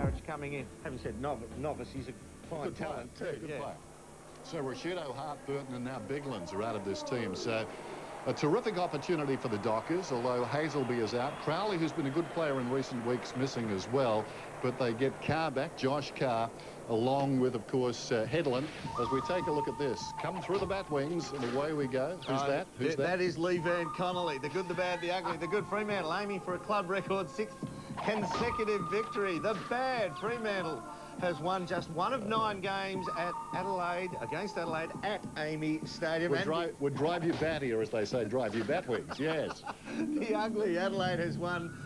Burridge coming in. Having said novice, he's a fine talent too. Good player. So Rashido, Hart, Burton and now Biglan's are out of this team. So a terrific opportunity for the Dockers, although Hazelby is out. Crowley, who's been a good player in recent weeks, missing as well. But they get Carr back, Josh Carr, along with, of course, Headland. As we take a look at this, come through the bat wings and away we go. Who's that? Who's that? That is Lee Van Connolly. The good, the bad, the ugly. The good Fremantle aiming for a club record 6th consecutive victory. The bad Fremantle has won just one of 9 games at Adelaide, against Adelaide, at Amy Stadium. Would drive you battier, as they say, drive you batwings, yes. The ugly Adelaide has won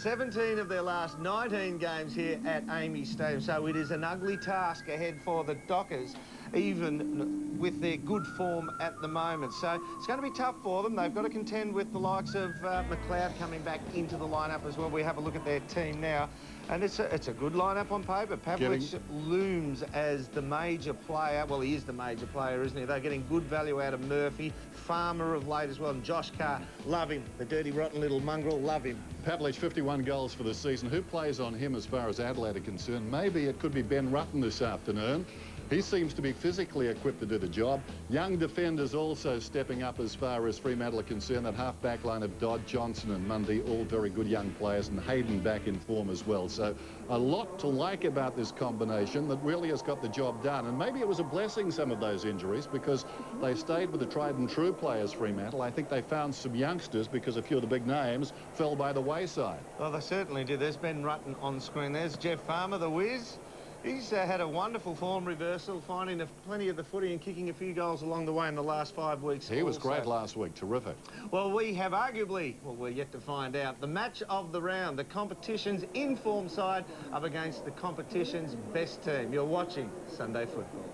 17 of their last 19 games here at Amy Stadium. So it is an ugly task ahead for the Dockers, even with their good form at the moment. So it's going to be tough for them. They've got to contend with the likes of McLeod coming back into the lineup as well. We have a look at their team now. And it's a good lineup on paper. Pavlich looms as the major player. Well, he is the major player, isn't he? They're getting good value out of Murphy. Farmer of late as well. And Josh Carr, love him. The dirty, rotten little mongrel, love him. Pavlich, 51 goals for the season. Who plays on him as far as Adelaide are concerned? Maybe it could be Ben Rutten this afternoon. He seems to be physically equipped to do the job. Young defenders also stepping up as far as Fremantle are concerned. That half-back line of Dodd, Johnson and Mundy, all very good young players, and Hayden back in form as well. So a lot to like about this combination that really has got the job done. And maybe it was a blessing, some of those injuries, because they stayed with the tried and true players, Fremantle. I think they found some youngsters because a few of the big names fell by the wayside. Well, they certainly did. There's Ben Rutten on screen. There's Jeff Farmer, the whiz. He's had a wonderful form reversal, finding plenty of the footy and kicking a few goals along the way in the last 5 weeks. He was great last week, terrific. Well, we have arguably, well, we're yet to find out, the match of the round, the competition's in-form side up against the competition's best team. You're watching Sunday Football.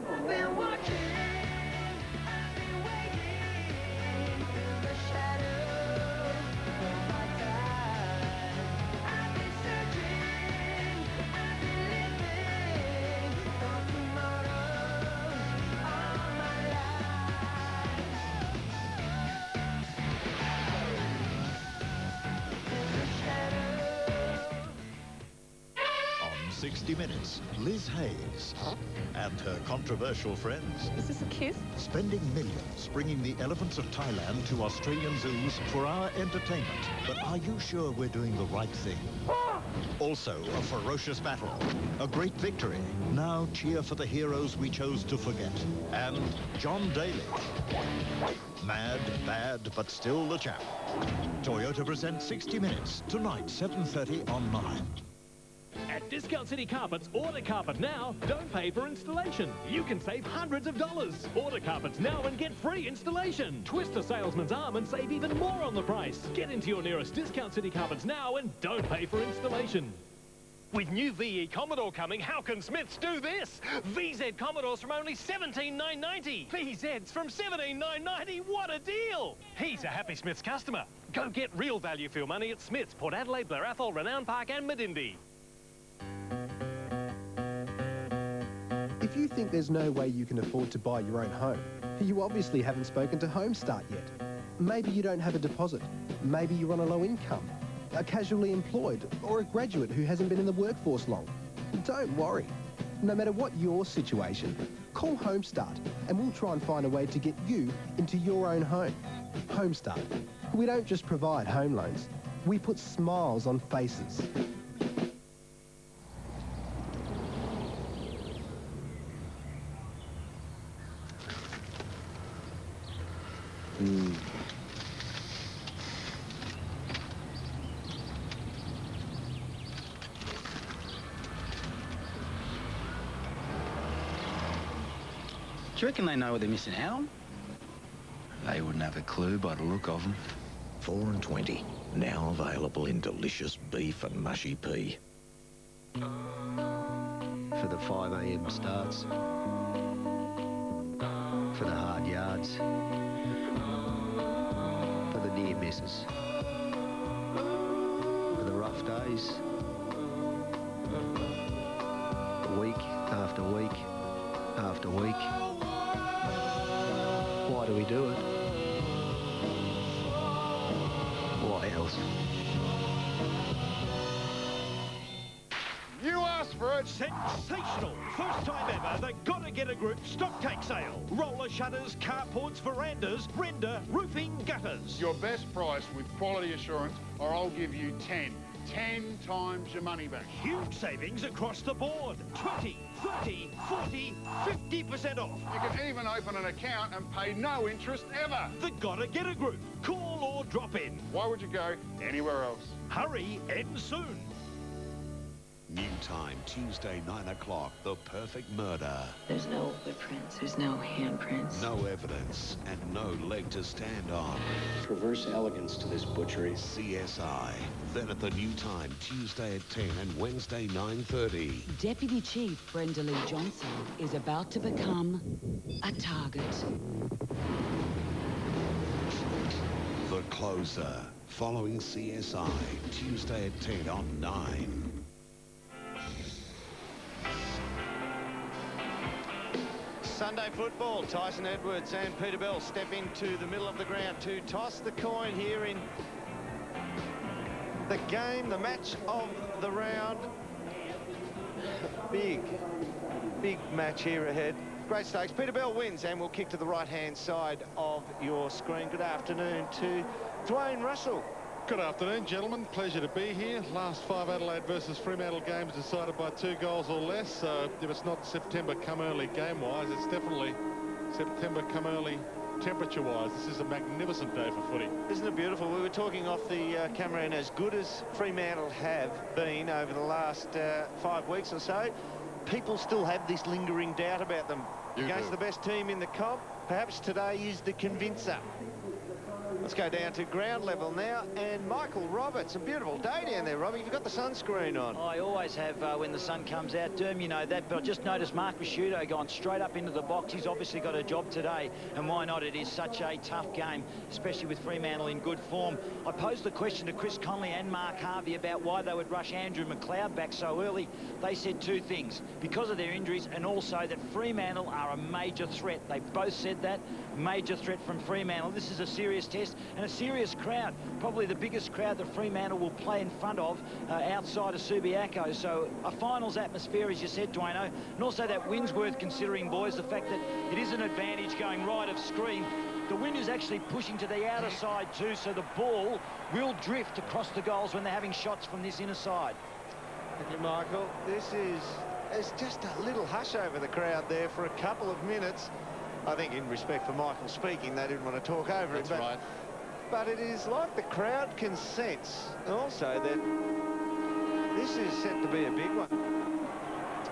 I've been watching, I've been waiting through the shadows of my time. I've been searching, I've been living for tomorrows all my life. Through the shadows. On 60 Minutes, Liz Hayes and her controversial friends Is this a kiss? spending millions bringing the elephants of Thailand to Australian zoos for our entertainment. But are you sure we're doing the right thing? Also, a ferocious battle, a great victory. Now cheer for the heroes we chose to forget. And John Daly. Mad, bad, but still the champ. Toyota presents 60 Minutes, tonight, 7:30 on 9. At Discount City Carpets, order carpet now, don't pay for installation. You can save hundreds of dollars. Order carpets now and get free installation. Twist a salesman's arm and save even more on the price. Get into your nearest Discount City Carpets now and don't pay for installation. With new VE Commodore coming, how can Smiths do this? VZ Commodores from only $17,990. VZs from $17,990. What a deal! He's a happy Smiths customer. Go get real value for your money at Smiths, Port Adelaide, Blair Athol, Renown Park and Medindi. If you think there's no way you can afford to buy your own home, you obviously haven't spoken to HomeStart yet. Maybe you don't have a deposit. Maybe you're on a low income, a casually employed, or a graduate who hasn't been in the workforce long. Don't worry. No matter what your situation, call HomeStart and we'll try and find a way to get you into your own home. HomeStart. We don't just provide home loans. We put smiles on faces. Do you reckon they know what they're missing out on? They wouldn't have a clue by the look of them. $4.20, now available in delicious beef and mushy pea. For the 5 a.m. starts. For the hard yards. For the near misses. For the rough days. Week after week after week. Why do we do it? Why else? for it. Sensational! First time ever, they Gotta Get a Group stock take sale. Roller shutters, carports, verandas, render, roofing, gutters. Your best price with quality assurance, or I'll give you 10 times your money back. Huge savings across the board. 20, 30, 40, 50% off. You can even open an account and pay no interest ever. The Gotta Get a Group. Call or drop in. Why would you go anywhere else? Hurry, end soon. New time, Tuesday, 9 o'clock, The Perfect Murder. There's no footprints, there's no handprints. No evidence and no leg to stand on. Perverse elegance to this butchery. CSI. Then at the new time, Tuesday at 10 and Wednesday, 9:30. Deputy Chief Brenda Lee Johnson is about to become a target. The Closer. Following CSI, Tuesday at 10 on 9. Sunday football. Tyson Edwards and Peter Bell step into the middle of the ground to toss the coin here in the game, the match of the round. Big match here ahead. Great stakes. Peter Bell wins and will kick to the right-hand side of your screen. Good afternoon to Dwayne Russell. Good afternoon, gentlemen. Pleasure to be here. Last 5 Adelaide versus Fremantle games decided by 2 goals or less. So if it's not September come early game-wise, it's definitely September come early temperature-wise. This is a magnificent day for footy. Isn't it beautiful? We were talking off the camera, and as good as Fremantle have been over the last 5 weeks or so, people still have this lingering doubt about them. Against the best team in the comp, perhaps today is the convincer. Let's go down to ground level now, and Michael Roberts. A beautiful day down there, Robbie. You've got the sunscreen on. I always have when the sun comes out, Derm, you know that, but I just noticed Mark Visciuto gone straight up into the box. He's obviously got a job today, and why not? It is such a tough game, especially with Fremantle in good form. I posed the question to Chris Conley and Mark Harvey about why they would rush Andrew McLeod back so early. They said 2 things: because of their injuries, and also that Fremantle are a major threat. They both said that. Major threat from Fremantle. This is a serious test and a serious crowd, probably the biggest crowd that Fremantle will play in front of outside of Subiaco. So a finals atmosphere, as you said, Dwayno, and also that wind's worth considering, boys. The fact that it is an advantage going right of screen. The wind is actually pushing to the outer side too, so the ball will drift across the goals when they're having shots from this inner side. Thank you, Michael. There's just a little hush over the crowd there for a couple of minutes. I think in respect for Michael speaking, they didn't want to talk over it. That's right. But it is like the crowd can sense also that this is set to be a big one.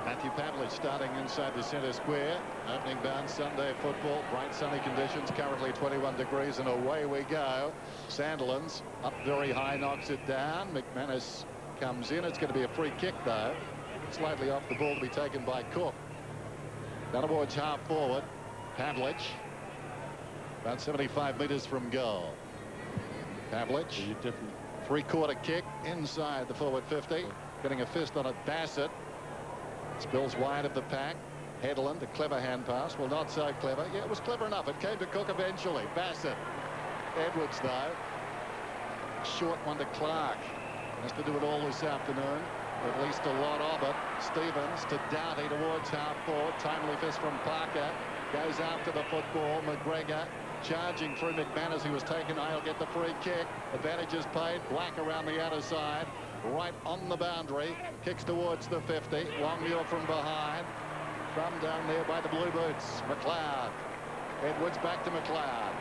Matthew Pavlich starting inside the centre square. Opening bound Sunday football. Bright sunny conditions. Currently 21 degrees, and away we go. Sandilands up very high, knocks it down. McManus comes in. It's going to be a free kick though. Slightly off the ball to be taken by Cook. Down towards half forward. Pavlich, about 75 metres from goal. Pavlich, three-quarter kick inside the forward 50. Getting a fist on it, Bassett. Spills wide of the pack. Headland, a clever hand pass. Well, not so clever. Yeah, it was clever enough. It came to Cook eventually. Bassett. Edwards, though. Short one to Clark. Has to do it all this afternoon. At least a lot of it. Stevens to Doughty towards half forward. Timely fist from Parker. Goes after the football. McGregor charging through McManus, who was taken. He'll get the free kick. Advantage is paid. Black around the outer side. Right on the boundary. Kicks towards the 50. Longmuir from behind. From down there by the blue boots. McLeod. Edwards back to McLeod.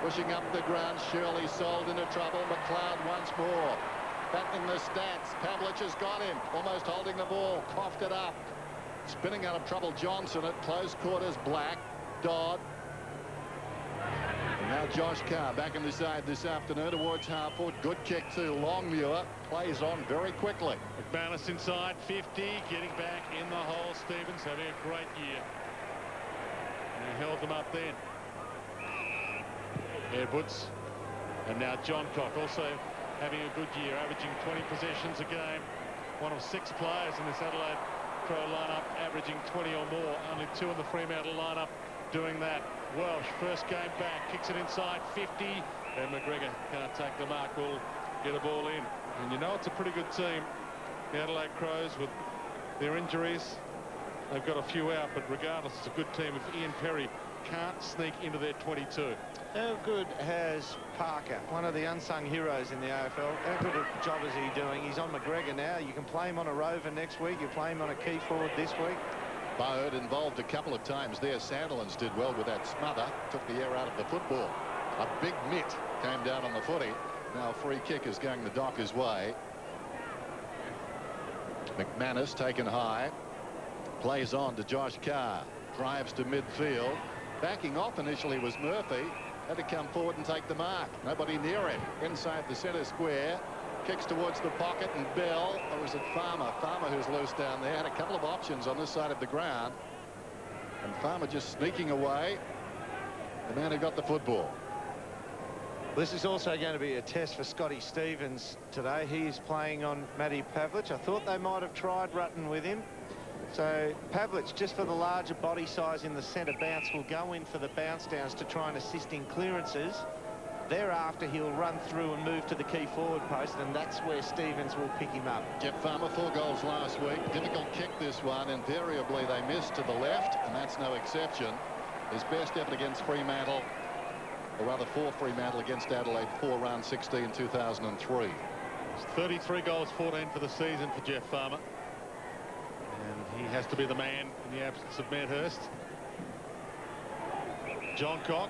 Pushing up the ground. Shirley sold into trouble. McLeod once more. Batting the stats. Pavlich has got him. Almost holding the ball. Coughed it up. Spinning out of trouble, Johnson at close quarters. Black, Dodd. And now Josh Carr back in the side this afternoon towards half forward. Good kick to Longmuir. Plays on very quickly. McManus inside 50, getting back in the hole. Stevens having a great year. And he held them up then. Edwards. And now John Cock also having a good year, averaging 20 possessions a game. One of 6 players in this Adelaide Crow lineup averaging 20 or more. Only 2 in the Fremantle lineup doing that. Welsh, first game back, kicks it inside 50, and McGregor can't take the mark. Will get a ball in. And you know it's a pretty good team, the Adelaide Crows, with their injuries. They've got a few out, but regardless, it's a good team if Ian Perry can't sneak into their 22. How good has Parker, one of the unsung heroes in the AFL, how good a job is he doing? He's on McGregor now. You can play him on a rover next week. You play him on a key forward this week. Bode involved a couple of times there. Sandilands did well with that smother. Took the air out of the football. A big mitt came down on the footy. Now a free kick is going the Dockers' way. McManus taken high. Plays on to Josh Carr. Drives to midfield. Backing off initially was Murphy. Had to come forward and take the mark. Nobody near him. Inside the centre square. Kicks towards the pocket, and Bell, or is it Farmer? Farmer, who's loose down there, had a couple of options on this side of the ground. And Farmer just sneaking away. The man who got the football. This is also going to be a test for Scotty Stevens today. He is playing on Matty Pavlich. I thought they might have tried Rutten with him. So Pavlich, just for the larger body size in the centre bounce, will go in for the bounce downs to try and assist in clearances. Thereafter, he'll run through and move to the key forward post, and that's where Stevens will pick him up. Jeff Farmer, 4 goals last week. Difficult kick this one. Invariably, they missed to the left, and that's no exception. His best effort against Fremantle, or rather for Fremantle against Adelaide, 4 round 16 in 2003. It's 33 goals, 14 for the season for Jeff Farmer. And he has to be the man in the absence of Medhurst. John Cock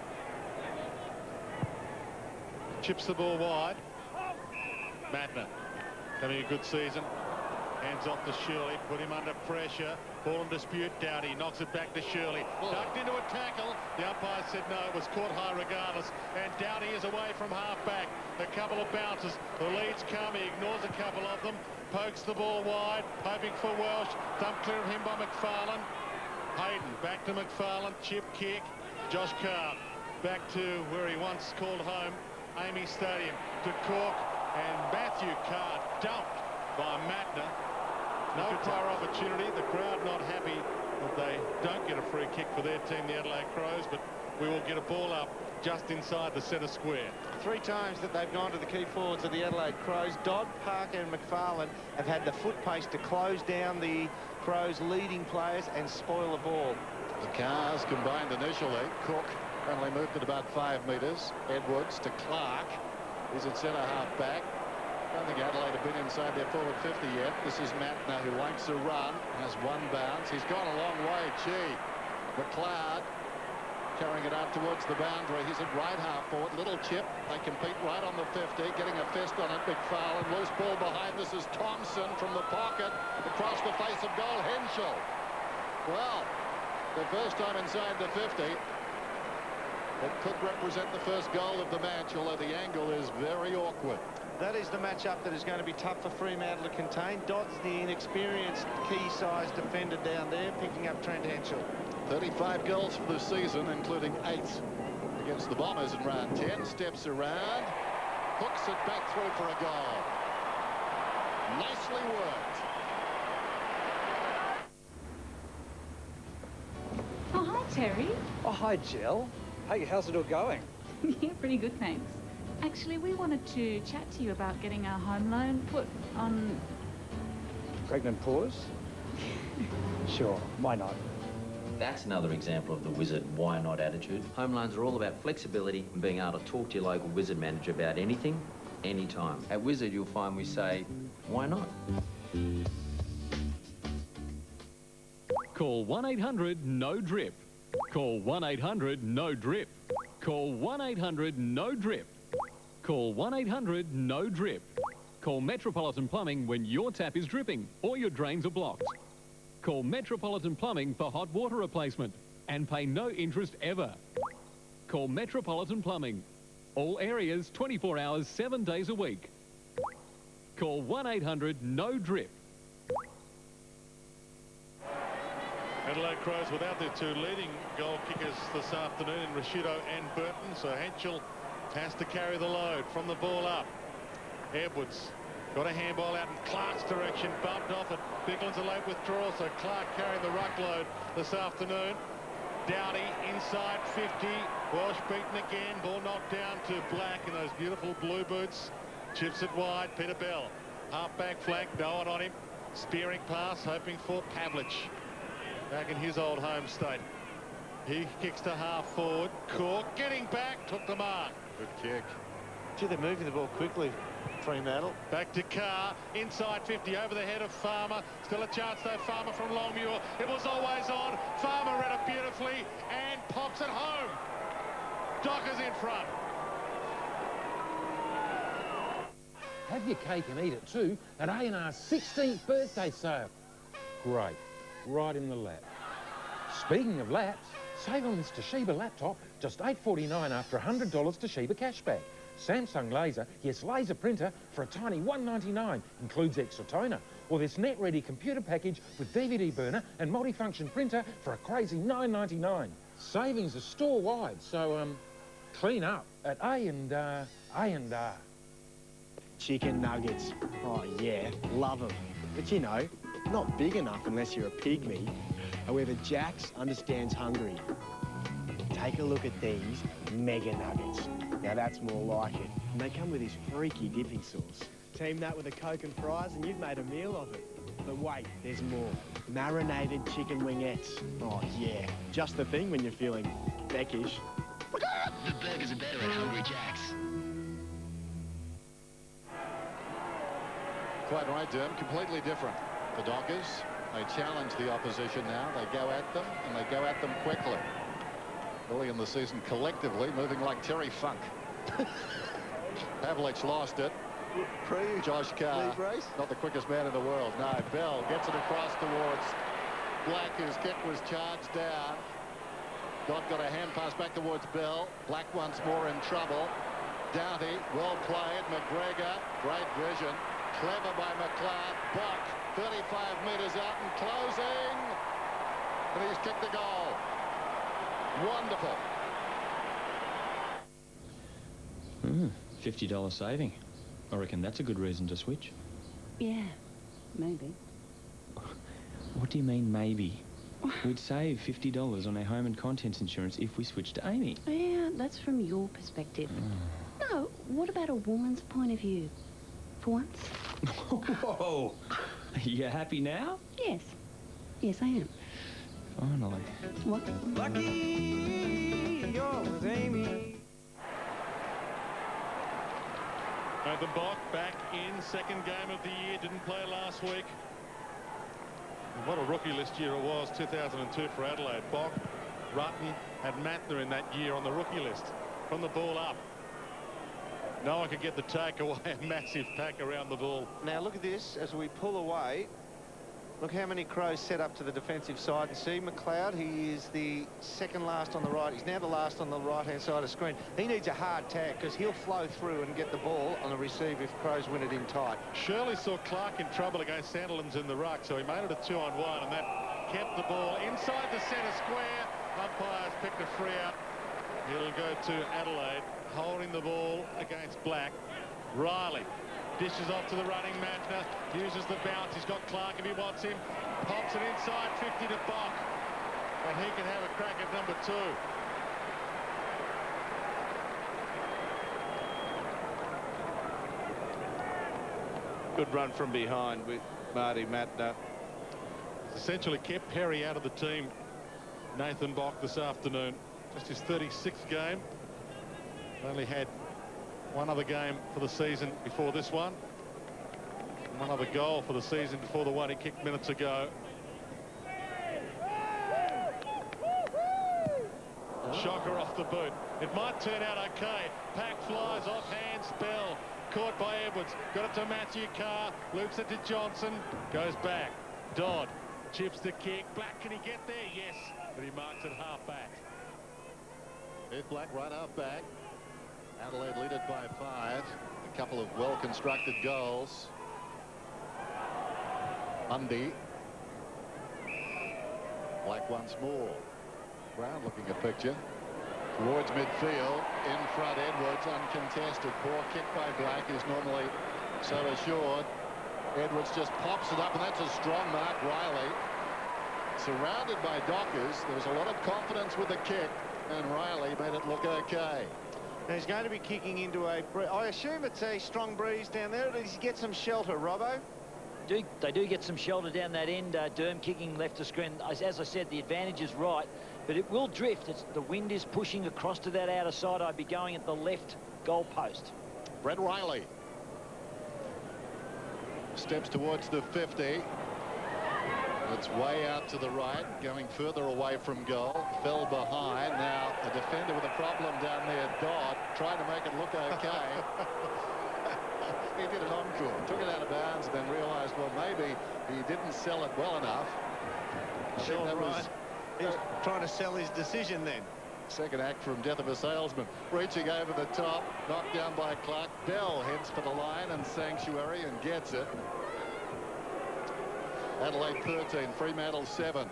chips the ball wide. Madner having a good season. Hands off to Shirley. Put him under pressure. Ball in dispute. Dowdy knocks it back to Shirley. Ducked into a tackle. The umpire said no. It was caught high regardless. And Dowdy is away from half-back. A couple of bounces. The leads come. He ignores a couple of them. Pokes the ball wide. Hoping for Welsh. Thump clear of him by McFarlane. Hayden back to McFarlane. Chip kick. Josh Carr back to where he once called home. Amy Stadium to Cork, and Matthew Carr dumped by Madner. No prior opportunity. The crowd not happy that they don't get a free kick for their team, the Adelaide Crows, but we will get a ball up just inside the centre square. 3 times that they've gone to the key forwards of the Adelaide Crows. Dodd, Parker and McFarlane have had the foot pace to close down the Crows' leading players and spoil the ball. The Cars combined initially. Cook only moved it about 5 metres. Edwards to Clark. He's at centre half back. I don't think Adelaide have been inside their forward 50 yet. This is Matner, who likes a run. Has 1 bounce. He's gone a long way. Gee. McLeod carrying it out towards the boundary. He's at right half forward. Little chip. They compete right on the 50. Getting a fist on it. McFarlane. Loose ball behind. This is Thompson from the pocket. Across the face of goal. Henschel. Well, the first time inside the 50. It could represent the first goal of the match, although the angle is very awkward. That is the matchup that is going to be tough for Fremantle to contain. Dodd's the inexperienced key-sized defender down there, picking up Trent Henschel. 35 goals for the season, including 8 against the Bombers in round 10. Steps around, hooks it back through for a goal. Nicely worked. Oh, hi, Terry. Oh, hi, Jill. Hey, how's it all going? Yeah, pretty good, thanks. Actually, we wanted to chat to you about getting our home loan put on... Pregnant pause? Sure, why not? That's another example of the wizard why not attitude. Home loans are all about flexibility and being able to talk to your local wizard manager about anything, anytime. At Wizard, you'll find we say, why not? Call 1-800-NO-DRIP. Call 1-800-NO-DRIP. Call 1-800-NO-DRIP. Call 1-800-NO-DRIP. Call Metropolitan Plumbing when your tap is dripping or your drains are blocked. Call Metropolitan Plumbing for hot water replacement and pay no interest ever. Call Metropolitan Plumbing. All areas, 24 hours, 7 days a week. Call 1-800-NO-DRIP. Adelaide Crows without their 2 leading goal kickers this afternoon in Rashido and Burton, so Henschel has to carry the load from the ball up. Edwards got a handball out in Clark's direction, bumped off it. Bigland's a late withdrawal, so Clark carrying the ruck load this afternoon. Dowdy inside 50. Walsh beaten again. Ball knocked down to Black in those beautiful blue boots. Chips it wide. Peter Bell. Half back flank. No one on him. Spearing pass, hoping for Pavlich. Back in his old home state. He kicks to half forward. Cork getting back, took the mark. Good kick. Gee, they're moving the ball quickly, Fremantle. Back to Carr, inside 50, over the head of Farmer. Still a chance though, Farmer from Longmuir. It was always on. Farmer read it beautifully and pops it home. Dockers in front. Have your cake and eat it too at A&R's 16th birthday sale. Great, right in the lap. Speaking of laps, save on this Toshiba laptop, just $8.49 after $100 Toshiba cashback. Samsung Laser, yes, laser printer for a tiny $1.99, includes extra toner. Or this net-ready computer package with DVD burner and multifunction printer for a crazy $9.99. Savings are store-wide, so clean up at A&R. Chicken nuggets. Oh yeah, love them. But you know, not big enough unless you're a pygmy. However, Jack's understands hungry. Take a look at these mega nuggets. Now that's more like it. And they come with this freaky dipping sauce. Team that with a Coke and fries and you've made a meal of it. But wait, there's more. Marinated chicken wingettes. Oh yeah, just the thing when you're feeling beckish. The burgers are better at Hungry Jack's. Quite right, Derm. Completely different. The Dockers, they challenge the opposition now. They go at them, and they go at them quickly. Early in the season, collectively, moving like Terry Funk. Pavlich lost it. Josh Carr, not the quickest man in the world. No, Bell gets it across towards Black, whose kick was charged down. Dodd got a hand pass back towards Bell. Black once more in trouble. Doughty, well played. McGregor, great vision. Clever by McLeod. Buck, 35 metres out and closing. And he's kicked the goal. Wonderful. $50 saving. I reckon that's a good reason to switch. Yeah, maybe. What do you mean, maybe? We'd save $50 on our home and contents insurance if we switched to Amy. Yeah, that's from your perspective. No, what about a woman's point of view? For once? Whoa! Are you happy now? Yes. Yes, I am. Finally. What? Lucky you're with Amy. Nathan Bock back in, second game of the year, didn't play last week. And what a rookie list year it was, 2002 for Adelaide. Bock, Rutten and Matner in that year on the rookie list. From the ball up. No one could get the takeaway, a massive pack around the ball. Now look at this, as we pull away, look how many Crows set up to the defensive side. And see McLeod, he is the second last on the right. He's now the last on the right-hand side of the screen. He needs a hard tag because he'll flow through and get the ball on the receive if Crows win it in tight. Shirley saw Clark in trouble against Sandilands in the ruck, so he made it a 2-on-1, and that kept the ball inside the centre square. Umpires picked a free out. It'll go to Adelaide, holding the ball against Black. Riley dishes off to the running Matner, uses the bounce. He's got Clark if he wants him. Pops it inside 50 to Bock, and he can have a crack at number 2. Good run from behind with Marty Matner. Essentially kept Perry out of the team, Nathan Bock, this afternoon. Just his 36th game. Only had one other game for the season before this one. And one other goal for the season before the one he kicked minutes ago. Shocker off the boot. It might turn out okay. Pack flies off hands. Bell caught by Edwards. Got it to Matthew Carr. Loops it to Johnson. Goes back. Dodd chips the kick. Black, can he get there? Yes. But he marks it half back. Here's Black right half back. Adelaide lead it by 5. A couple of well-constructed goals. Mundy. Black once more. Brown looking a picture. Towards midfield. In front Edwards, uncontested. Poor kick by Black, who's normally so assured. Edwards just pops it up, and that's a strong mark. Riley. Surrounded by Dockers. There was a lot of confidence with the kick, and Riley made it look okay. Now he's going to be kicking into a... I assume it's a strong breeze down there. Does he get some shelter, Robbo? they do get some shelter down that end. Durham kicking left to screen. As I said, the advantage is right, but it will drift. The wind is pushing across to that outer side. I'd be going at the left goal post. Brett Riley steps towards the 50. It's way out to the right, going further away from goal. Fell behind. Now a defender with a problem down there, Dodd, trying to make it look okay. He did an encore, took it out of bounds, and then realised, well, maybe he didn't sell it well enough. Sure, that was. He was trying to sell his decision then. Second act from Death of a Salesman. Reaching over the top, knocked down by Clark. Bell heads for the line and Sanctuary and gets it. Adelaide 13, Fremantle 7.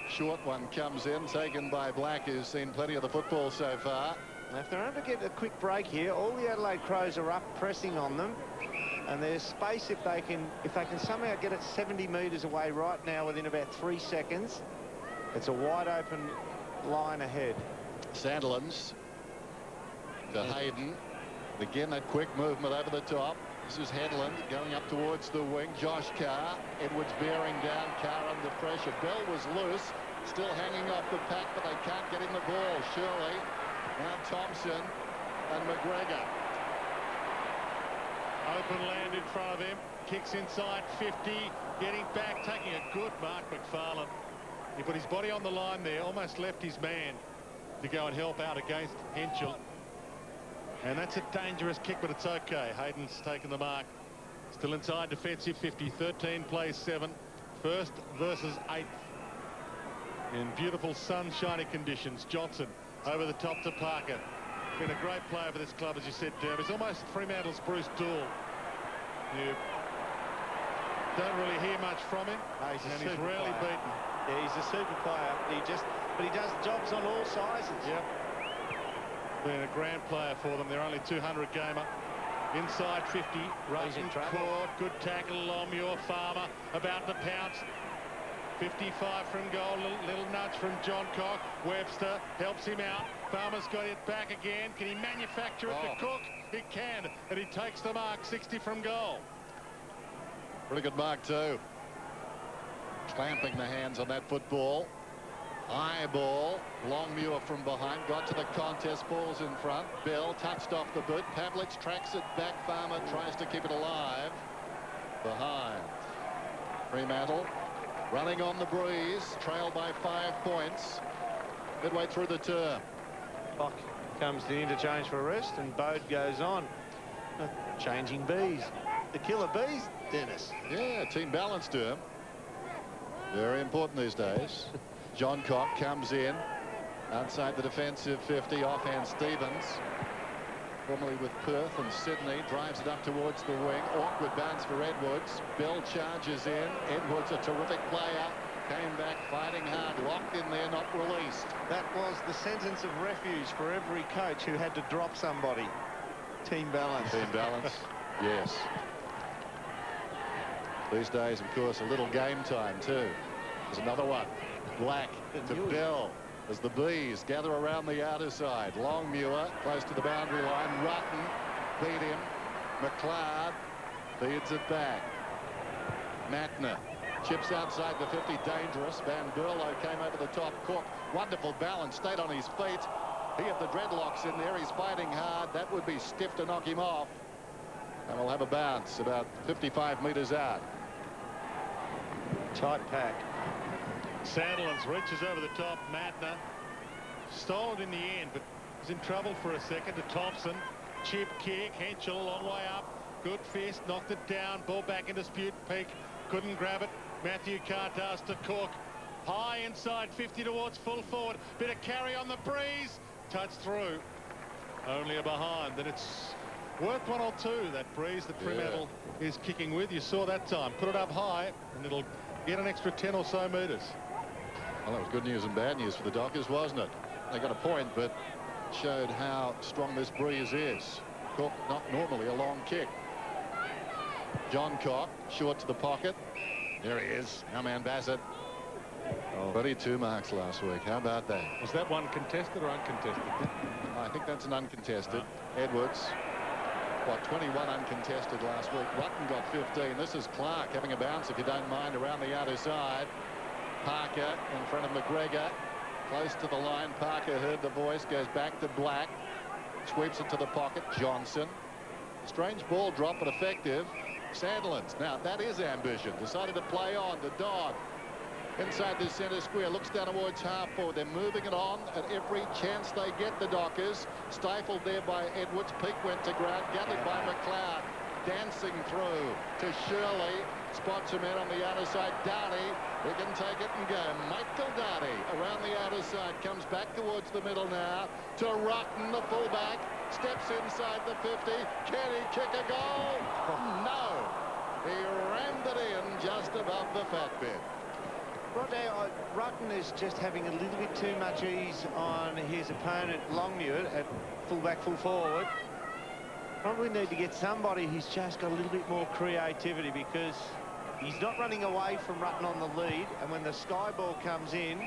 Short one comes in, taken by Black, who's seen plenty of the football so far. Now, if they're able to get a quick break here, all the Adelaide Crows are up, pressing on them, and there's space if they can somehow get it 70 metres away right now within about 3 seconds. It's a wide open line ahead. Sandilands to Hayden. Again, that quick movement over the top. This is Headland going up towards the wing. Josh Carr. Edwards bearing down. Carr under pressure. Bell was loose. Still hanging off the pack, but they can't get in the ball. Shirley. Now Thompson and McGregor. Open land in front of him. Kicks inside 50. Getting back. Taking a good mark, McFarlane. He put his body on the line there. Almost left his man to go and help out against Henschel. And that's a dangerous kick, but it's okay. Hayden's taken the mark. Still inside defensive 50. 13 plays 7. First versus 8th. In beautiful sunshiny conditions. Johnson over the top to Parker. Been a great player for this club, as you said, Derm. He's almost Fremantle's Bruce Dool. You don't really hear much from him, and he's rarely beaten. Yeah, he's a super player. But he does jobs on all sizes. Yep. Been a grand player for them. They're only 200 gamer. Inside 50. Russian Court. Good tackle. Longmuir. Farmer about to pounce. 55 from goal. Little nudge from John Cock. Webster helps him out. Farmer's got it back again. Can he manufacture it to Cook? He can. And he takes the mark. 60 from goal. Pretty good mark too. Clamping the hands on that football. High ball. Longmuir from behind. Got to the contest. Ball's in front. Bell touched off the boot. Pavlich tracks it back. Farmer tries to keep it alive. Behind. Fremantle running on the breeze. Trailed by 5 points. Midway through the term. Clock comes to the interchange for a rest, and Bode goes on. Changing bees. The killer bees, Dennis. Yeah, team balance to him. Very important these days. John Cock comes in outside the defensive 50. Offhand Stevens, formerly with Perth and Sydney, drives it up towards the wing. Awkward bounce for Edwards. Bell charges in. Edwards, a terrific player, came back fighting hard, locked in there, not released. That was the sentence of refuge for every coach who had to drop somebody. Team balance. Team balance. Yes. These days, of course, a little game time too. There's another one. Black to Bell as the Bees gather around the outer side. Longmuir close to the boundary line. Rutten beat him. McLeod feeds it back. Matner chips outside the 50. Dangerous. Van Berlo came over the top. Cook, wonderful balance, stayed on his feet. He had the dreadlocks in there. He's fighting hard. That would be stiff to knock him off. And we'll have a bounce about 55 metres out. Tight pack. Sandilands reaches over the top. Matner stole it in the end, but was in trouble for a second to Thompson. Chip kick. Henschel a long way up. Good fist. Knocked it down. Ball back in dispute. Peak couldn't grab it. Matthew Cartas to Cook. High inside 50 towards full forward. Bit of carry on the breeze. Touch through. Only a behind. Then it's worth 1 or 2, that breeze that Fremantle is kicking with. You saw that time. Put it up high and it'll get an extra 10 or so metres. Well, that was good news and bad news for the Dockers, wasn't it? They got a point, but showed how strong this breeze is. Cook, not normally a long kick. John Cock, short to the pocket. There he is. Our man Bassett. 22 marks last week. How about that? Was that one contested or uncontested? I think that's an uncontested. Edwards What, 21 uncontested last week. Rutten got 15. This is Clark having a bounce, if you don't mind, around the outer side. Parker in front of McGregor. Close to the line. Parker heard the voice, goes back to Black. Sweeps it to the pocket. Johnson. Strange ball drop, but effective. Sandlands. Now, that is ambition. Decided to play on. The dog. Inside the centre square. Looks down towards half forward. They're moving it on at every chance they get, the Dockers. Stifled there by Edwards. Peak went to ground. Gathered by McLeod. Dancing through to Shirley. Spots him in on the outer side. Downey. He can take it and go. Michael Downey around the outer side. Comes back towards the middle now. To Rutten, the fullback. Steps inside the 50. Can he kick a goal? No. He rammed it in just above the fat bit. Rutten is just having a little bit too much ease on his opponent, Longmuir, at fullback, full forward. Probably need to get somebody who's just got a little bit more creativity, because he's not running away from Rutten on the lead, and when the sky ball comes in,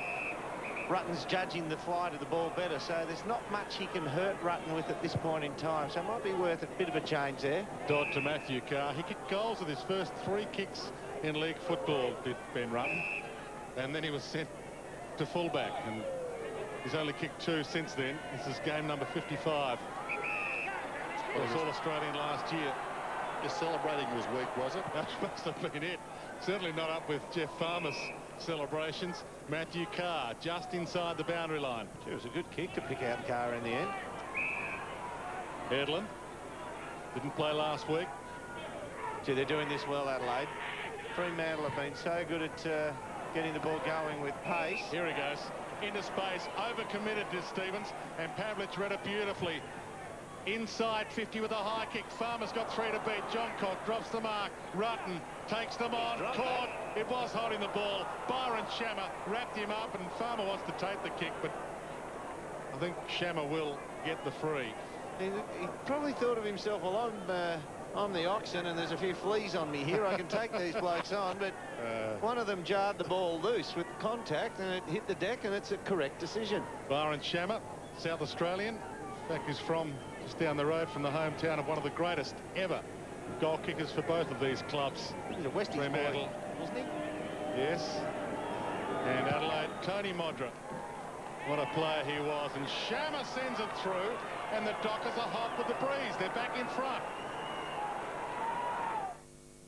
Rutten's judging the flight of the ball better, so there's not much he can hurt Rutten with at this point in time, so it might be worth a bit of a change there. Dot to Matthew Carr. He kicked goals with his first 3 kicks in league football, did Ben Rutten, and then he was sent to fullback, and he's only kicked 2 since then. This is game number 55. It was All-Australian last year. His celebrating was weak, was it? That must have been it. Certainly not up with Jeff Farmer's celebrations. Matthew Carr just inside the boundary line. It was a good kick to pick out Carr in the end. Edlin didn't play last week. Gee, they're doing this well, Adelaide. Fremantle have been so good at getting the ball going with pace. Here he goes. Into space. Overcommitted to Stevens. And Pavlich read it beautifully. Inside 50 with a high kick. Farmer's got 3 to beat. Johncock drops the mark. Rutten takes them on. Caught. It was holding the ball. Byron Shammer wrapped him up, and Farmer wants to take the kick, but I think Shammer will get the free. He probably thought of himself, well, I'm the oxen and there's a few fleas on me here. I can take these blokes on, but one of them jarred the ball loose with contact and it hit the deck, and it's a correct decision. Byron Shammer, South Australian. In fact, he's from just down the road from the hometown of one of the greatest ever goal kickers for both of these clubs. He's a Westies boy, wasn't he? Yes. And Adelaide, Tony Modra. What a player he was. And Shammer sends it through, and the Dockers are hot with the breeze. They're back in front.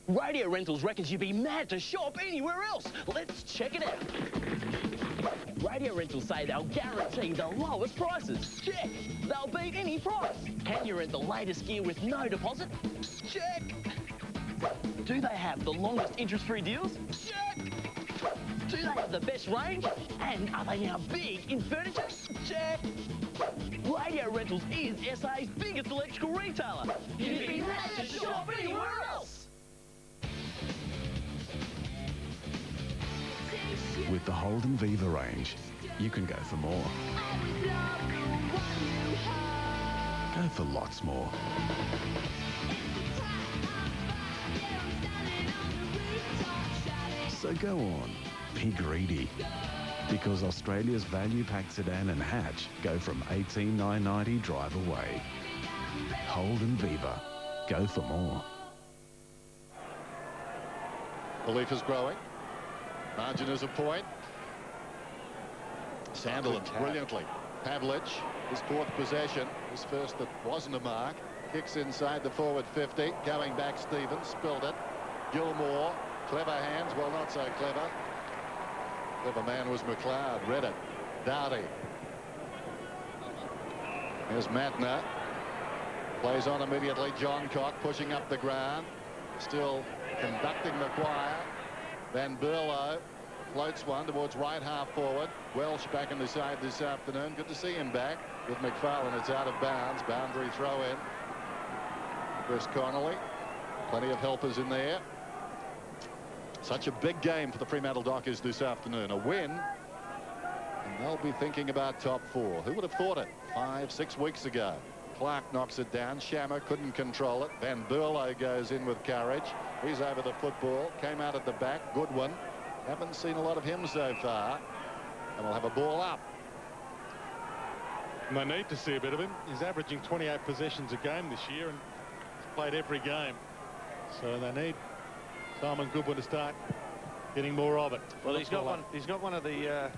Radio Rentals reckons you'd be mad to shop anywhere else. Let's check it out. Radio Rentals say they'll guarantee the lowest prices. Check. They'll beat any price. Can you rent the latest gear with no deposit? Check. Do they have the longest interest-free deals? Check. Do they have the best range? And are they now big in furniture? Check. Radio Rentals is SA's biggest electrical retailer. You'd be mad to shop anywhere else. With the Holden Viva range, you can go for more. Go for lots more. So go on, be greedy. Because Australia's value pack sedan and hatch go from $18,990 drive away. Holden Viva. Go for more. Belief is growing. Margin is a point. Sandland brilliantly. Pavlich, his 4th possession, his first that wasn't a mark. Kicks inside the forward 50. Going back, Stevens spilled it. Gilmore, clever hands, well, not so clever. Clever man was McLeod, read it. Dowdy. Here's Matner. Plays on immediately. Johncock pushing up the ground. Still conducting the choir. Van Berlo floats one towards right half forward. Welsh back in the side this afternoon. Good to see him back with McFarlane. It's out of bounds. Boundary throw in. Chris Connolly. Plenty of helpers in there. Such a big game for the Fremantle Dockers this afternoon. A win, and they'll be thinking about top 4. Who would have thought it 5-6 weeks ago? Clark knocks it down. Shammer couldn't control it. Van Berlo goes in with courage. He's over the football. Came out at the back. Goodwin. Haven't seen a lot of him so far. And we'll have a ball up. And they need to see a bit of him. He's averaging 28 possessions a game this year, and played every game. So they need Simon Goodwin to start getting more of it. Well, he's got one of the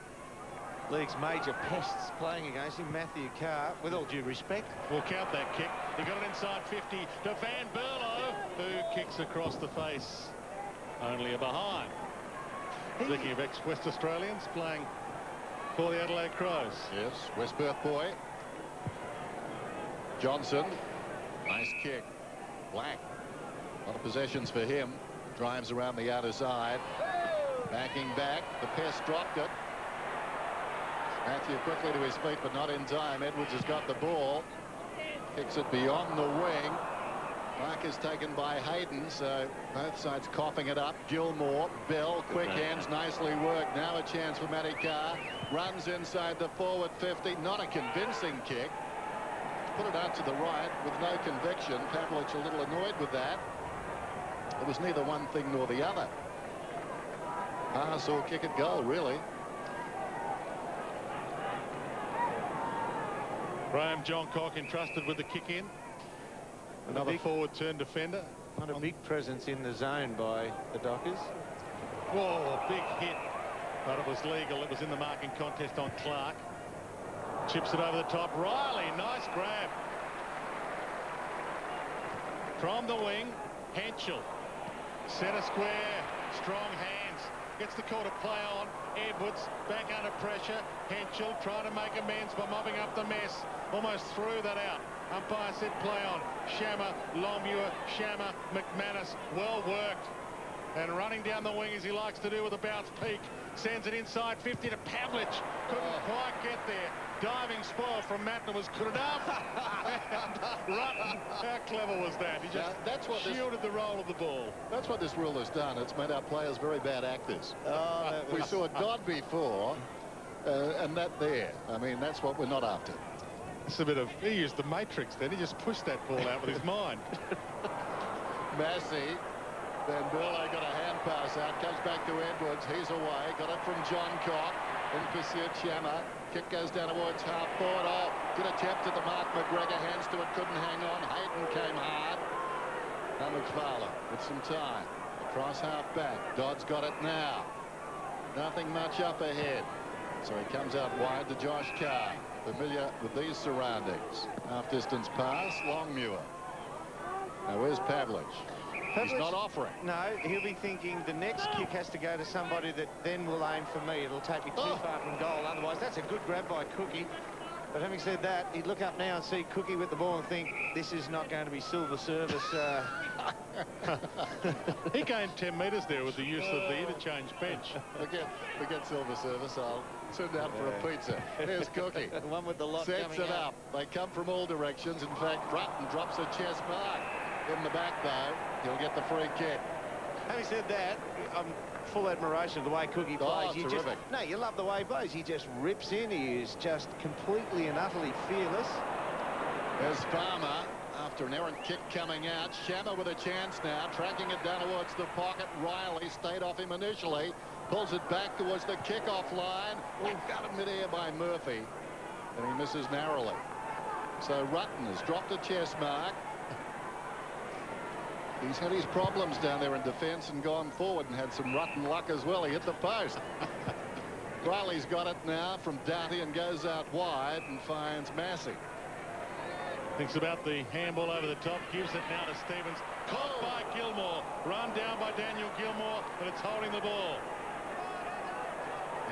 league's major pests playing against him, Matthew Carr, with all due respect. We'll count that kick. He got it inside 50 to Van Berlo, who kicks across the face. Only a behind. Speaking of ex-West Australians playing for the Adelaide Crows. Yes, West Perth boy. Johnson. Nice kick. Black. A lot of possessions for him. Drives around the outer side. Backing back. The Pest dropped it. Matthew quickly to his feet, but not in time. Edwards has got the ball. Kicks it beyond the wing. Mark is taken by Hayden, so both sides coughing it up. Gilmore, Bell, quick hands, nicely worked. Now a chance for Matty Carr. Runs inside the forward 50. Not a convincing kick. Put it out to the right with no conviction. Pavlich a little annoyed with that. It was neither one thing nor the other. Pass or kick at goal, really. Graham Johncock entrusted with the kick in. Another forward turn defender. Not a big presence in the zone by the Dockers. Whoa, big hit. But it was legal. It was in the marking contest on Clark. Chips it over the top. Riley, nice grab. From the wing, Henschel. Centre square, strong hands. Gets the call to play on. Edwards back under pressure. Henschel trying to make amends by mopping up the mess. Almost threw that out. Umpire said play on. Shammer, Longmuir, Shammer, McManus. Well worked. And running down the wing as he likes to do with a bounce peak. Sends it inside 50 to Pavlich. Couldn't quite get there. Diving spoil from Mattner was good enough. And Rutten, how clever was that? He just shielded the roll of the ball. That's what this rule has done. It's made our players very bad actors. We saw God before, and that there. I mean, that's what we're not after. It's a bit of, he used the Matrix then. He just pushed that ball out with his mind. Massey. Then Burlow got a hand pass out. Comes back to Edwards. He's away. Got it from Johncock. In pursuit, Shammer. Kick goes down towards half forward. Oh, good attempt at the mark. McGregor hands to it. Couldn't hang on. Hayden came hard. Now McFarlane with some time. Across half back. Dodd's got it now. Nothing much up ahead. So he comes out wide to Josh Carr. Familiar with these surroundings. Half distance pass. Longmuir. Now where's Pavlich? He's not offering. No, he'll be thinking the next kick has to go to somebody that then will aim for me. It'll take me too far from goal. Otherwise, that's a good grab by Cookie. But having said that, he'd look up now and see Cookie with the ball and think, this is not going to be silver service. He gained 10 metres there with the use of the interchange bench. Forget silver service. I'll sit down for a pizza. There's Cookie. The one with the lot Sets coming it up. They come from all directions. In fact, Rutten drops a chest mark. In the back, though, he'll get the free kick. Having said that, I'm full admiration of the way Cookie plays. Terrific. No, you love the way he plays. He just rips in. He is just completely and utterly fearless. There's Farmer after an errant kick coming out. Shammer with a chance now, tracking it down towards the pocket. Riley stayed off him initially, pulls it back towards the kickoff line. Got him midair by Murphy, and he misses narrowly. So Rutten has dropped a chest mark. He's had his problems down there in defence and gone forward and had some rotten luck as well. He hit the post. Riley's got it now from Doughty and goes out wide and finds Massey. Thinks about the handball over the top. Gives it now to Stevens. Caught by Gilmore. Run down by Daniel Gilmore, but it's holding the ball.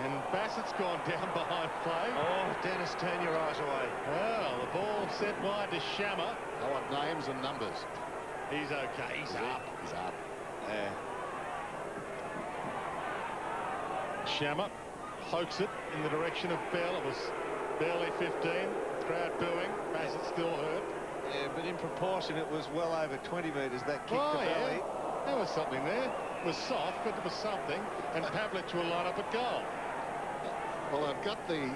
And Bassett's gone down behind play. Oh, Dennis, turn your eyes away. Well, the ball set wide to Shammer. I want names and numbers. He's okay. He's up. He's up. Yeah. Shammer pokes it in the direction of Bell. It was barely 15. Crowd booing. Bassett still hurt. Yeah, but in proportion, it was well over 20 metres, that kick to belly. There was something there. It was soft, but it was something. And Pavlich will line up at goal. Well, I've got the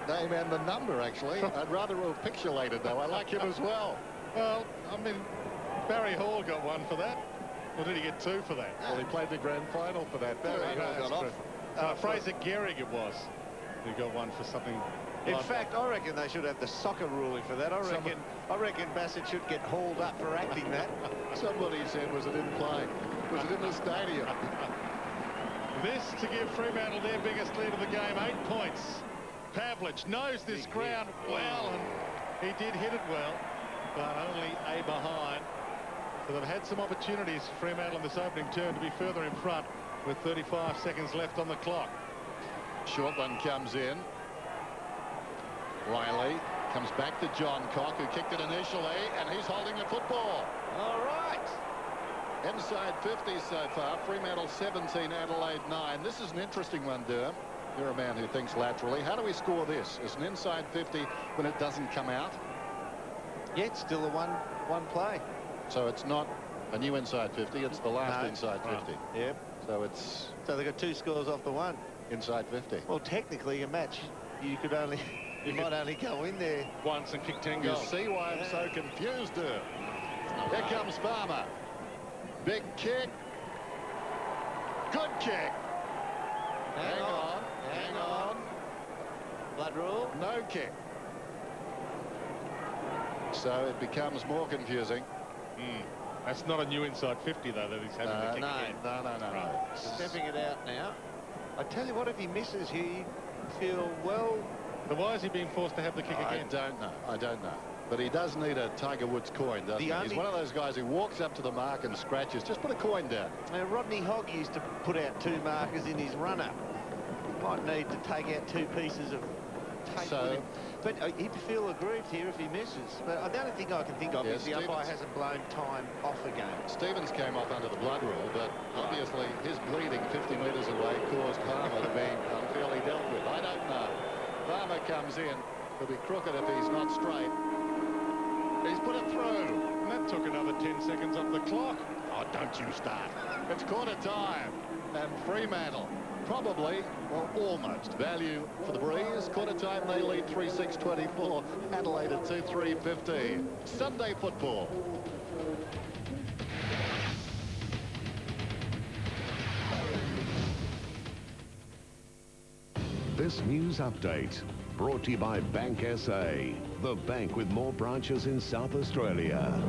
name and the number, actually. I'd rather have pixelated, though. I like him as well. Well, I mean, Barry Hall got one for that. Or did he get two for that? Well, he played the grand final for that. Barry Hall got off. Fraser Gehrig it was who got one for something In fact, I reckon they should have the soccer ruling for that. I reckon Bassett should get hauled up for acting that. Somebody said, was it in play? Was it in the stadium? This to give Fremantle their biggest lead of the game, 8 points. Pavlich knows this ground well, and he did hit it well, but only a behind. So they've had some opportunities, Fremantle, in this opening turn to be further in front with 35 seconds left on the clock. Short one comes in. Riley comes back to John Cock, who kicked it initially, and he's holding the football. All right. Inside 50 so far. Fremantle 17, Adelaide 9. This is an interesting one, Durham. You're a man who thinks laterally. How do we score this? It's an inside 50 when it doesn't come out. Yeah, it's still a one play. So it's not a new inside 50, it's the last inside 50. Yep. So they've got 2 scores off the one. Inside 50. Well, technically a match, you might only go in there once and kick 10 You goals. see why I'm so confused, Durham. Here comes Farmer. Big kick. Good kick. Hang on. Blood rule. No kick. So it becomes more confusing. That's not a new inside 50, though, that he's having to kick again. No. Stepping it out now. I tell you what, if he misses here, you feel well. But why is he being forced to have the kick again? I don't know. But he does need a Tiger Woods coin, doesn't he? He's one of those guys who walks up to the mark and scratches. Just put a coin down. Now, Rodney Hogg used to put out 2 markers in his run-up. Might need to take out 2 pieces of tape with him. But he'd feel aggrieved here if he misses. But the only thing I can think of is the umpire hasn't blown time off a game. Stevens came off under the blood rule, but obviously his bleeding 50 metres away caused Farmer to be unfairly dealt with. I don't know. Farmer comes in. He'll be crooked if he's not straight. He's put it through. And that took another 10 seconds off the clock. Oh, don't you start. It's quarter time. And Fremantle, probably, well, almost, value for the breeze. Quarter time, they lead 3-6-24. Adelaide at 2-3-15. Sunday football. This news update brought to you by Bank SA, the bank with more branches in South Australia.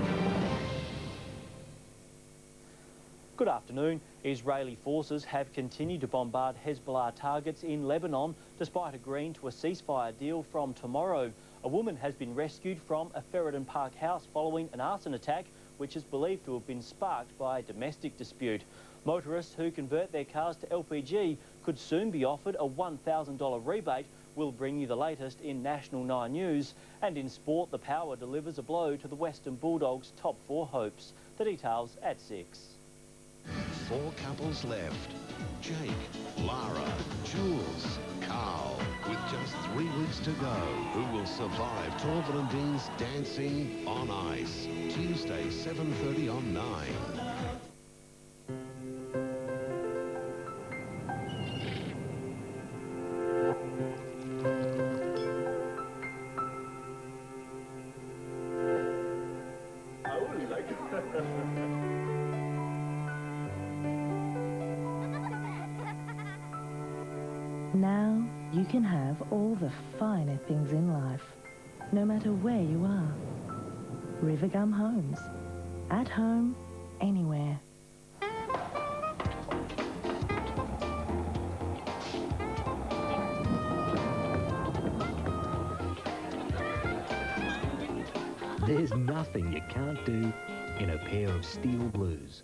Good afternoon. Israeli forces have continued to bombard Hezbollah targets in Lebanon despite agreeing to a ceasefire deal from tomorrow. A woman has been rescued from a Ferryden Park house following an arson attack which is believed to have been sparked by a domestic dispute. Motorists who convert their cars to LPG could soon be offered a $1,000 rebate. We'll bring you the latest in National 9 News. And in sport, the Power delivers a blow to the Western Bulldogs' top 4 hopes. The details at 6. 4 couples left. Jake, Lara, Jules, Carl. With just 3 weeks to go, who will survive Torval and Dean's Dancing on Ice? Tuesday, 7:30 on 9. Now you can have all the finer things in life, no matter where you are. Rivergum Homes. At home, anywhere. There's nothing you can't do in a pair of steel blues.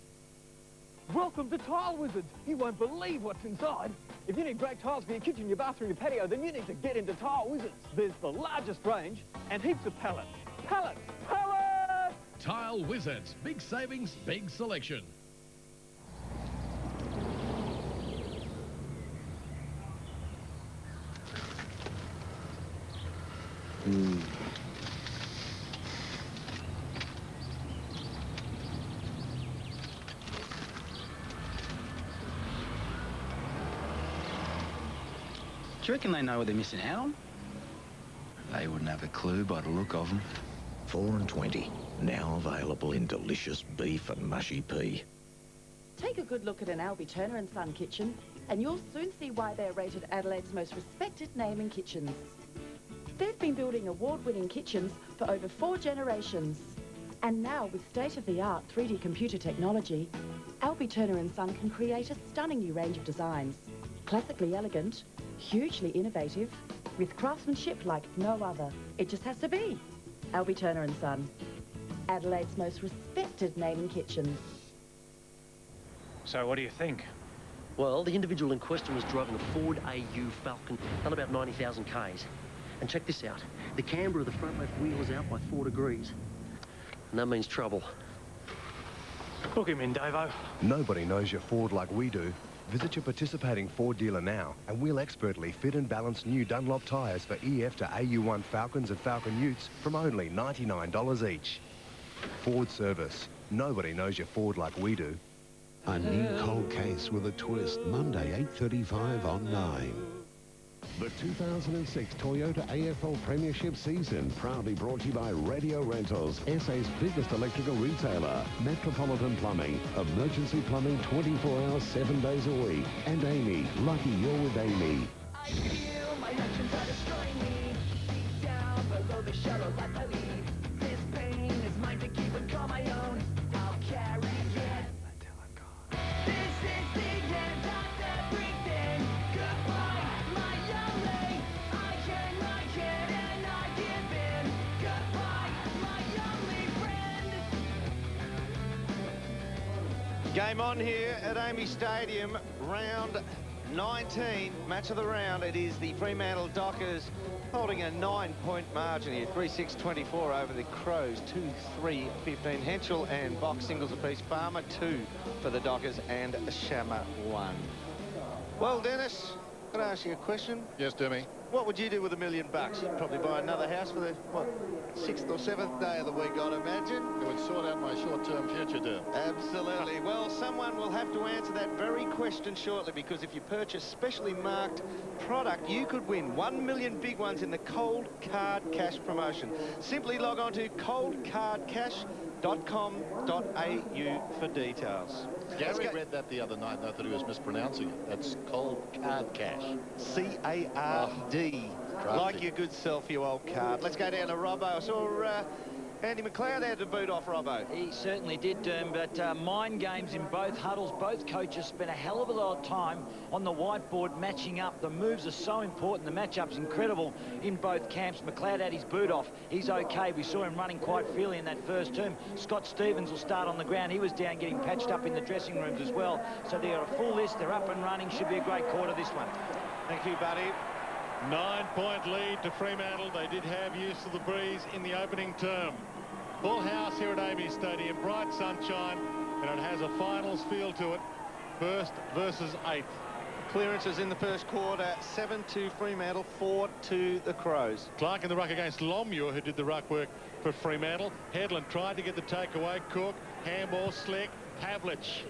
Welcome to Tile Wizards. You won't believe what's inside. If you need great tiles for your kitchen, your bathroom, your patio, then you need to get into Tile Wizards. There's the largest range and heaps of pallets. Pallets! Pallets! Tile Wizards. Big savings, big selection. Do you reckon they know what they're missing out on? They wouldn't have a clue by the look of them. 4.20. Now available in delicious beef and mushy pea. Take a good look at an Albie Turner and Son kitchen, and you'll soon see why they're rated Adelaide's most respected name in kitchens. been building award-winning kitchens for over 4 generations. And now, with state-of-the-art 3D computer technology, Albie Turner & Son can create a stunning new range of designs. Classically elegant, hugely innovative, with craftsmanship like no other. It just has to be. Albie Turner & Son, Adelaide's most respected name in kitchens. So what do you think? Well, the individual in question was driving a Ford AU Falcon, done about 90,000 Ks. And check this out. The camber of the front left wheel is out by 4 degrees. And that means trouble. Book him in, Davo. Nobody knows your Ford like we do. Visit your participating Ford dealer now and we'll expertly fit and balance new Dunlop tyres for EF to AU1 Falcons and Falcon Utes from only $99 each. Ford Service. Nobody knows your Ford like we do. A new cold case with a twist, Monday, 8:35 on 9. The 2006 Toyota AFL Premiership season, proudly brought to you by Radio Rentals, SA's biggest electrical retailer, Metropolitan Plumbing, emergency plumbing 24 hours, 7 days a week, and Amy, lucky you're with Amy. I feel my actions are destroying me. Deep down below the shallow life I lead. This pain is mine to keep and call my own. I'll carry it until I'm gone. This is the end of everything. Goodbye, my only. I can't and I give in. Goodbye, my only friend. Game on here at Amy Stadium, round 19, match of the round. It is the Fremantle Dockers holding a 9-point margin here, 3-6-24 over the Crows, 2-3-15. Henschel and Box singles apiece. Farmer 2 for the Dockers and Shammer 1. Well, Dennis, can I ask you a question? Yes, Demi. What would you do with $1 million? You'd probably buy another house for the, what, 6th or 7th day of the week, I'd imagine. It would sort out my short-term future, Deb. Absolutely. Well, someone will have to answer that very question shortly, because if you purchase specially marked product, you could win 1 million big ones in the Cold Card Cash promotion. Simply log on to coldcardcash.com.au for details. Gary read that the other night and I thought he was mispronouncing it. That's Cold Card Cash. C-A-R-D. Like your good self, you old card. Let's go down to Robbo. I saw Andy McLeod had to boot off Robbo. He certainly did, Derm, but mind games in both huddles. Both coaches spent a hell of a lot of time on the whiteboard matching up. The moves are so important. The matchup's incredible in both camps. McLeod had his boot off. He's okay. We saw him running quite freely in that first term. Scott Stevens will start on the ground. He was down getting patched up in the dressing rooms as well. So they're a full list. They're up and running. Should be a great quarter, this one. Thank you, buddy. 9-point lead to Fremantle. They did have use of the breeze in the opening term. Full house here at Amy Stadium, bright sunshine, and it has a finals feel to it. First versus 8th. Clearances in the first quarter, 7-2 Fremantle, 4-2 the Crows. Clark in the ruck against Longmuir, who did the ruck work for Fremantle. Headland tried to get the takeaway. Cook, handball, Slick, Pavlich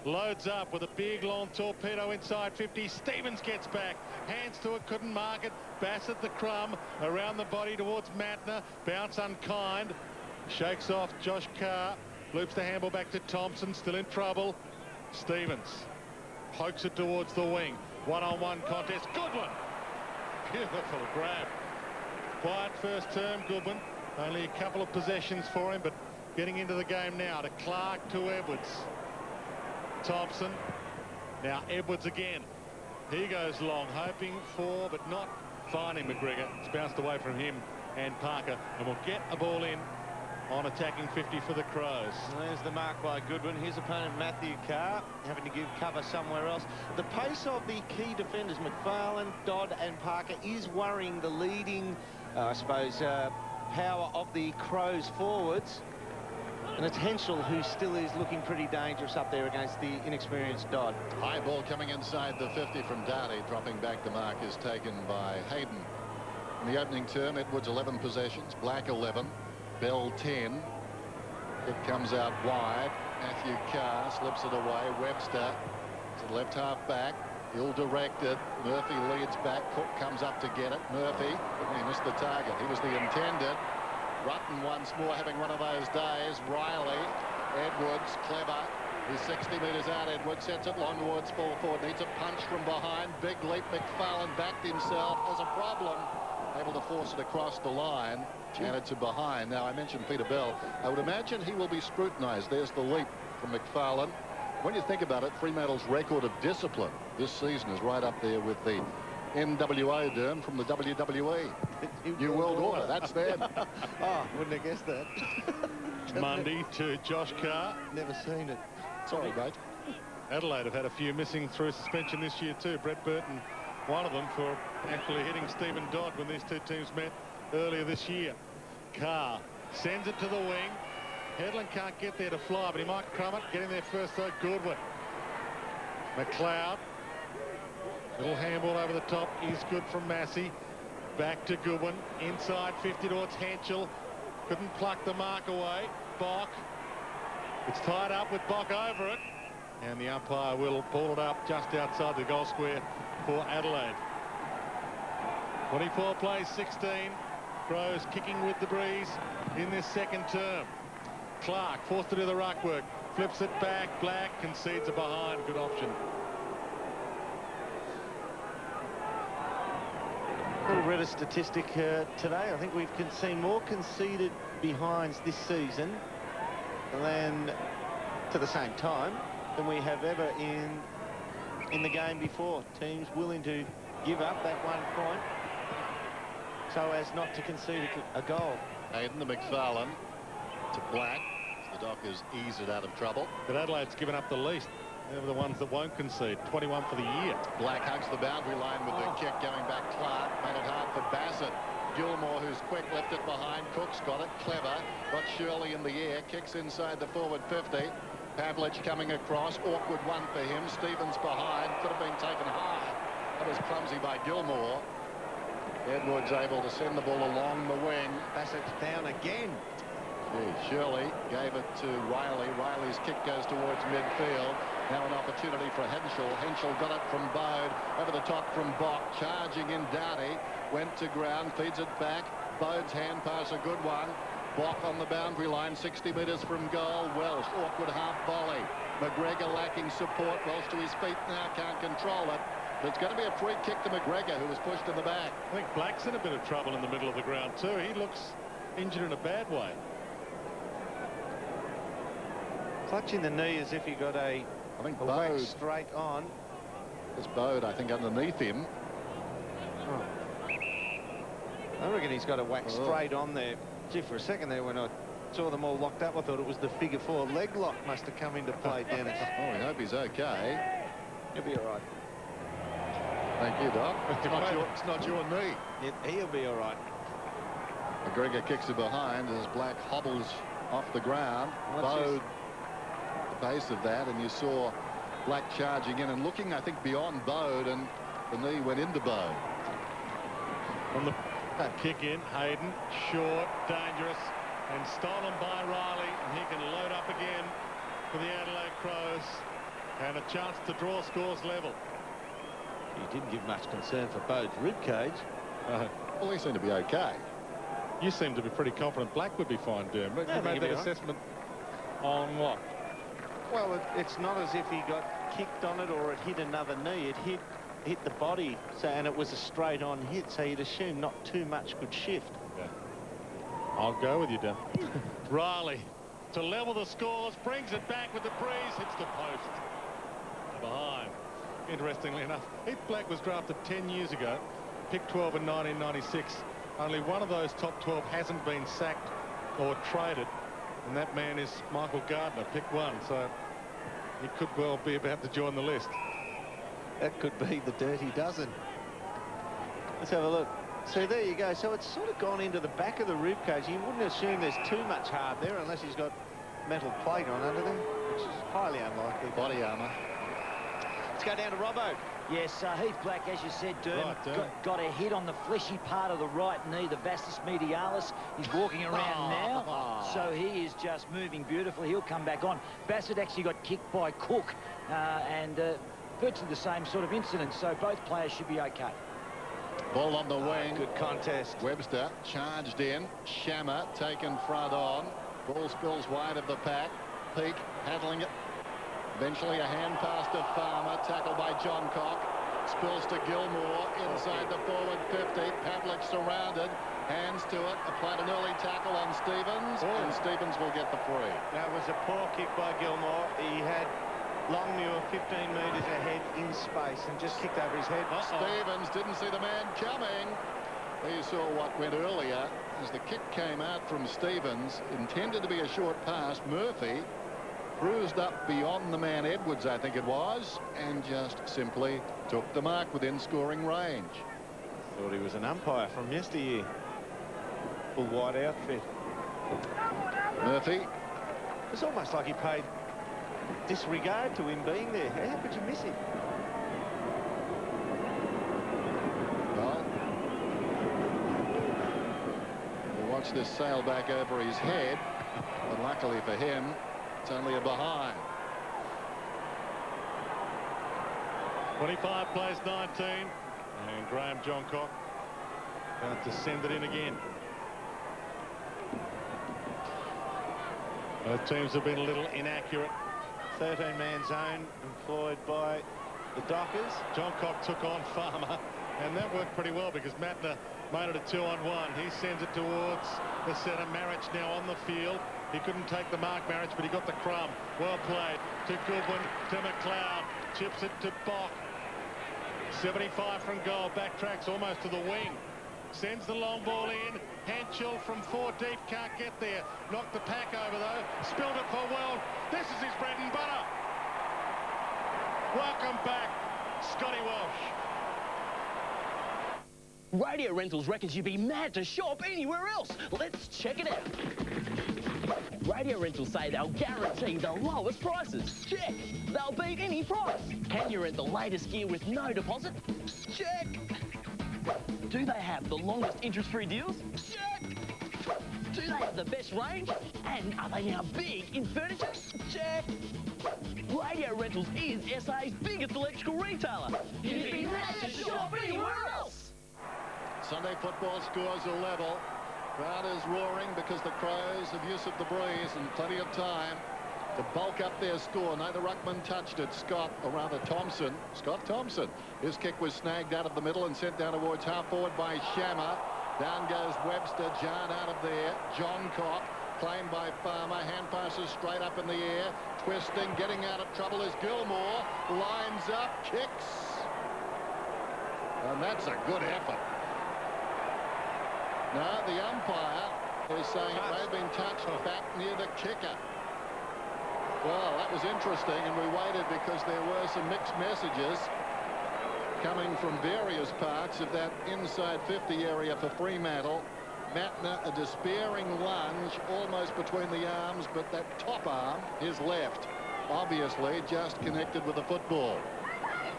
loads up with a big long torpedo inside 50. Stevens gets back, hands to it, couldn't mark it. Bassett the crumb around the body towards Matner, bounce unkind, shakes off Josh Carr, loops the handball back to Thompson, still in trouble. Stevens pokes it towards the wing. One-on-one contest. Goodwin, beautiful grab. Quiet first term, Goodwin, only a couple of possessions for him, but getting into the game now. To Clark, to Edwards. Thompson, now Edwards again. He goes long, hoping for, but not finding McGregor. It's bounced away from him and Parker, and will get a ball in on attacking 50 for the Crows. There's the mark by Goodwin. His opponent, Matthew Carr, having to give cover somewhere else. The pace of the key defenders, McFarlane, Dodd and Parker, is worrying the leading, I suppose, power of the Crows forwards. And it's Henschel who still is looking pretty dangerous up there against the inexperienced Dodd. High ball coming inside the 50 from Darty. Dropping back, the mark is taken by Hayden. In the opening term, Edwards 11 possessions, Black 11, Bell 10. It comes out wide. Matthew Carr slips it away. Webster to the left half back. Ill-directed. Murphy leads back. Cook comes up to get it. Murphy, he missed the target. He was the intended. Rutten once more having one of those days. Riley, Edwards, clever. He's 60 metres out. Edwards sets it long towards full forward. Needs a punch from behind. Big leap. McFarlane backed himself. There's a problem. able to force it across the line, and it's a behind. Now, I mentioned Peter Bell. I would imagine he will be scrutinised. There's the leap from McFarlane. When you think about it, Fremantle's record of discipline this season is right up there with the NWA Derm from the WWE. New World Order, that's them. Oh, wouldn't have guessed that. Mundy to Josh Carr. Never seen it. Sorry, mate. Adelaide have had a few missing through suspension this year too. Brett Burton, one of them, for actually hitting Stephen Dodd when these two teams met earlier this year. Carr sends it to the wing. Headland can't get there to fly, but he might crumb it. Getting there first though, Goodwin. McLeod. Little handball over the top is good from Massey. Back to Goodwin. Inside 50 towards Henschel. Couldn't pluck the mark away. Bock. It's tied up with Bock over it. And the umpire will ball it up just outside the goal square for Adelaide. 24 plays 16. Crows kicking with the breeze in this second term. Clark forced to do the ruck work. Flips it back. Black concedes a behind. Good option. A little read a statistic today. I think we've seen more conceded behinds this season than to the same time than we have ever in the game before. Teams willing to give up that 1 point so as not to concede a goal. Hayden to McFarlane to Black. The Dockers ease it out of trouble. But Adelaide's given up the least. They're the ones that won't concede. 21 for the year. Black hugs the boundary line with the kick going back. Clark made it hard for Bassett. Gilmore, who's quick, left it behind. Cook's got it. Clever. Got Shirley in the air. Kicks inside the forward 50. Pavlich coming across. Awkward one for him. Stevens behind. Could have been taken high. That was clumsy by Gilmore. Edwards able to send the ball along the wing. Bassett's down again. Shirley gave it to Riley. Riley's kick goes towards midfield. Now an opportunity for Henschel. Henschel got it from Bode. Over the top from Bock. Charging in Downey. Went to ground. Feeds it back. Bode's hand pass, a good one. Bock on the boundary line. 60 metres from goal. Welsh. Awkward half volley. McGregor lacking support. Welsh to his feet now. Can't control it. But it's going to be a free kick to McGregor, who was pushed in the back. I think Black's in a bit of trouble in the middle of the ground too. He looks injured in a bad way. Clutching the knee as if he got a whack straight on. It's Bode, I think, underneath him. Oh. I reckon he's got a whack straight on there. Gee, for a second there when I saw them all locked up, I thought it was the figure 4 leg lock must have come into play, Dennis. Oh, we hope he's okay. He'll be all right. Thank you, Doc. It's not your knee. He'll be all right. McGregor kicks it behind as Black hobbles off the ground. Bode the pace of that, and you saw Black charging in and looking, I think, beyond Bode, and the knee went into Bode. On the kick in, Hayden, short, dangerous, and stolen by Riley, and he can load up again for the Adelaide Crows, and a chance to draw scores level. He didn't give much concern for Bode's ribcage. Well, he seemed to be okay. You seem to be pretty confident Black would be fine, Derm. But you made that assessment on what? Well, it's not as if he got kicked on it or it hit another knee. It hit the body, and it was a straight-on hit, so you'd assume not too much could shift. Yeah. I'll go with you, Derm. Riley to level the scores, brings it back with the breeze, hits the post. Behind. Interestingly enough, Heath Black was drafted 10 years ago, picked 12 in 1996. Only one of those top 12 hasn't been sacked or traded, and that man is Michael Gardner, pick 1. So he could well be about to join the list. That could be the dirty dozen. Let's have a look. So there you go. So it's sort of gone into the back of the ribcage. You wouldn't assume there's too much hard there unless he's got metal plate on under there, which is highly unlikely. Body armour. Let's go down to Robbo. Yes, Heath Black, as you said, Derm, Right, got a hit on the fleshy part of the right knee, the vastus medialis. He's walking around now, so he is just moving beautifully. He'll come back on. Bassett actually got kicked by Cook, and virtually the same sort of incident, so both players should be okay. Ball on the wing. Good contest. Webster charged in. Shammer taken front on. Ball spills wide of the pack. Peake handling it. Eventually a hand pass to Farmer, tackled by John Cock. Spills to Gilmore inside the forward 50. Pavlich surrounded. Hands to it. Applied an early tackle on Stevens. And Stevens will get the free. That was a poor kick by Gilmore. He had Longmuir 15 metres ahead in space and just kicked over his head. Stevens didn't see the man coming. He saw what went earlier as the kick came out from Stevens. Intended to be a short pass. Murphy cruised up beyond the man Edwards, I think it was, and just simply took the mark within scoring range. Thought he was an umpire from yesteryear. Full white outfit. Murphy. It's almost like he paid disregard to him being there. How could you miss him? Well, we'll watch this sail back over his head, but luckily for him, it's only a behind. 25 plays 19, and Graham Johncock about to send it in again. Both teams have been a little inaccurate. 13-man zone employed by the Dockers. Johncock took on Farmer, and that worked pretty well because Mattner made it a 2-on-1. He sends it towards the centre. Marriage now on the field. He couldn't take the mark, Marriage, but he got the crumb. Well played to Goodwin, to McLeod. Chips it to Bock. 75 from goal. Backtracks almost to the wing. Sends the long ball in. Henschel from 4 deep, can't get there. Knocked the pack over though. Spilled it for Weld. This is his bread and butter. Welcome back, Scotty Walsh. Radio Rentals reckons you'd be mad to shop anywhere else. Let's check it out. Radio Rentals say they'll guarantee the lowest prices. Check. They'll beat any price. Can you rent the latest gear with no deposit? Check. Do they have the longest interest-free deals? Check. Do they have the best range? And are they now big in furniture? Check. Radio Rentals is SA's biggest electrical retailer. You'd be mad to shop anywhere else. Sunday football scores are level. Crowd is roaring because the Crows have use of the breeze and plenty of time to bulk up their score. Neither ruckman touched it. Scott, or rather Thompson. Scott Thompson. His kick was snagged out of the middle and sent down towards half forward by Shammer. Down goes Webster. Jarred out of there. Johncock. Claimed by Farmer. Hand passes straight up in the air. Twisting. Getting out of trouble is Gilmore. Lines up. Kicks. And that's a good effort. No, the umpire is saying it may have been touched back near the kicker. Well, that was interesting, and we waited because there were some mixed messages coming from various parts of that inside 50 area for Fremantle. Mattner, a despairing lunge almost between the arms, but that top arm, his left, obviously just connected with the football.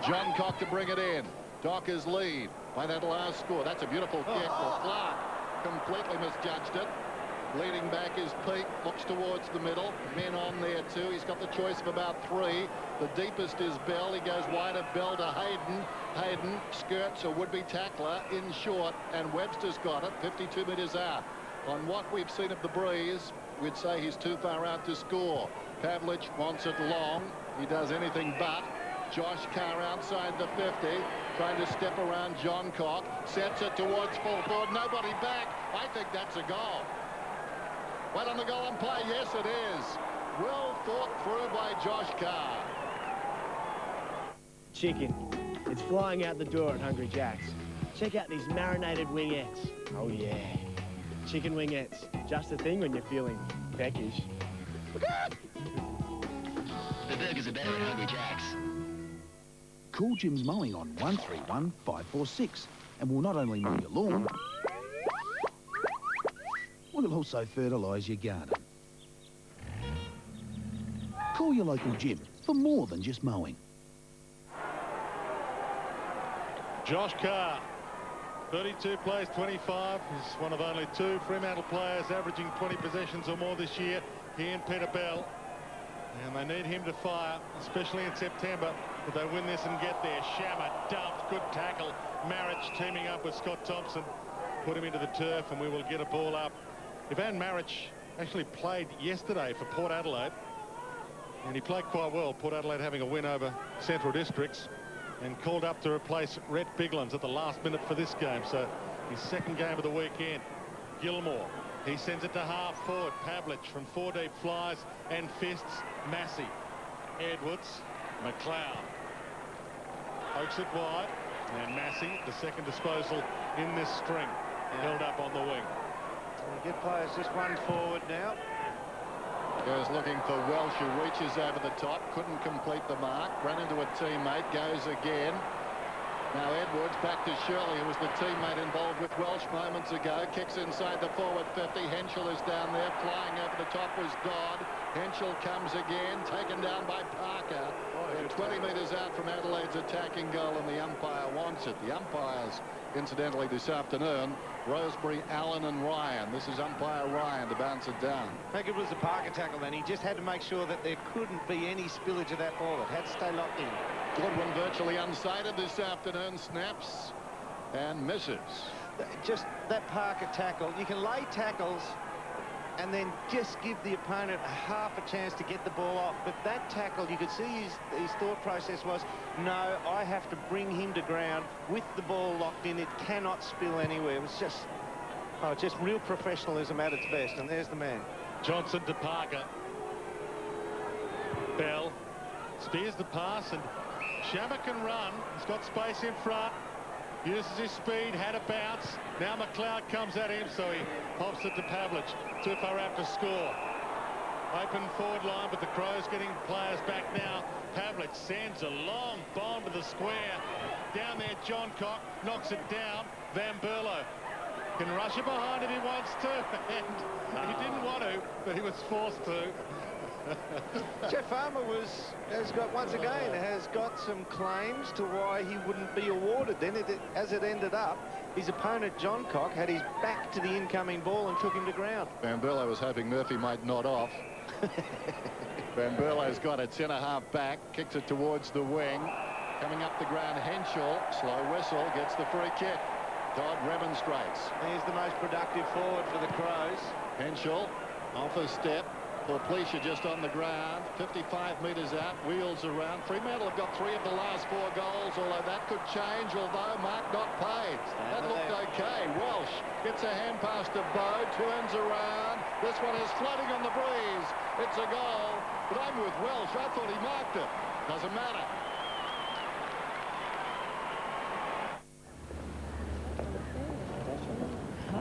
Johncock to bring it in. Dockers lead by that last score. That's a beautiful kick. Well, Clark completely misjudged it. Leading back is Peake, looks towards the middle. Men on there too. He's got the choice of about 3. The deepest is Bell. He goes wide of Bell to Hayden. Hayden skirts a would-be tackler in short, and Webster's got it 52 metres out. On what we've seen of the breeze, we'd say he's too far out to score. Pavlich wants it long. He does anything but. Josh Carr outside the 50, trying to step around Johncock. Sets it towards full forward. Nobody back. I think that's a goal. Right on the goal and play. Yes, it is. Well thought through by Josh Carr. Chicken. It's flying out the door at Hungry Jack's. Check out these marinated wingettes. Oh, yeah. Chicken wingettes. Just the thing when you're feeling peckish. The burgers are better at Hungry Jack's. Call Jim's Mowing on 131 546 and we'll not only mow your lawn, we'll also fertilise your garden. Call your local Jim for more than just mowing. Josh Carr, 32 plays 25. He's one of only 2 Fremantle players averaging 20 possessions or more this year. He and Peter Bell. And they need him to fire, especially in September, if they win this and get there. Shammer dumped, good tackle. Marriage teaming up with Scott Thompson. Put him into the turf and we will get a ball up. Ivan Marriage actually played yesterday for Port Adelaide. And he played quite well. Port Adelaide having a win over Central Districts. and called up to replace Rhett Biglands at the last minute for this game. So his second game of the weekend. Gilmore, he sends it to half forward. Pavlich from 4 deep flies and fists. Massey, Edwards, McLeod pokes it wide, and Massey, the second disposal in this string, held up on the wing. Good players, just one forward now. Goes looking for Welsh, who reaches over the top, couldn't complete the mark, ran into a teammate, goes again. Now Edwards back to Shirley, who was the teammate involved with Welsh moments ago. Kicks inside the forward 50. Henschel is down there. Flying over the top was Dodd. Henschel comes again, taken down by Parker. They're 20 metres out from Adelaide's attacking goal, and the umpire wants it. The umpires, incidentally, this afternoon, Rosebery, Allen and Ryan. This is umpire Ryan to bounce it down. I think it was the Parker tackle then. He just had to make sure that there couldn't be any spillage of that ball. It had to stay locked in. Goodwin virtually unsighted this afternoon. Snaps and misses. Just that Parker tackle. You can lay tackles and then just give the opponent half a chance to get the ball off. But that tackle, you could see his thought process was, no, I have to bring him to ground with the ball locked in. It cannot spill anywhere. It was just real professionalism at its best. And there's the man. Johnson to Parker. Bell spears the pass, and Shammer can run. He's got space in front. Uses his speed, had a bounce. Now McLeod comes at him, so he pops it to Pavlich. Too far out to score. Open forward line, but the Crows getting players back now. Pavlich sends a long bomb to the square. Down there, John Cock knocks it down. Van Berlo can rush it behind if he wants to. And he didn't want to, but he was forced to. Jeff Farmer has got some claims to why he wouldn't be awarded. Then, as it ended up, his opponent John Cock had his back to the incoming ball and took him to ground. Van Berlo was hoping Murphy might nod off. Van Berlo's got it centre-half back, kicks it towards the wing. Coming up the ground, Henschel, slow whistle, gets the free kick. Dodd remonstrates. He's the most productive forward for the Crows. Henschel off a step. Porplecia just on the ground, 55 metres out, wheels around. Fremantle have got 3 of the last 4 goals, although that could change, although Mark not paid. That looked okay. Welsh gets a hand pass to Bowe, turns around. This one is floating on the breeze. It's a goal, but I'm with Welsh. I thought he marked it. Doesn't matter.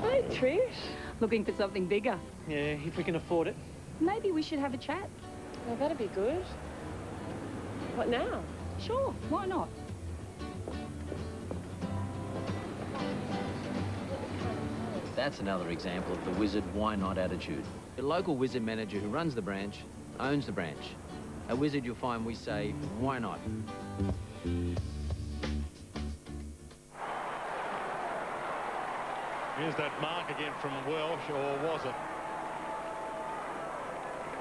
Hi, Trish. Looking for something bigger? Yeah, if we can afford it. Maybe we should have a chat. Well, that'd be good. What now? Sure, why not? That's another example of the wizard why not attitude. The local wizard manager who runs the branch owns the branch. A wizard, you'll find we say, why not? Here's that mark again from Welsh, or was it?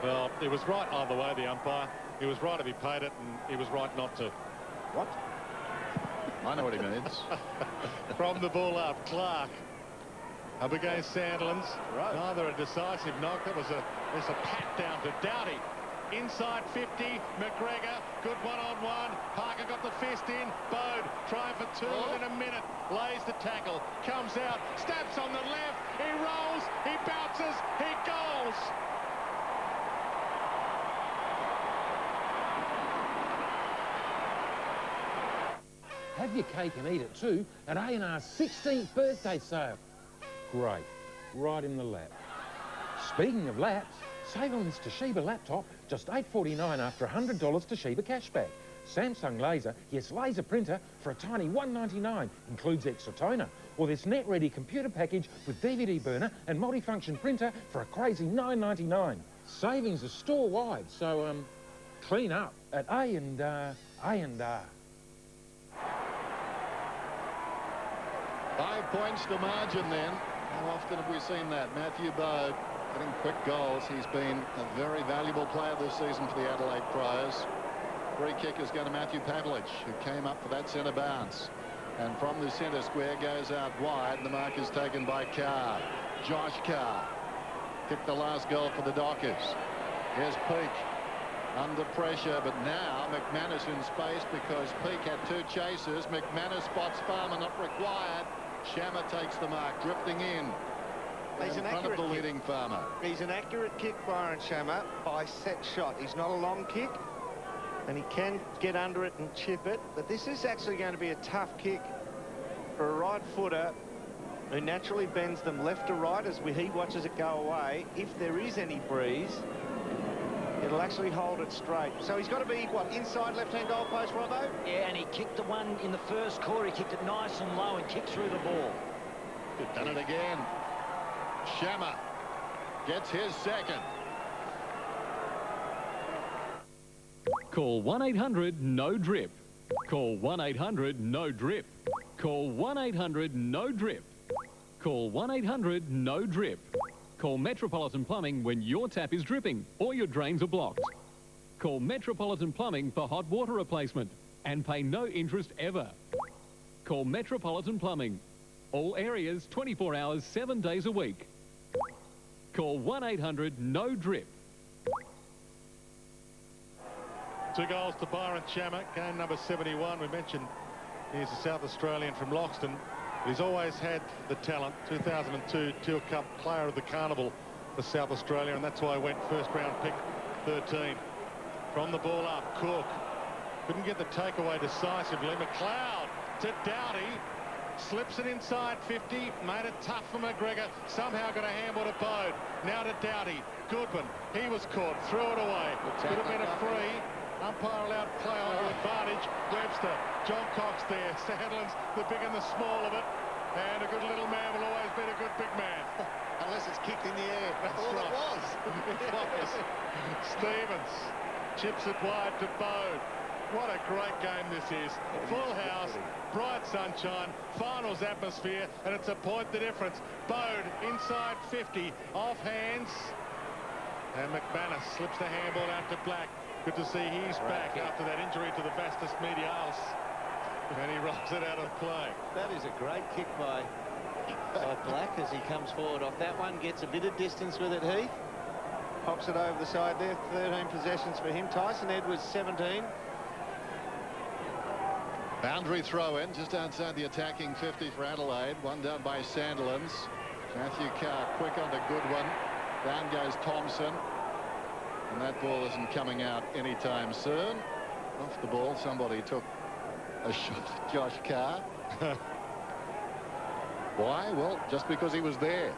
Well, it was right either way, the umpire. He was right if he paid it, and he was right not to. What? I know what he means. From the ball up, Clark up against Sandlands. Right. Neither a decisive knock. It was a pat down to Doughty. Inside 50, McGregor, good one-on-one. Parker got the fist in. Bode trying for 2 within a minute. Lays the tackle, comes out, stabs on the left. He rolls, he bounces, he goals. Have your cake and eat it too at A&R's 16th birthday sale. Great, right in the lap. Speaking of laps, save on this Toshiba laptop, just $8.49 after $100 Toshiba cashback. Samsung Laser, yes, laser printer for a tiny $1.99, includes extra toner. Or this net-ready computer package with DVD burner and multifunction printer for a crazy $9.99. Savings are store-wide, so clean up at A&R. 5 points to margin then. How often have we seen that? Matthew Bode getting quick goals. He's been a very valuable player this season for the Adelaide Crows. Free kick is going to Matthew Pavlich, who came up for that centre bounce. And from the centre square goes out wide. The mark is taken by Carr. Josh Carr kicked the last goal for the Dockers. Here's Peake. under pressure, but now McManus in space because Peake had 2 chases. McManus spots Farmer, not required. Shammer takes the mark, drifting in. He's in an front of accurate the kick. leading Farmer. He's an accurate kick, Byron Shammer, by set shot. He's not a long kick, and he can get under it and chip it, but this is actually going to be a tough kick for a right footer who naturally bends them left to right as he watches it go away. If there is any breeze, it'll actually hold it straight. So he's got to be, what, inside left-hand goal post, Robbo? Yeah, and he kicked the one in the first quarter. He kicked it nice and low and kicked through the ball. Done it again. Shammer gets his second. Call 1-800-NO-DRIP. Call 1-800-NO-DRIP. Call 1-800-NO-DRIP. Call 1-800-NO-DRIP. Call Metropolitan Plumbing when your tap is dripping or your drains are blocked. Call Metropolitan Plumbing for hot water replacement and pay no interest ever. Call Metropolitan Plumbing. All areas, 24 hours, 7 days a week. Call 1-800-NO-DRIP. 2 goals to Byron Shammer, game number 71. We mentioned he's a South Australian from Loxton. He's always had the talent. 2002 Teal Cup Player of the Carnival for South Australia, and that's why he went first round pick 13. From the ball up, Cook couldn't get the takeaway decisively. McLeod to Doughty, slips it inside 50, made it tough for McGregor, somehow got a handball to Bode. Now to Doughty. Goodwin, he was caught, threw it away. Could have been a free. Umpire allowed play on to advantage. Webster, John Cox there. Sandlin's the big and the small of it. And a good little man will always beat a good big man. Unless it's kicked in the air. That's all right. it was. It was. Stevens chips it wide to Bode. What a great game this is. Full house, bright sunshine, finals atmosphere, and it's a point the difference. Bode inside 50, off hands. And McManus slips the handball out to Black. Good to see he's back after that injury to the vastus medialis. And he rolls it out of play. That is a great kick by Black as he comes forward off that one. Gets a bit of distance with it, Heath. Pops it over the side there. 13 possessions for him. Tyson Edwards, 17. Boundary throw in just outside the attacking 50 for Adelaide. One down by Sandilands. Matthew Carr quick on the Goodwin. Down goes Thompson. And that ball isn't coming out anytime soon. Off the ball, somebody took a shot at Josh Carr. Why? Well, just because he was there.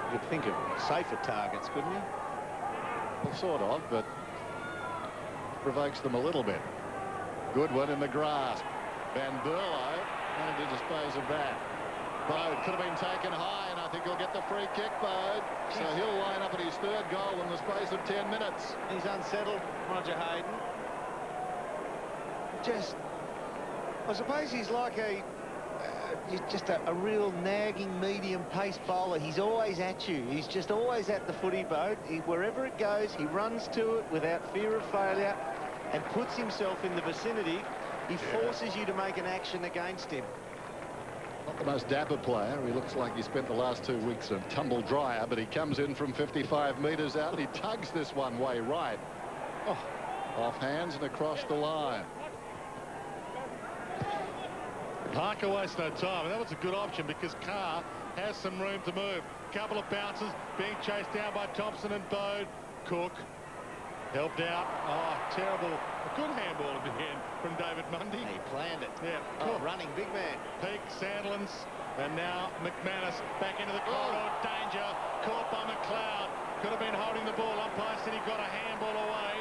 You could think of safer targets, couldn't you? Well, sort of, but provokes them a little bit. Goodwin in the grasp. Van Berlo wanted to dispose of that. Bode could have been taken high, and I think he'll get the free kick, Bode. So he'll line up at his 3rd goal in the space of 10 minutes. He's unsettled, Roger Hayden. Just, I suppose he's like just a real nagging medium pace bowler. He's always at you. He's just always at the footy, Bode. Wherever it goes, he runs to it without fear of failure and puts himself in the vicinity. He forces you to make an action against him. Not the most dapper player. He looks like he spent the last 2 weeks of tumble dryer, but he comes in from 55 metres out and he tugs this one way right. Oh, off hands and across the line. Parker wastes no time, and that was a good option because Carr has some room to move. Couple of bounces being chased down by Thompson and Bode. Cook helped out. Oh, terrible. A good handball at the end from David Mundy. He planned it. Yeah. Oh, running big man. Peake, Sandlands, and now McManus back into the corridor. Danger. Caught by McLeod. Could have been holding the ball. Umpire said he got a handball away,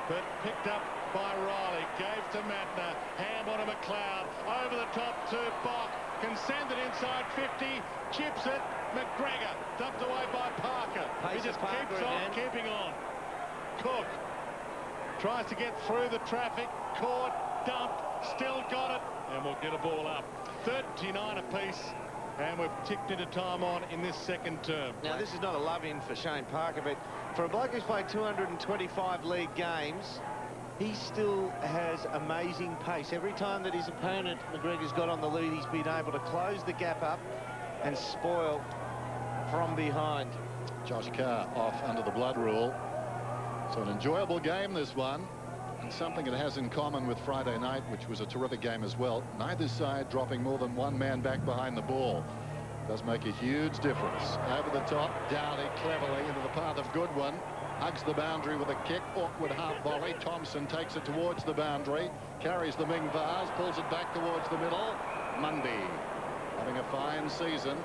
but picked up by Riley. Gave to Matner. Handball to McLeod. Over the top to Bock. Can send it inside 50. Chips it. McGregor. Dumped away by Parker. He just keeps on keeping on. Cook tries to get through the traffic. Caught. Dumped. Still got it. And we'll get a ball up. 39 apiece. And we've ticked into time on in this 2nd term. Now, this is not a love-in for Shane Parker, but for a bloke who's played 225 league games, he still has amazing pace. Every time that his opponent, McGregor's got on the lead, he's been able to close the gap up and spoil from behind. Josh Carr off under the blood rule. So an enjoyable game, this one, and something it has in common with Friday night, which was a terrific game as well. Neither side dropping more than one man back behind the ball. Does make a huge difference. Over the top, Dowdy cleverly into the path of Goodwin. Hugs the boundary with a kick, awkward half volley. Thompson takes it towards the boundary, carries the Ming Vase, pulls it back towards the middle. Mundy having a fine season.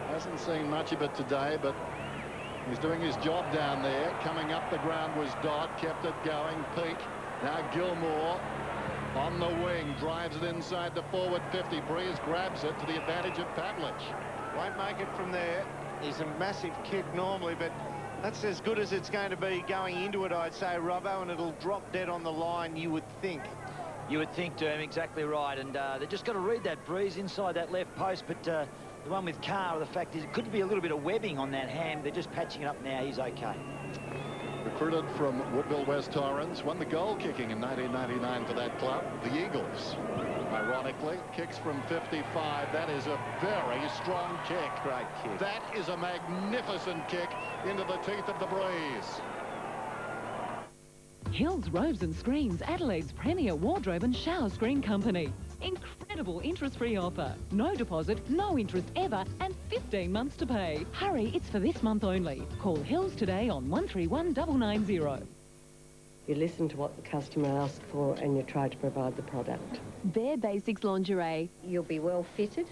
Hasn't seen much of it today, but he's doing his job down there. Coming up the ground was Dodd, kept it going. Peak. Now Gilmore on the wing, drives it inside the forward 50. Breeze grabs it to the advantage of Pavlich. Won't make it from there. He's a massive kick normally, but that's as good as it's going to be going into it, I'd say, Robbo, and it'll drop dead on the line, you would think. You would think, Derm, exactly right. And they've just got to read that Breeze inside that left post. But the one with Carr, the fact is it could be a little bit of webbing on that hand. They're just patching it up now. He's okay. Recruited from Woodville West Torrens, won the goal kicking in 1999 for that club. The Eagles, ironically, kicks from 55. That is a very strong kick. Great kick. That is a magnificent kick into the teeth of the Breeze. Hills Robes and Screens, Adelaide's premier wardrobe and shower screen company. Incredible interest-free offer. No deposit, no interest ever, and 15 months to pay. Hurry, it's for this month only. Call Hills today on 131990. You listen to what the customer asks for and you try to provide the product. Bare Basics Lingerie. You'll be well fitted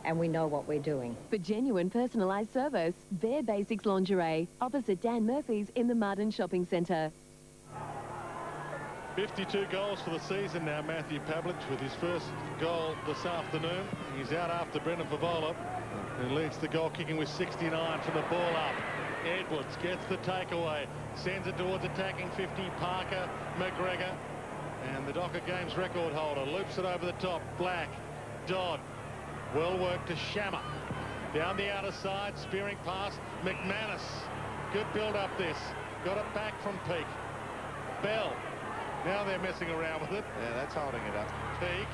and we know what we're doing. For genuine personalised service, Bare Basics Lingerie, opposite Dan Murphy's in the Martin Shopping Centre. 52 goals for the season now, Matthew Pavlich, with his first goal this afternoon. He's out after Brendan Favola, who leads the goal kicking with 69 from the ball up. Edwards gets the takeaway, sends it towards attacking 50, Parker, McGregor, and the Docker Games record holder loops it over the top. Black, Dodd, well worked to Shammer. Down the outer side, spearing pass, McManus. Good build up this. Got it back from Peak. Bell. Now they're messing around with it. Yeah, that's holding it up. Peak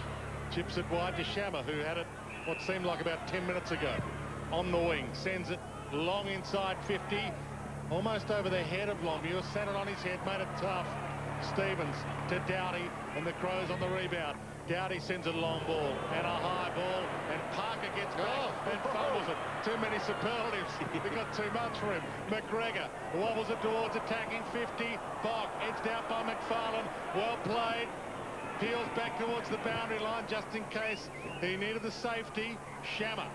chips it wide to Shammer, who had it what seemed like about 10 minutes ago. On the wing, sends it long inside 50, almost over the head of Longmuir. Sat it on his head, made it tough. Stevens to Dowdy, and the Crows on the rebound. Dowdy sends a long ball and a high ball, and Parker gets back and fumbles it. Too many superlatives. They got too much for him. McGregor wobbles it towards attacking 50. Bog edged out by McFarlane. Well played. Peels back towards the boundary line just in case he needed the safety. Shammer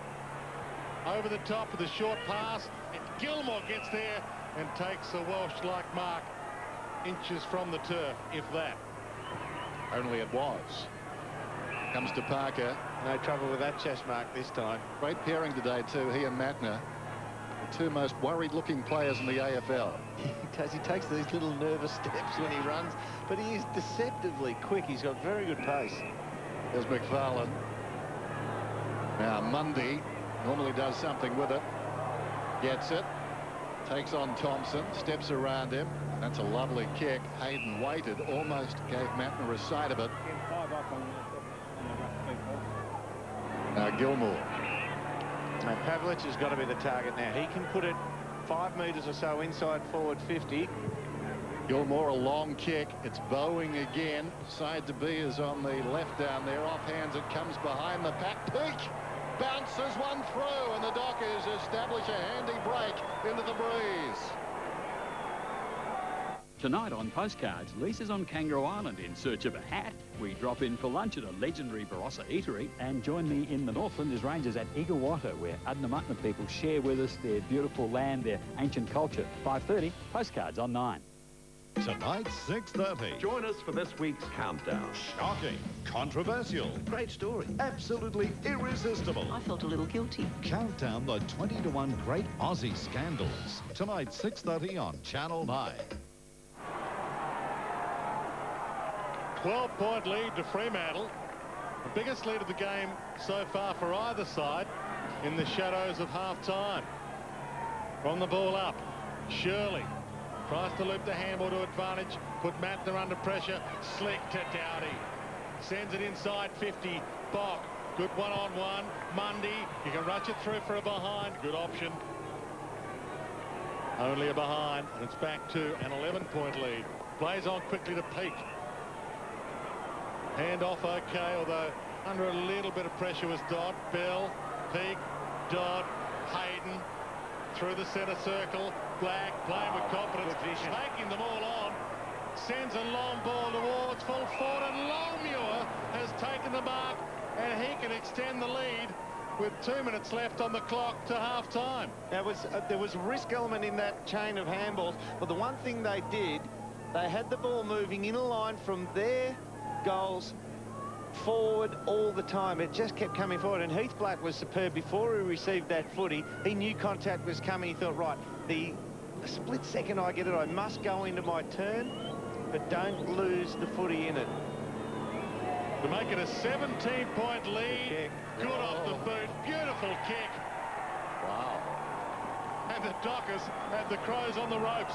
over the top with a short pass, and Gilmore gets there and takes a Welsh-like mark inches from the turf, if that. Only it was. Comes to Parker. No trouble with that chest mark this time. Great pairing today too, he and Matner. The two most worried looking players in the AFL. He does. He takes these little nervous steps when he runs, but he is deceptively quick. He's got very good pace. There's McFarlane. Now Mundy normally does something with it. Gets it. Takes on Thompson. Steps around him. That's a lovely kick. Hayden waited. Almost gave Matner a sight of it. Now Gilmore. Now Pavlich has got to be the target now. He can put it 5 metres or so inside forward 50. Gilmore, a long kick. It's bowing again. Side to B is on the left down there. Off hands, it comes behind the pack. Peak bounces one through, and the Dockers establish a handy break into the Breeze. Tonight on Postcards, Lisa's on Kangaroo Island in search of a hat. We drop in for lunch at a legendary Barossa eatery. And join me in the Northland as rangers at Igawata, where Adnamatna people share with us their beautiful land, their ancient culture. 5:30, Postcards on 9. Tonight, 6:30. Join us for this week's countdown. Shocking, controversial, Great story. absolutely irresistible. I felt a little guilty. Count down the 20-to-1 great Aussie scandals. Tonight, 6:30 on Channel 9. 12-point lead to Fremantle. The biggest lead of the game so far for either side in the shadows of half-time. From the ball up, Shirley tries to loop the handball to advantage, put Matner under pressure, slick to Dowdy. Sends it inside 50, Bock, good one-on-one, Mundy, you can rush it through for a behind, good option. Only a behind, and it's back to an 11-point lead. Plays on quickly to Peak. Hand off okay, although under a little bit of pressure was Dodd. Bell, Peak, Dodd, Hayden through the centre circle. Black playing with confidence, taking them all on. Sends a long ball towards full forward, and Longmuir has taken the mark, and he can extend the lead with 2 minutes left on the clock to half-time. There was a risk element in that chain of handballs, but the one thing they did, they had the ball moving in a line from their goals forward all the time. It just kept coming forward, and Heath Black was superb before he received that footy. He knew contact was coming. He thought, right, the split second I get it, I must go into my turn, but don't lose the footy in it. To make it a 17-point lead. Good off the boot. Beautiful kick. Wow. And the Dockers have the Crows on the ropes.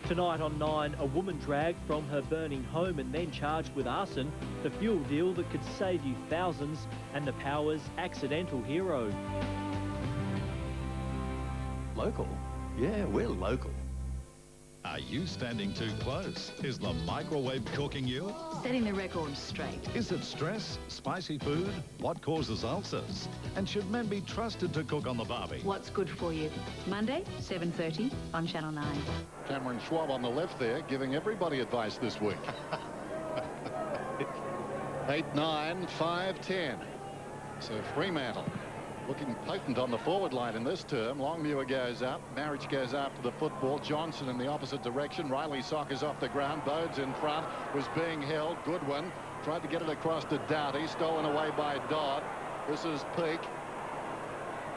Tonight on 9, a woman dragged from her burning home and then charged with arson, the fuel deal that could save you thousands, and the Powers' accidental hero. Local? Yeah, we're local. Are you standing too close? Is the microwave cooking you? Setting the record straight. Is it stress? Spicy food? What causes ulcers? And should men be trusted to cook on the barbie? What's good for you? Monday, 7:30 on Channel 9. Cameron Schwab on the left there, giving everybody advice this week. 8-9, 5-10. So Fremantle looking potent on the forward line in this term. Longmuir goes up. Marriage goes after the football. Johnson in the opposite direction. Riley Sockers off the ground. Bode's in front. Was being held. Goodwin tried to get it across to Doughty. Stolen away by Dodd. This is Peak.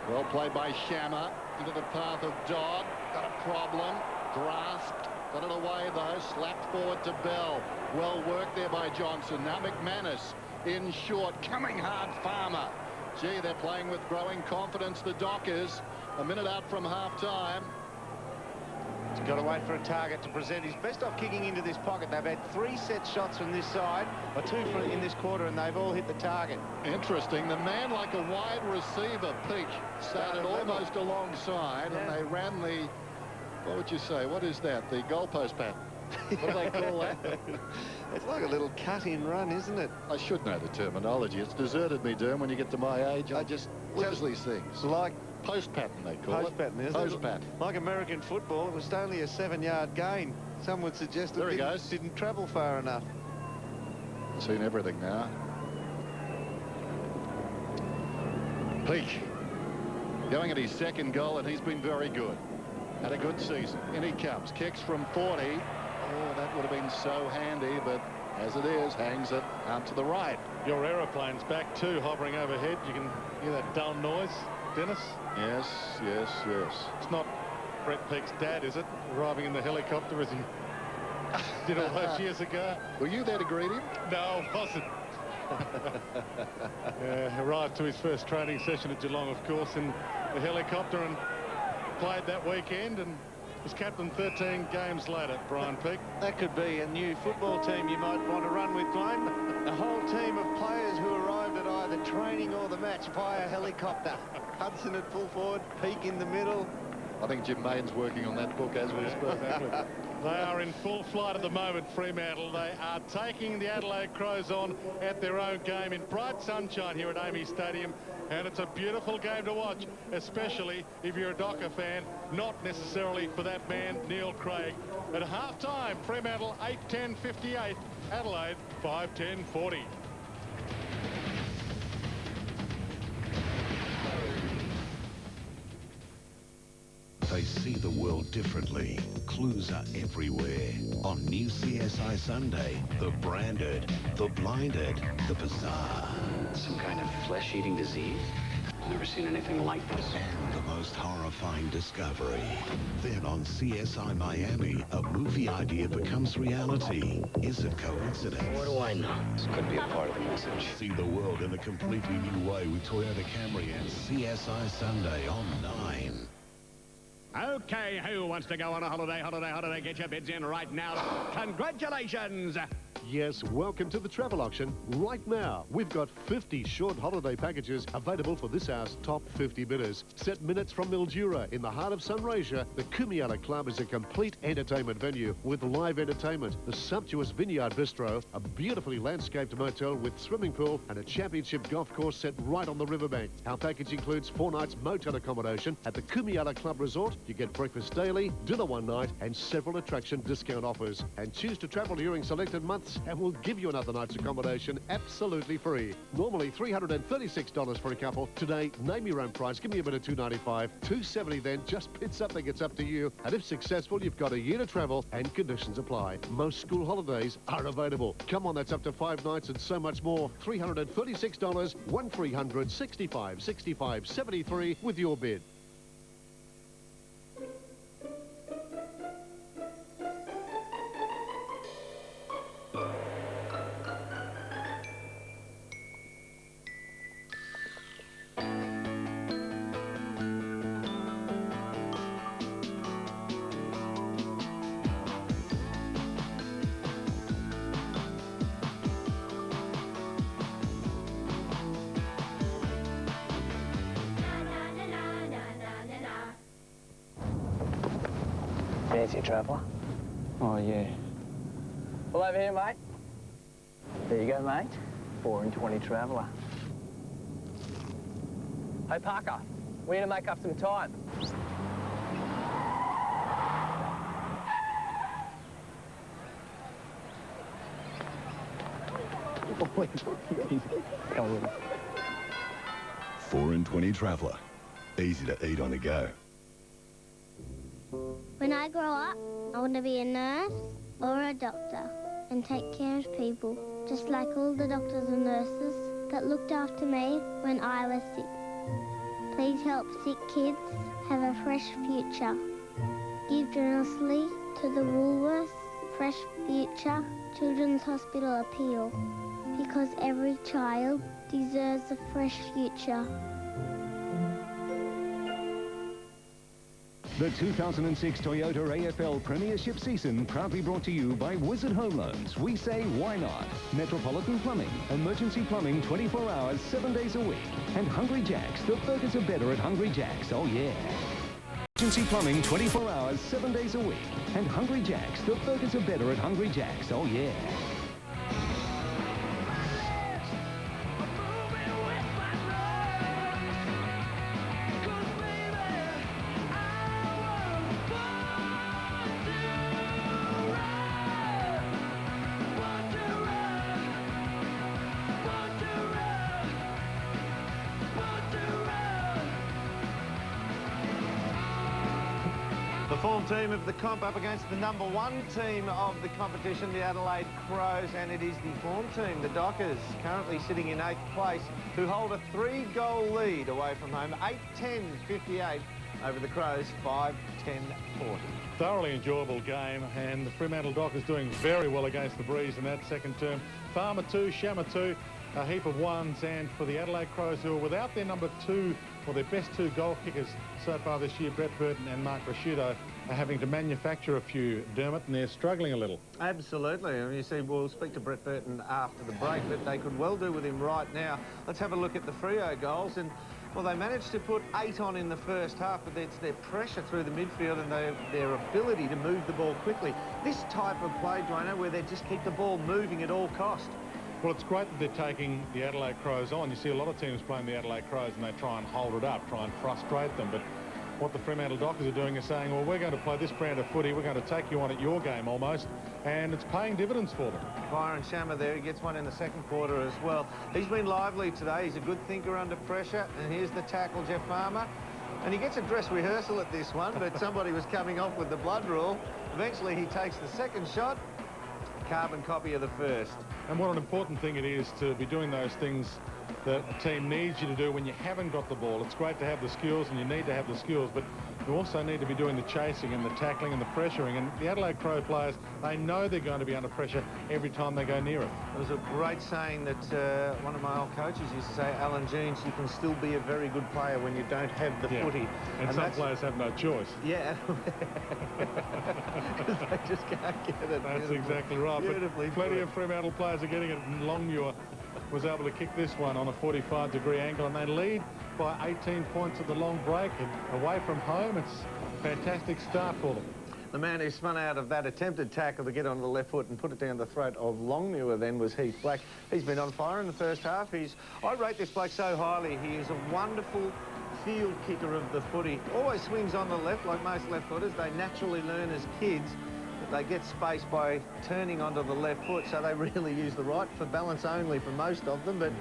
Well played by Shammer. Into the path of Dodd. Got a problem. Grasped. Got it away though. Slapped forward to Bell. Well worked there by Johnson. Now McManus in short. Coming hard, Farmer. Gee, they're playing with growing confidence, the Dockers. A minute out from half-time. He's got to wait for a target to present. He's best off kicking into this pocket. They've had 3 set shots from this side, or 2 in this quarter, and they've all hit the target. Interesting. The man, like a wide receiver, Peak, started almost alongside, and they ran the, what would you say, what is that, the goalpost pattern? What do they call that? It's like a little cut-in run, isn't it? I should know the terminology. It's deserted me, Derm, when you get to my age. I just lose these things. Like post pattern, they call post pattern, isn't post it? pattern. Like American football, it was only a 7-yard gain. Some would suggest it didn't travel far enough. Seen everything now. Peak going at his second goal, and he's been very good. Had a good season. In he comes. Kicks from 40. Oh, that would have been so handy, but as it is, hangs it out to the right. Your aeroplane's back too, hovering overhead. You can hear that dull noise, Dennis? Yes, yes, yes. It's not Brett Peak's dad, is it? Arriving in the helicopter as he did all those years ago. Were you there to greet him? No, I wasn't. Arrived to his first training session at Geelong, of course, in the helicopter, and played that weekend, and was captain 13 games later, Brian Peak. That could be a new football team you might want to run with, Dwayne. A whole team of players who arrived at either training or the match via helicopter. Hudson at full forward, Peak in the middle. I think Jim Mayne's working on that book as we speak. They are in full flight at the moment, Fremantle. They are taking the Adelaide Crows on at their own game in bright sunshine here at AAMI Stadium. And it's a beautiful game to watch, especially if you're a Docker fan, not necessarily for that man, Neil Craig. At half-time, Fremantle 8-10-58, Adelaide 5-10-40. They see the world differently. Clues are everywhere. On New CSI Sunday, the branded, the blinded, the bizarre. Some kind of flesh-eating disease? Never seen anything like this. And the most horrifying discovery. Then on CSI Miami, a movie idea becomes reality. Is it coincidence? What do I know? This could be a part of the message. See the world in a completely new way with Toyota Camry and CSI Sunday on 9. Okay, who wants to go on a holiday? Get your bids in right now. Congratulations! Yes, welcome to the travel auction. Right now, we've got 50 short holiday packages available for this hour's top 50 bidders. Set minutes from Mildura in the heart of Sunraysia, the Kumiala Club is a complete entertainment venue with live entertainment, the sumptuous Vineyard Bistro, a beautifully landscaped motel with swimming pool and a championship golf course set right on the riverbank. Our package includes 4 nights motel accommodation at the Kumiala Club Resort. You get breakfast daily, dinner one night and several attraction discount offers. And choose to travel during selected months and we'll give you another night's accommodation absolutely free. Normally $336 for a couple. Today, name your own price. Give me a bit of $295. $270 then. Just bid something. It's up to you. And if successful, you've got a year to travel and conditions apply. Most school holidays are available. Come on, that's up to 5 nights and so much more. $336, 1300 65 65 73 with your bid. Fancy traveller? Oh, yeah. Well, over here, mate. There you go, mate. 4 and 20 traveller. Hey, Parker, we need to make up some time. Come on. 4 and 20 traveller. Easy to eat on the go. When I grow up, I want to be a nurse or a doctor and take care of people, just like all the doctors and nurses that looked after me when I was sick. Please help sick kids have a fresh future. Give generously to the Woolworths Fresh Future Children's Hospital appeal, because every child deserves a fresh future. The 2006 Toyota AFL Premiership season proudly brought to you by Wizard Home Loans. We say, why not? Metropolitan Plumbing, emergency plumbing 24 hours, 7 days a week. And Hungry Jack's, the burgers are better at Hungry Jack's, oh yeah. Emergency plumbing 24 hours, 7 days a week. And Hungry Jack's, the burgers are better at Hungry Jack's, oh yeah. The form team of the comp up against the number 1 team of the competition, the Adelaide Crows, and it is the form team, the Dockers, currently sitting in 8th place, who hold a 3-goal lead away from home, 8-10-58 over the Crows, 5-10-40. Thoroughly enjoyable game, and the Fremantle Dockers doing very well against the Breeze in that second term. Farmer 2, Shammer 2, a heap of ones, and for the Adelaide Crows, who are without their number 2, or their best 2 goal kickers so far this year, Brett Burton and Mark Rasciuto, are having to manufacture a few, Dermot, and they're struggling a little. Absolutely. And you see, we'll speak to Brett Burton after the break, but they could well do with him right now. Let's have a look at the Freo goals. And well, they managed to put 8 on in the first half, but it's their pressure through the midfield and their ability to move the ball quickly. This type of play, Dwayne, where they just keep the ball moving at all cost. Well, it's great that they're taking the Adelaide Crows on. You see a lot of teams playing the Adelaide Crows and they try and hold it up, try and frustrate them. But what the Fremantle Dockers are doing is saying, well, we're going to play this brand of footy. We're going to take you on at your game almost. And it's paying dividends for them. Byron Shammer there, he gets one in the second quarter as well. He's been lively today. He's a good thinker under pressure. And here's the tackle, Jeff Farmer. And he gets a dress rehearsal at this one, but somebody was coming off with the blood rule. Eventually he takes the second shot. Carbon copy of the first. And what an important thing it is to be doing those things that a team needs you to do when you haven't got the ball. It's great to have the skills, and you need to have the skills, but you also need to be doing the chasing and the tackling and the pressuring. And the Adelaide Crow players, they know they're going to be under pressure every time they go near it. There was a great saying that one of my old coaches used to say, Alan Jeans, you can still be a very good player when you don't have the footy. And some players have no choice. Yeah. They just can't get it. That's exactly right. But plenty of Fremantle players are getting it, and Longmuir was able to kick this one on a 45-degree angle, and they lead by 18 points at the long break, and away from home. It's a fantastic start for them. The man who spun out of that attempted tackle to get onto the left foot and put it down the throat of Longmuir then was Heath Black. He's been on fire in the first half. I rate this bloke so highly. He is a wonderful field kicker of the footy. Always swings on the left, like most left-footers. They naturally learn as kids that they get space by turning onto the left foot, so they really use the right for balance only for most of them, but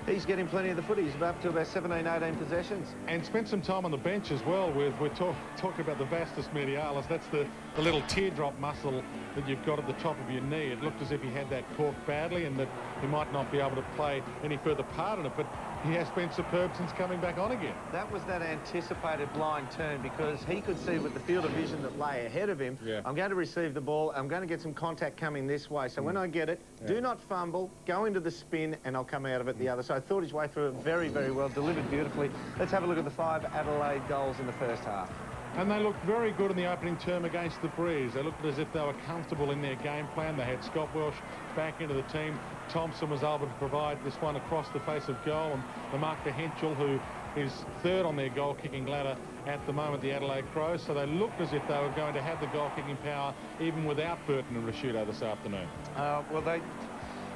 he's getting plenty of the footy. He's up to about 17, 18 possessions. And spent some time on the bench as well. We're talking about the vastus medialis. That's the little teardrop muscle that you've got at the top of your knee. It looked as if he had that corked badly and that he might not be able to play any further part in it, but he has been superb since coming back on again. That was that anticipated blind turn, because he could see with the field of vision that lay ahead of him, I'm going to receive the ball, I'm going to get some contact coming this way. So when I get it, do not fumble, go into the spin, and I'll come out of it the other. So I thought his way through it very, very well, delivered beautifully. Let's have a look at the 5 Adelaide goals in the first half. And they looked very good in the opening term against the Breeze. They looked as if they were comfortable in their game plan. They had Scott Welsh back into the team. Thompson was able to provide this one across the face of goal, and the mark for Henschel, who is third on their goal-kicking ladder at the moment, the Adelaide Crows. So they looked as if they were going to have the goal-kicking power even without Burton and Rashudo this afternoon.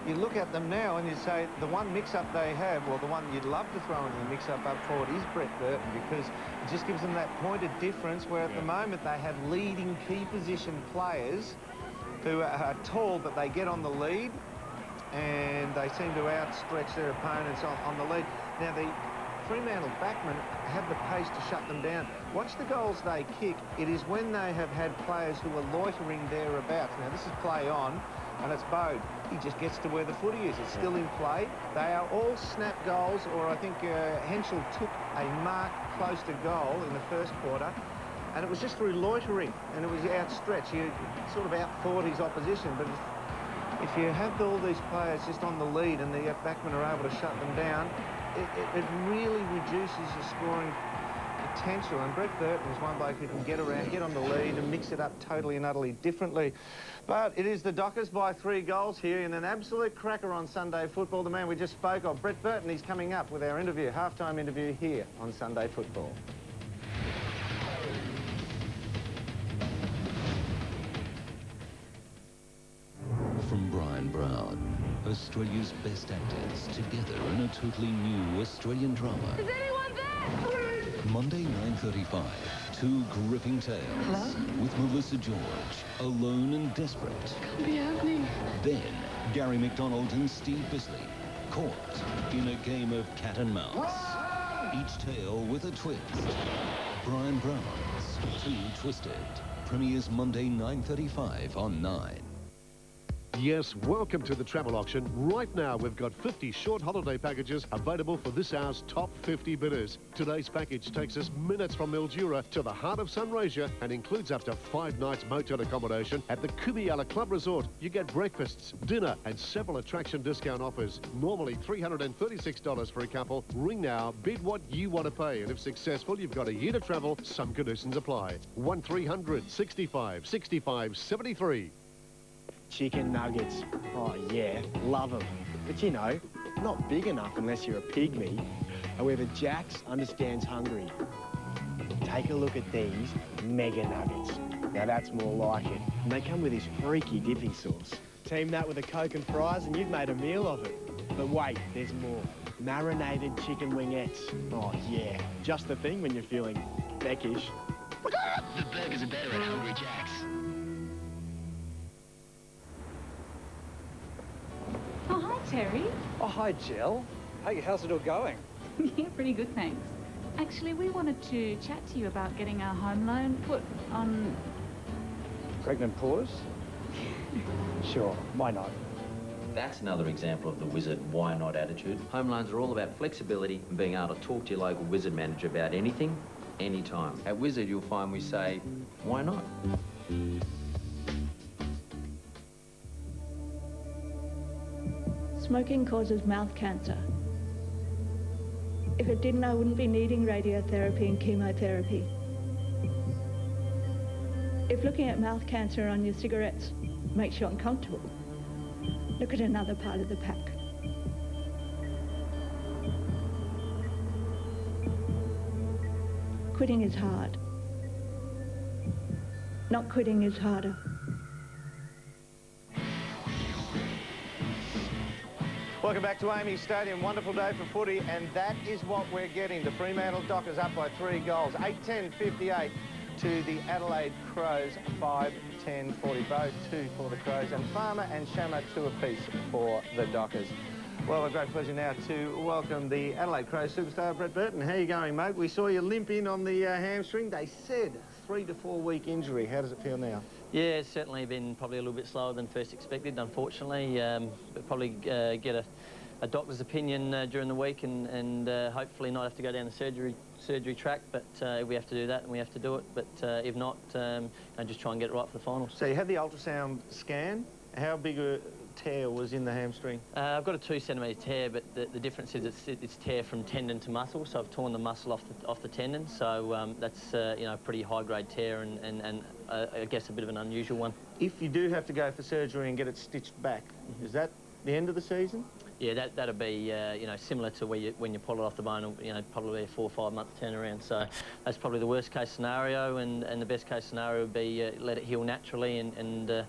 You look at them now and you say the one mix-up they have, or the one you'd love to throw into the mix-up up forward, is Brett Burton, because it just gives them that pointed difference, where at the moment they have leading key position players who are tall, but they get on the lead and they seem to outstretch their opponents on the lead. Now, the Fremantle backmen have the pace to shut them down. Watch the goals they kick. It is when they have had players who are loitering thereabouts. Now, this is play on, and it's Bode. He just gets to where the footy is. It's still in play. They are all snap goals, or I think Henschel took a mark close to goal in the first quarter, and it was just through loitering, and it was outstretched. You sort of outthought his opposition, but if you have all these players just on the lead and the backmen are able to shut them down, it really reduces your scoring potential. And Brett Burton is one bloke who can get around, get on the lead and mix it up totally and utterly differently. But it is the Dockers by 3 goals here in an absolute cracker on Sunday football. The man we just spoke of, Brett Burton, he's coming up with our interview, halftime interview here on Sunday football. From Brian Brown, Australia's best actors together in a totally new Australian drama. Is anyone there? Monday 9:35, 2 gripping tales. Hello? With Melissa George, alone and desperate. Can't be happening. Then Gary McDonald and Steve Bisley, caught in a game of cat and mouse. Each tale with a twist. Brian Brown's Too Twisted premieres Monday 9:35 on 9. Yes, welcome to the travel auction. Right now, we've got 50 short holiday packages available for this hour's top 50 bidders. Today's package takes us minutes from Mildura to the heart of Sunraysia and includes up to 5 nights motel accommodation at the Kumiala Club Resort. You get breakfasts, dinner, and several attraction discount offers. Normally $336 for a couple. Ring now, bid what you want to pay, and if successful, you've got a year to travel. Some conditions apply. 1300 65 65 73. Chicken nuggets. Oh, yeah, love them. But, you know, not big enough unless you're a pygmy. However, Jack's understands hungry. Take a look at these mega nuggets. Now, that's more like it. And they come with this freaky dipping sauce. Team that with a Coke and fries and you've made a meal of it. But wait, there's more. Marinated chicken wingettes. Oh, yeah, just the thing when you're feeling beckish. The burgers are better at Hungry Jack's. Oh, hi, Terry. Oh, hi, Jill. Hey, how's it all going? Yeah, pretty good, thanks. Actually, we wanted to chat to you about getting our home loan put on... Pregnant pause? Sure, why not? That's another example of the wizard why not attitude. Home loans are all about flexibility and being able to talk to your local wizard manager about anything, anytime. At Wizard, you'll find we say, why not? Smoking causes mouth cancer. If it didn't, I wouldn't be needing radiotherapy and chemotherapy. If looking at mouth cancer on your cigarettes makes you uncomfortable, look at another part of the pack. Quitting is hard. Not quitting is harder. Welcome back to Amy Stadium. Wonderful day for footy, and that is what we're getting. The Fremantle Dockers up by 3 goals, 8-10-58 to the Adelaide Crows, 5-10-40. Both 2 for the Crows, and Farmer and Shammer 2 apiece for the Dockers. Well, a great pleasure now to welcome the Adelaide Crows superstar, Brett Burton. How are you going, mate? We saw you limp in on the hamstring. They said 3 to 4 week injury. How does it feel now? Yeah, it's certainly been probably a little bit slower than first expected, unfortunately. But probably get a doctor's opinion during the week and hopefully not have to go down the surgery track. But if we have to do that, then we have to do it. But if not, just try and get it right for the finals. So you had the ultrasound scan. How big a tear was in the hamstring? I've got a 2 centimetre tear, but the difference is it's tear from tendon to muscle. So I've torn the muscle off the tendon. So that's a pretty high grade tear and I guess a bit of an unusual one. If you do have to go for surgery and get it stitched back, is that the end of the season? Yeah, that'll be similar to when you pull it off the bone, probably a 4 or 5 month turnaround. So that's probably the worst case scenario, and the best case scenario would be let it heal naturally, and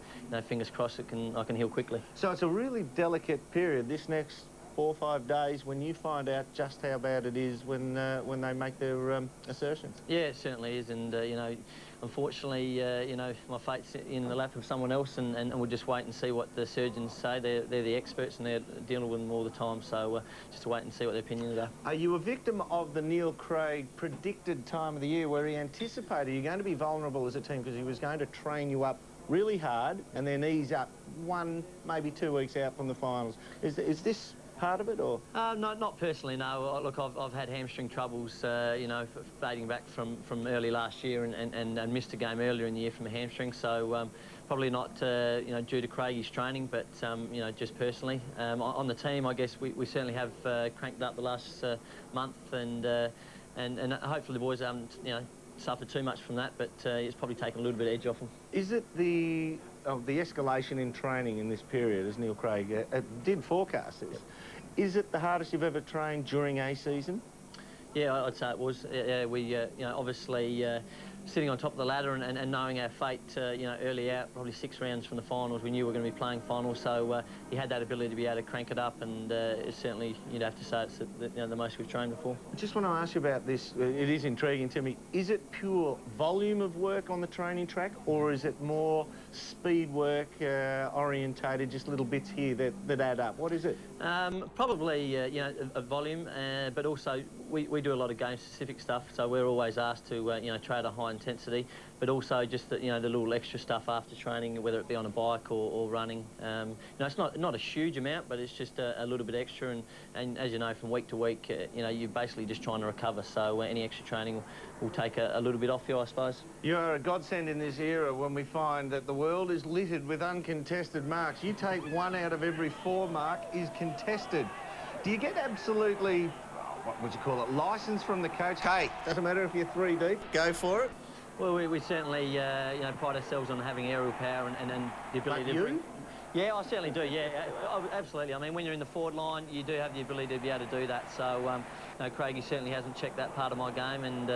fingers crossed I can heal quickly. So it's a really delicate period, this next 4 or 5 days, when you find out just how bad it is when they make their assertions. Yeah, it certainly is, and unfortunately, my fate's in the lap of someone else, and we'll just wait and see what the surgeons say. They're the experts, and they're dealing with them all the time, so just to wait and see what their opinions are. Are you a victim of the Neil Craig predicted time of the year where he anticipated you're going to be vulnerable as a team because he was going to train you up really hard and then ease up 1, maybe 2 weeks out from the finals? Is this part of it, or? No, not personally, no. Look, I've had hamstring troubles, dating back from early last year and missed a game earlier in the year from a hamstring, so probably not, due to Craigie's training, but, just personally. On the team, I guess we certainly have cranked up the last month, and hopefully the boys haven't, suffered too much from that, but it's probably taken a little bit of edge off them. Is it the escalation in training in this period, as Neil Craig did forecast this? Is it the hardest you've ever trained during a season? Yeah, I'd say it was. We, obviously sitting on top of the ladder and knowing our fate, early out, probably 6 rounds from the finals, we knew we were going to be playing finals, so he had that ability to be able to crank it up, and it's certainly, you'd have to say it's the most we've trained before. I just want to ask you about this. It is intriguing to me. Is it pure volume of work on the training track, or is it more speed work orientated, just little bits here that add up? What is it? Probably, a volume, but also we do a lot of game-specific stuff, so we're always asked to, trade a high intensity, but also just the little extra stuff after training, whether it be on a bike or running. It's not a huge amount, but it's just a little bit extra, and as you know, from week to week, you're basically just trying to recover, so any extra training will take a little bit off you, I suppose. You're a godsend in this era when we find that the world is littered with uncontested marks. You take 1 out of every 4 mark is contested. Do you get absolutely, what would you call it, licence from the coach? Hey, doesn't matter if you're 3 deep, go for it. Well, we certainly, pride ourselves on having aerial power and the ability to... You? Yeah, I certainly do, yeah, absolutely. I mean, when you're in the forward line, you do have the ability to be able to do that. So, Craigie certainly hasn't checked that part of my game, and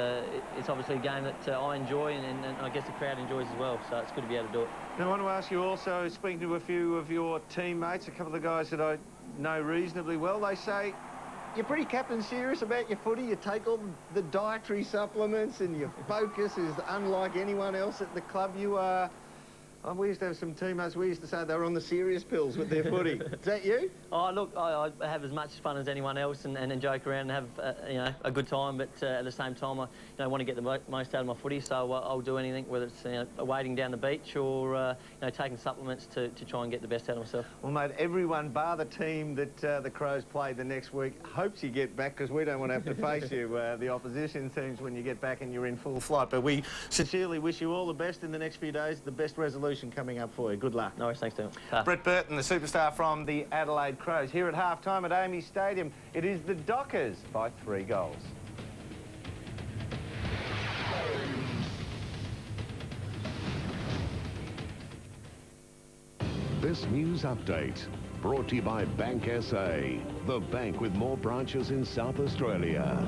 it's obviously a game that I enjoy, and I guess the crowd enjoys as well, so it's good to be able to do it. Now, I want to ask you also, speaking to a few of your teammates, a couple of the guys that I know reasonably well, they say, you're pretty captain serious about your footy. You take all the dietary supplements and your focus is unlike anyone else at the club. You are Oh, we used to have some teammates, we used to say they were on the serious pills with their footy. Is that you? Oh, look, I have as much fun as anyone else and joke around and have, you know, a good time, but at the same time, I want to get the most out of my footy, so I'll do anything, whether it's wading down the beach or, taking supplements to try and get the best out of myself. Well, mate, everyone bar the team that the Crows play the next week hopes you get back, because we don't want to have to face you, the opposition teams, when you get back and you're in full flight. But we sincerely wish you all the best in the next few days, the best resolution coming up for you. Good luck. No worries, thanks, Tim. Brett Burton, the superstar from the Adelaide Crows. Here at half-time at Amy Stadium, it is the Dockers by 3 goals. This news update brought to you by Bank SA, the bank with more branches in South Australia.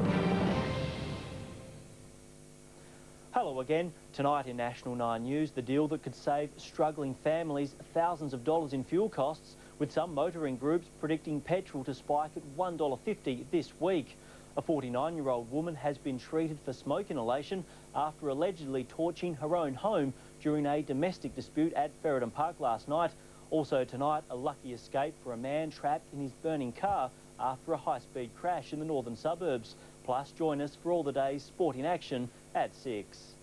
Hello again. Tonight in National 9 News, the deal that could save struggling families thousands of dollars in fuel costs, with some motoring groups predicting petrol to spike at $1.50 this week. A 49-year-old woman has been treated for smoke inhalation after allegedly torching her own home during a domestic dispute at Ferreton Park last night. Also tonight, a lucky escape for a man trapped in his burning car after a high-speed crash in the northern suburbs. Plus, join us for all the day's sporting action at 6.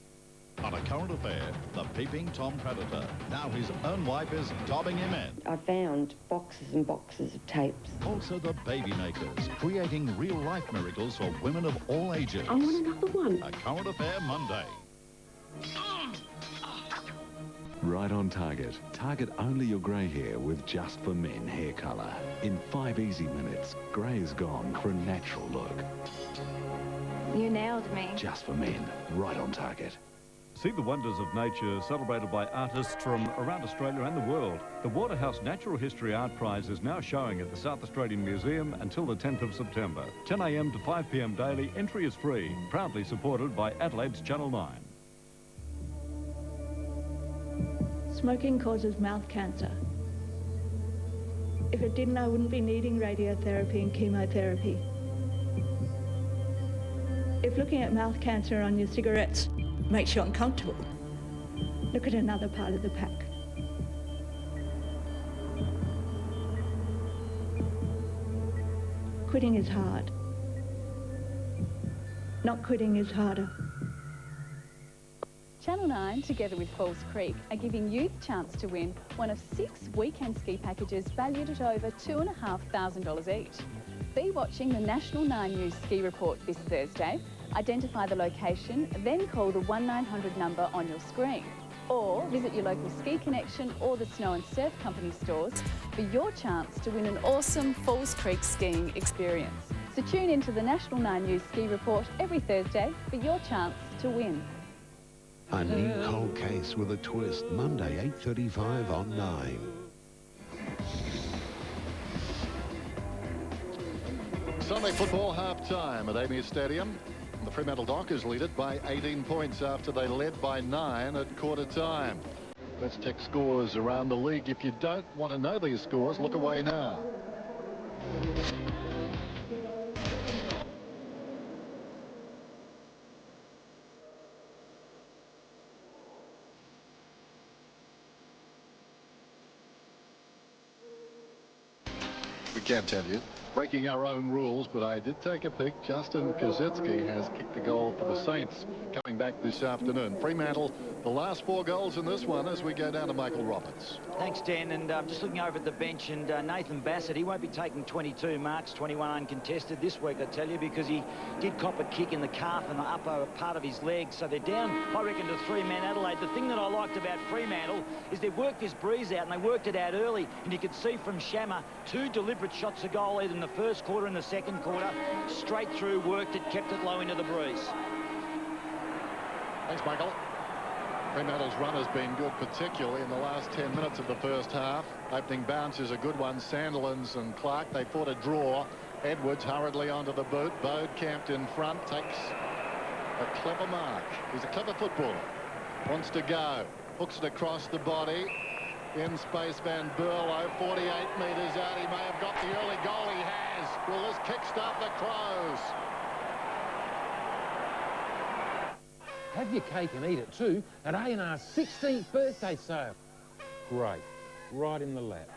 On a current affair, the peeping Tom Predator. Now his own wife is dobbing him in. I found boxes and boxes of tapes. Also the baby makers, creating real-life miracles for women of all ages. I want another one. A current affair Monday. Right on target. Target only your grey hair with Just for Men hair colour. In 5 easy minutes, grey is gone for a natural look. You nailed me. Just for Men. Right on target. See the wonders of nature celebrated by artists from around Australia and the world. The Waterhouse Natural History Art Prize is now showing at the South Australian Museum until the 10th of September. 10 a.m. to 5 p.m. daily. Entry is free. Proudly supported by Adelaide's Channel 9. Smoking causes mouth cancer. If it didn't, I wouldn't be needing radiotherapy and chemotherapy. If looking at mouth cancer on your cigarettes makes you uncomfortable, look at another part of the pack. Quitting is hard. Not quitting is harder. Channel 9, together with Falls Creek, are giving you the chance to win one of 6 weekend ski packages valued at over $2,500 each. Be watching the National 9 News Ski Report this Thursday, identify the location, then call the 1900 number on your screen. Or visit your local Ski Connection or the Snow and Surf Company stores for your chance to win an awesome Falls Creek skiing experience. So tune into the National 9 News Ski Report every Thursday for your chance to win. A new cold case with a twist, Monday, 8:35 on 9. Sunday football half-time at Amy Stadium. The Fremantle Dockers lead it by 18 points after they led by 9 at quarter time. Let's check scores around the league. If you don't want to know these scores, look away now. We can't tell you. Breaking our own rules, but I did take a peek. Justin Kazitsky has kicked the goal for the Saints coming back this afternoon. Fremantle, the last 4 goals in this one as we go down to Michael Roberts. Thanks, Dan. And I'm just looking over at the bench, and Nathan Bassett, he won't be taking 22 marks, 21 uncontested this week, I tell you, because he did cop a kick in the calf and the upper part of his leg. So they're down, I reckon, to 3-man Adelaide. The thing that I liked about Fremantle is they've worked this breeze out, and they worked it out early. And you could see from Shammer 2 deliberate shots a goal, either in the first quarter and the second quarter. Straight through, worked it, kept it low into the breeze. Thanks, Michael. Fremantle's run has been good, particularly in the last 10 minutes of the first half. Opening bounce is a good one. Sandilands and Clark, they fought a draw. Edwards hurriedly onto the boot. Bode camped in front, takes a clever mark. He's a clever footballer. Wants to go. Hooks it across the body. In space, Van Berlo, 48 metres out. He may have got the early goal. He has. Will this kickstart the Crows? Have your cake and eat it too at A&R's 16th birthday sale. great. Right in the lap.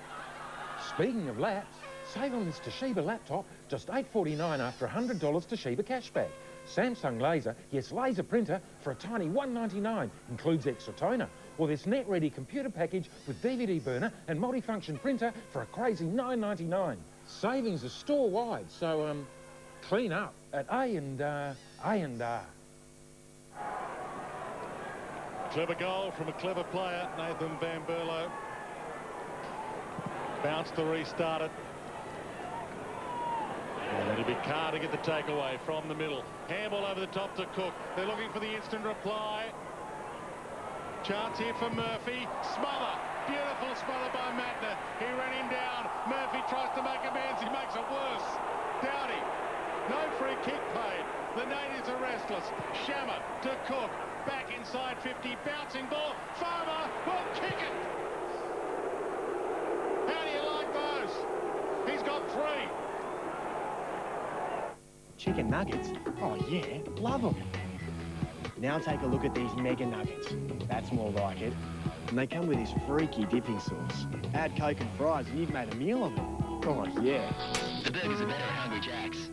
Speaking of laps, save on this Toshiba laptop, just $8.49 after $100 Toshiba cashback. Samsung Laser, yes, laser printer for a tiny $1.99, includes extra toner. Or this net-ready computer package with DVD burner and multifunction printer for a crazy $9.99. Savings are store-wide, so, clean up at A&R. Clever goal from a clever player, Nathan Van Berlo. Bounce to restart it. And it'll be Carr to get the takeaway from the middle. Handball over the top to Cook. They're looking for the instant reply. Chance here for Murphy. Smother. Beautiful smother by Matner. He ran him down. Murphy tries to make amends. He makes it worse. Dowdy. No free kick paid. The natives are restless. Shammer to Cook. Back inside 50. Bouncing ball. Farmer will kick it. How do you like those? He's got 3. Chicken nuggets? Oh, yeah, love them. Now take a look at these mega nuggets. That's more like it. And they come with this freaky dipping sauce. Add Coke and fries and you've made a meal of it. Oh, yeah. The burgers are better at Hungry Jack's.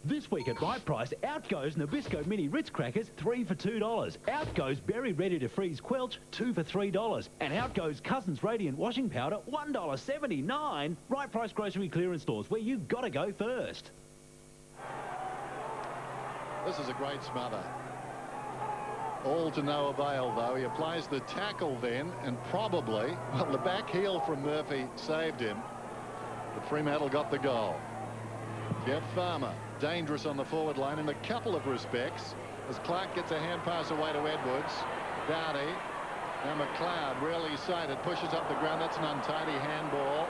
This week at Right Price, out goes Nabisco Mini Ritz Crackers, 3 for $2. Out goes Berry Ready to Freeze Quelch, 2 for $3. And out goes Cousins Radiant Washing Powder, $1.79. Right Price grocery clearance stores, where you gotta go first. This is a great smother. All to no avail, though. He applies the tackle then, and probably, well, the back heel from Murphy saved him. But Fremantle got the goal. Jeff Farmer, dangerous on the forward line in a couple of respects, as Clark gets a hand pass away to Edwards. Dowdy. Now McLeod, really sighted, pushes up the ground. That's an untidy handball.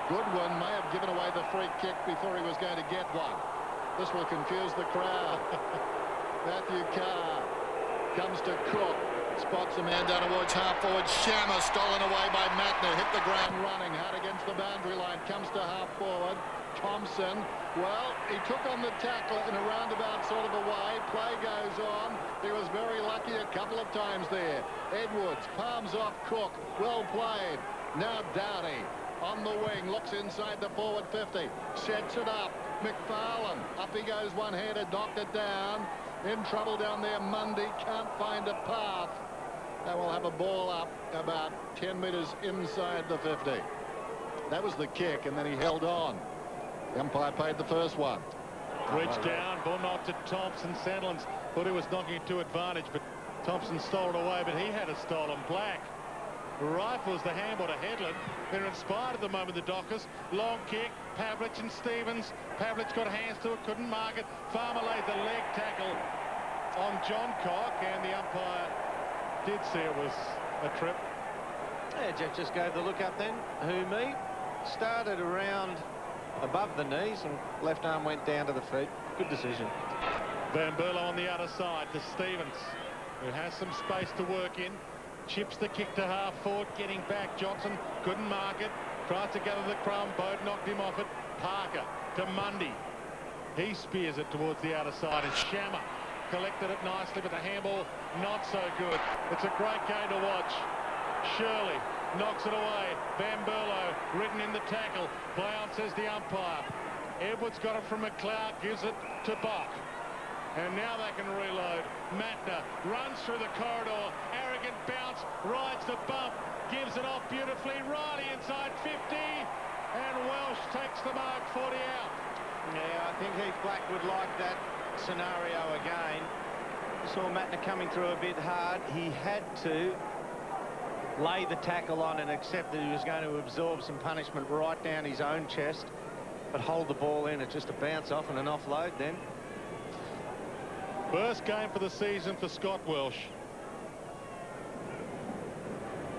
Goodwin may have given away the free kick before he was going to get one. This will confuse the crowd. Matthew Carr comes to Cook. Spots a man down towards half-forward. Shammer stolen away by Matner. Hit the ground running. Hard against the boundary line. Comes to half-forward. Thompson, well, he took on the tackle in a roundabout sort of a way. Play goes on. He was very lucky a couple of times there. Edwards palms off Cook. Well played. Now Dowdy on the wing. Looks inside the forward 50. Sets it up. McFarlane. Up he goes one-handed. Knocked it down. In trouble down there. Mundy can't find a path. They will have a ball up about 10 metres inside the 50. That was the kick, and then he held on. The umpire paid the first one. Bridge down, ball knocked to Thompson. Sandlands thought he was knocking it to advantage, but Thompson stole it away, but he had a stolen black. Rifles the handball to Headland. They're inspired at the moment, the Dockers. Long kick, Pavlich and Stevens. Pavlich got hands to it, couldn't mark it. Farmer laid the leg tackle on John Cock, and the umpire did see it was a trip. Yeah, Jeff just gave the look up then. Who me? Started around above the knees and left arm went down to the feet. Good decision. Van Berlo on the other side to Stevens, who has some space to work in. Chips the kick to half forward, getting back. Johnson couldn't mark it. Tries to gather the crumb. Bode knocked him off it. Parker to Mundy. He spears it towards the outer side, and Shammer collected it nicely, but the handball not so good. It's a great game to watch. Shirley knocks it away. Van Berlo ridden in the tackle. Play on, says the umpire. Edwards got it from McLeod, gives it to Bach. And now they can reload. Matner runs through the corridor. Arrogant bounce, rides the bump, gives it off beautifully. Riley inside 50. And Welsh takes the mark, 40 out. Yeah, I think Heath Black would like that scenario again. Saw Matner coming through a bit hard. He had to lay the tackle on and accept that he was going to absorb some punishment right down his own chest, but hold the ball in. It's just a bounce off and an offload then. First game for the season for Scott Welsh.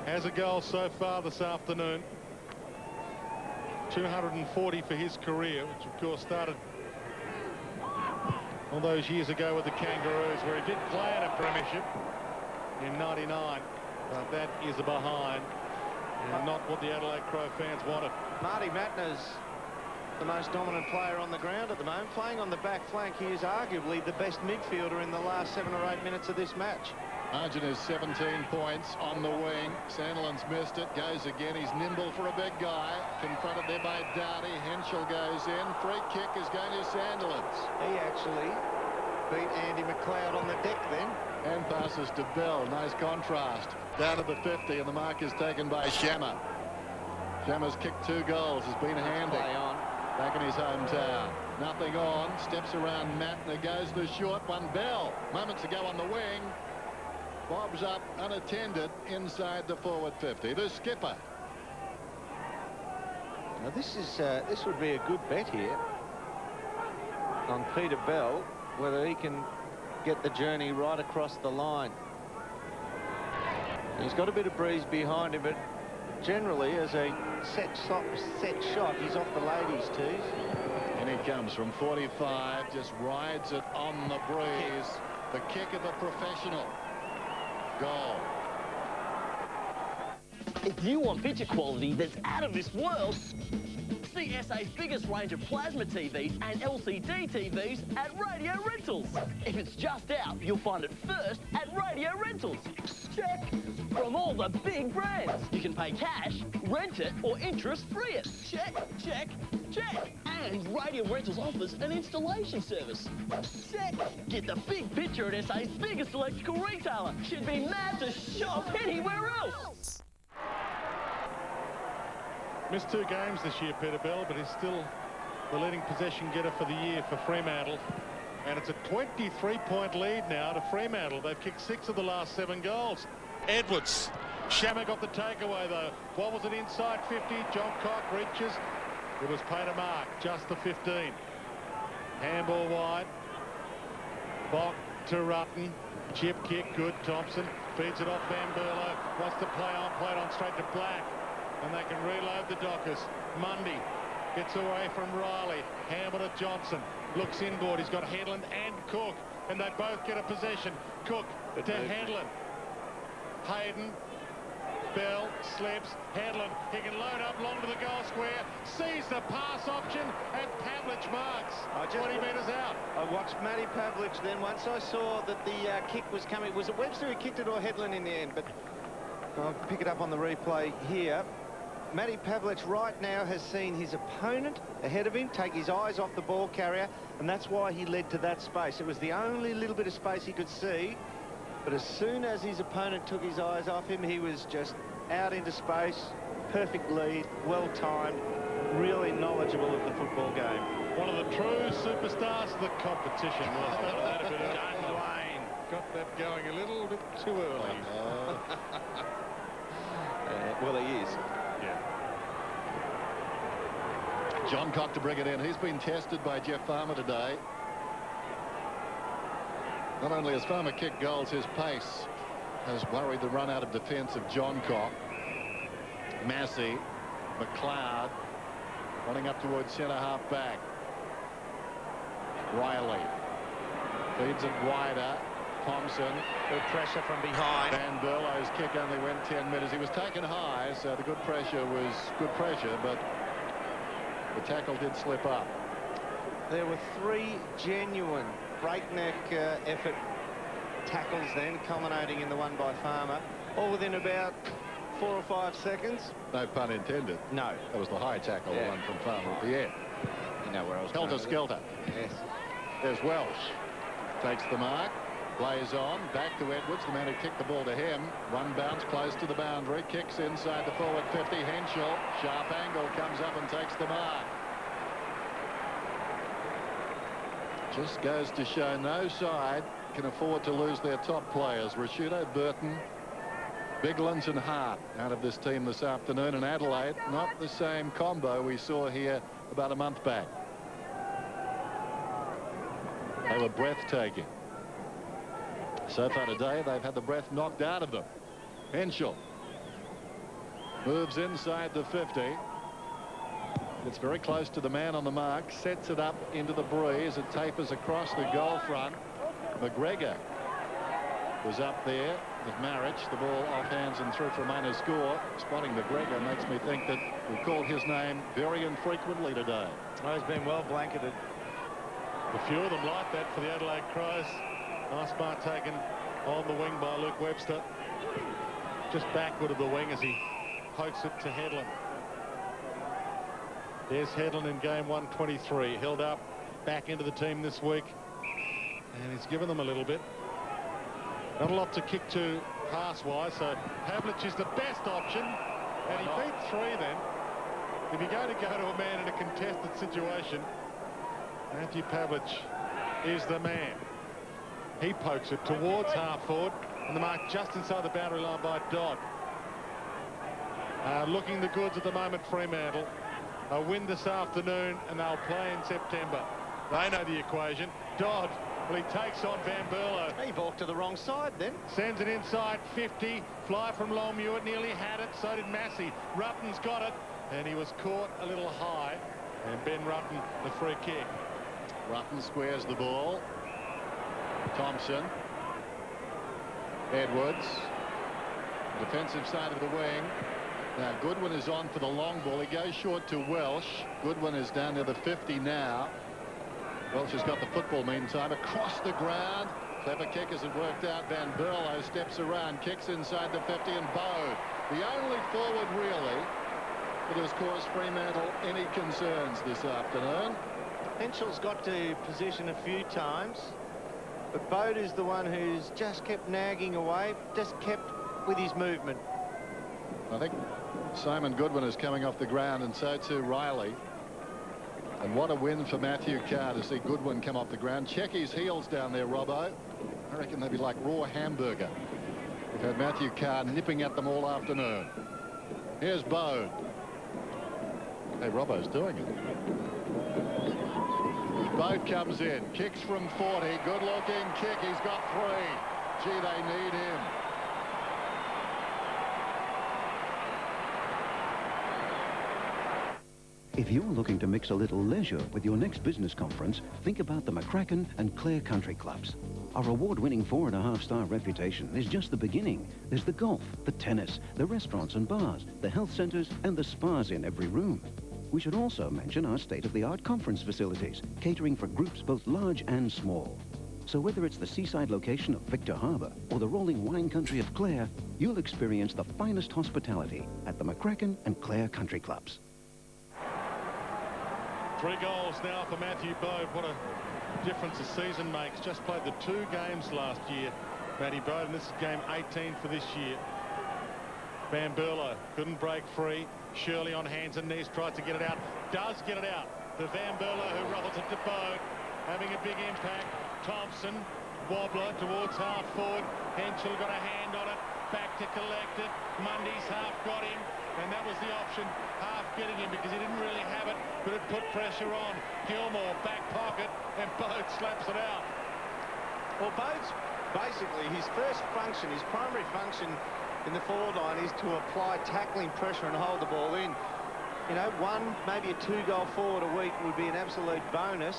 Has a goal so far this afternoon. 240 for his career, which of course started all those years ago with the Kangaroos, where he did play at a premiership in '99. But that is a behind, and not what the Adelaide Crow fans wanted. Marty Matner's the most dominant player on the ground at the moment. Playing on the back flank, he is arguably the best midfielder in the last 7 or 8 minutes of this match. Margin is 17 points on the wing. Sandilands missed it. Goes again. He's nimble for a big guy. Confronted there by Doughty. Henschel goes in. Free kick is going to Sandilands. He actually beat Andy McLeod on the deck then. And passes to Bell. Nice contrast. Down to the 50, and the mark is taken by Shammer. Shammer's kicked 2 goals. Has been handy. Play on. Back in his hometown. Nothing on. Steps around Matt. There goes the short one. Bell. Moments ago on the wing. Bob's up unattended inside the forward 50. The skipper. Now this would be a good bet here on Peter Bell, whether he can get the journey right across the line. He's got a bit of breeze behind him, but generally as a set shot, he's off the ladies' tees. And he comes from 45, just rides it on the breeze. The kick of a professional. Goal. If you want picture quality that's out of this world, see SA's biggest range of plasma TVs and LCD TVs at Radio Rentals. If it's just out, you'll find it first at Radio Rentals. Check. From all the big brands. You can pay cash, rent it, or interest-free it. Check, check, check. And Radio Rentals offers an installation service. Check. Get the big picture at SA's biggest electrical retailer. Should be mad to shop anywhere else. Missed 2 games this year, Peter Bell, but he's still the leading possession getter for the year for Fremantle. And it's a 23-point lead now to Fremantle. They've kicked 6 of the last 7 goals. Edwards. Shammer got the takeaway, though. What was it inside 50? John Cock reaches. It was paid a mark, just the 15. Handball wide. Bock to Rutten. Chip kick, good. Thompson feeds it off Van Berlo. Wants to play on, played on straight to Black. And they can reload the Dockers. Mundy gets away from Riley. Hammer to Johnson. Looks inboard. He's got Headland and Cook. And they both get a possession. Cook to Headland. Hayden. Bell slips. Headland. He can load up long to the goal square. Sees the pass option. And Pavlich marks. 20 metres out. I watched Matty Pavlich then. Once I saw that the kick was coming. Was it Webster who kicked it or Headland in the end? But I'll pick it up on the replay here. Matty Pavlich right now has seen his opponent ahead of him take his eyes off the ball carrier, and that's why he led to that space. It was the only little bit of space he could see, but as soon as his opponent took his eyes off him, he was just out into space. Perfect lead, well timed, really knowledgeable of the football game. One of the true superstars of the competition was that a bit of Wayne. Got that going a little bit too early. Well, he is. Yeah. John Cock to bring it in. He's been tested by Jeff Farmer today. Not only has Farmer kicked goals, his pace has worried the run out of defence of John Cock. Massey, McLeod running up towards centre half back. Riley feeds it wider. Thompson. Good pressure from behind. Van Berlo's kick only went 10 metres. He was taken high, so the good pressure was good pressure, but the tackle did slip up. There were 3 genuine breakneck effort tackles then, culminating in the one by Farmer, all within about 4 or 5 seconds. No pun intended. No. That was the high tackle, the one from Farmer at the end. You know where I was Helter going with Skelter. it. Yes. There's Welsh. Takes the mark. Plays on. Back to Edwards, the man who kicked the ball to him. One bounce close to the boundary. Kicks inside the forward 50. Henschel. Sharp angle. Comes up and takes the mark. Just goes to show no side can afford to lose their top players. Rashudo, Burton, Biglands and Hart out of this team this afternoon. And Adelaide, not the same combo we saw here about a month back. They were breathtaking. So far today, they've had the breath knocked out of them. Henschel moves inside the 50. It's very close to the man on the mark. Sets it up into the breeze. It tapers across the goal front. McGregor was up there with Marich. The ball off hands and through for a minor score. Spotting McGregor makes me think that we called his name very infrequently today. Oh, he's been well blanketed. A few of them like that for the Adelaide Crows. Nice mark taken on the wing by Luke Webster. Just backward of the wing as he pokes it to Headland. There's Headland in game 123, held up, back into the team this week, and he's given them a little bit. Not a lot to kick to pass-wise, so Pavlich is the best option, and he beat 3 then. If you're going to go to a man in a contested situation, Matthew Pavlich is the man. He pokes it towards half-forward, and the mark just inside the boundary line by Dodd. Looking the goods at the moment, Fremantle. A win this afternoon, and they'll play in September. They know the equation. Dodd, well, he takes on Van Berlo. He walked to the wrong side then. Sends it inside 50. Fly from Longmuir, nearly had it. So did Massey. Rutten's got it, and he was caught a little high. And Ben Rutten, the free kick. Rutten squares the ball. Thompson. Edwards. Defensive side of the wing. Now Goodwin is on for the long ball. He goes short to Welsh. Goodwin is down near the 50 now. Welsh has got the football meantime. Across the ground. Clever kick as it worked out. Van Berlo steps around, kicks inside the 50, and Bode, the only forward really that has caused Fremantle any concerns this afternoon. Henschel's got to position a few times, but Bode is the one who's just kept nagging away, just kept with his movement. I think Simon Goodwin is coming off the ground, and so too Riley. And what a win for Matthew Carr to see Goodwin come off the ground. Check his heels down there, Robbo. I reckon they'd be like raw hamburger. We've had Matthew Carr nipping at them all afternoon. Here's Bode. Hey, Robbo's doing it. Bode comes in, kicks from 40. Good-looking kick. He's got 3. Gee, they need him. If you're looking to mix a little leisure with your next business conference, think about the McCracken and Clare Country Clubs. Our award-winning 4.5-star reputation is just the beginning. There's the golf, the tennis, the restaurants and bars, the health centres and the spas in every room. We should also mention our state-of-the-art conference facilities, catering for groups both large and small. So whether it's the seaside location of Victor Harbour or the rolling wine country of Clare, you'll experience the finest hospitality at the McCracken and Clare Country Clubs. 3 goals now for Matthew Bode. What a difference a season makes. Just played the 2 games last year, Matty Bode, and this is game 18 for this year. Van Berlo couldn't break free. Shirley on hands and knees tries to get it out. Does get it out. The Van Berlo who rolls it to Bode, having a big impact. Thompson, wobbler towards half forward. Henschel got a hand on it. Back to collect it. Mundy's half got him. And that was the option, half getting him because he didn't really have it, but it put pressure on. Gilmore, back pocket, and Bode slaps it out. Well, Bode's basically his first function, his primary function in the forward line is to apply tackling pressure and hold the ball in. You know, 1, maybe a 2-goal forward a week would be an absolute bonus,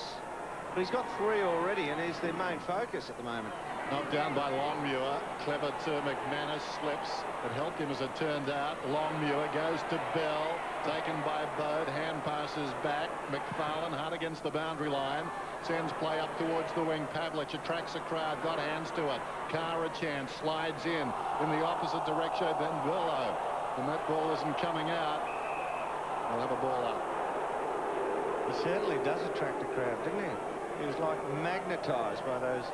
but he's got 3 already, and he's their main focus at the moment. Knocked down by Longmuir. Clever to McManus, slips. It helped him as it turned out. Longmuir goes to Bell. Taken by Bode. Hand passes back. McFarlane hard against the boundary line. Sends play up towards the wing. Pavlich attracts a crowd. Got hands to it. Carr a chance. Slides in the opposite direction than Berlo. And that ball isn't coming out. They'll have a ball up. He certainly does attract a crowd, didn't he? He was like magnetised by those...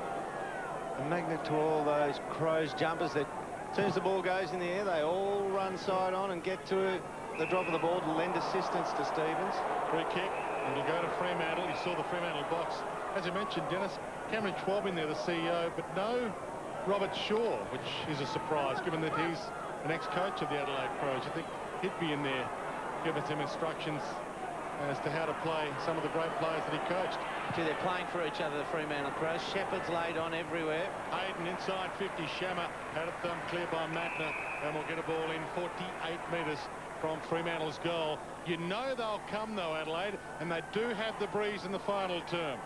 a magnet to all those Crows jumpers that as soon as the ball goes in the air, they all run side on and get to the drop of the ball to lend assistance to Stevens. Free kick. It'll go to Fremantle. You saw the Fremantle box. As you mentioned, Dennis, Cameron Schwab in there, the CEO, but no Robert Shaw, which is a surprise given that he's an ex-coach of the Adelaide Crows. You think he'd be in there giving some instructions as to how to play some of the great players that he coached. Gee, they're playing for each other, the Fremantle Crows. Shepherd's laid on everywhere. Hayden inside 50. Shammer had it thumbed clear by Matner, and we'll get a ball in 48 metres from Fremantle's goal. You know they'll come, though, Adelaide, and they do have the breeze in the final term.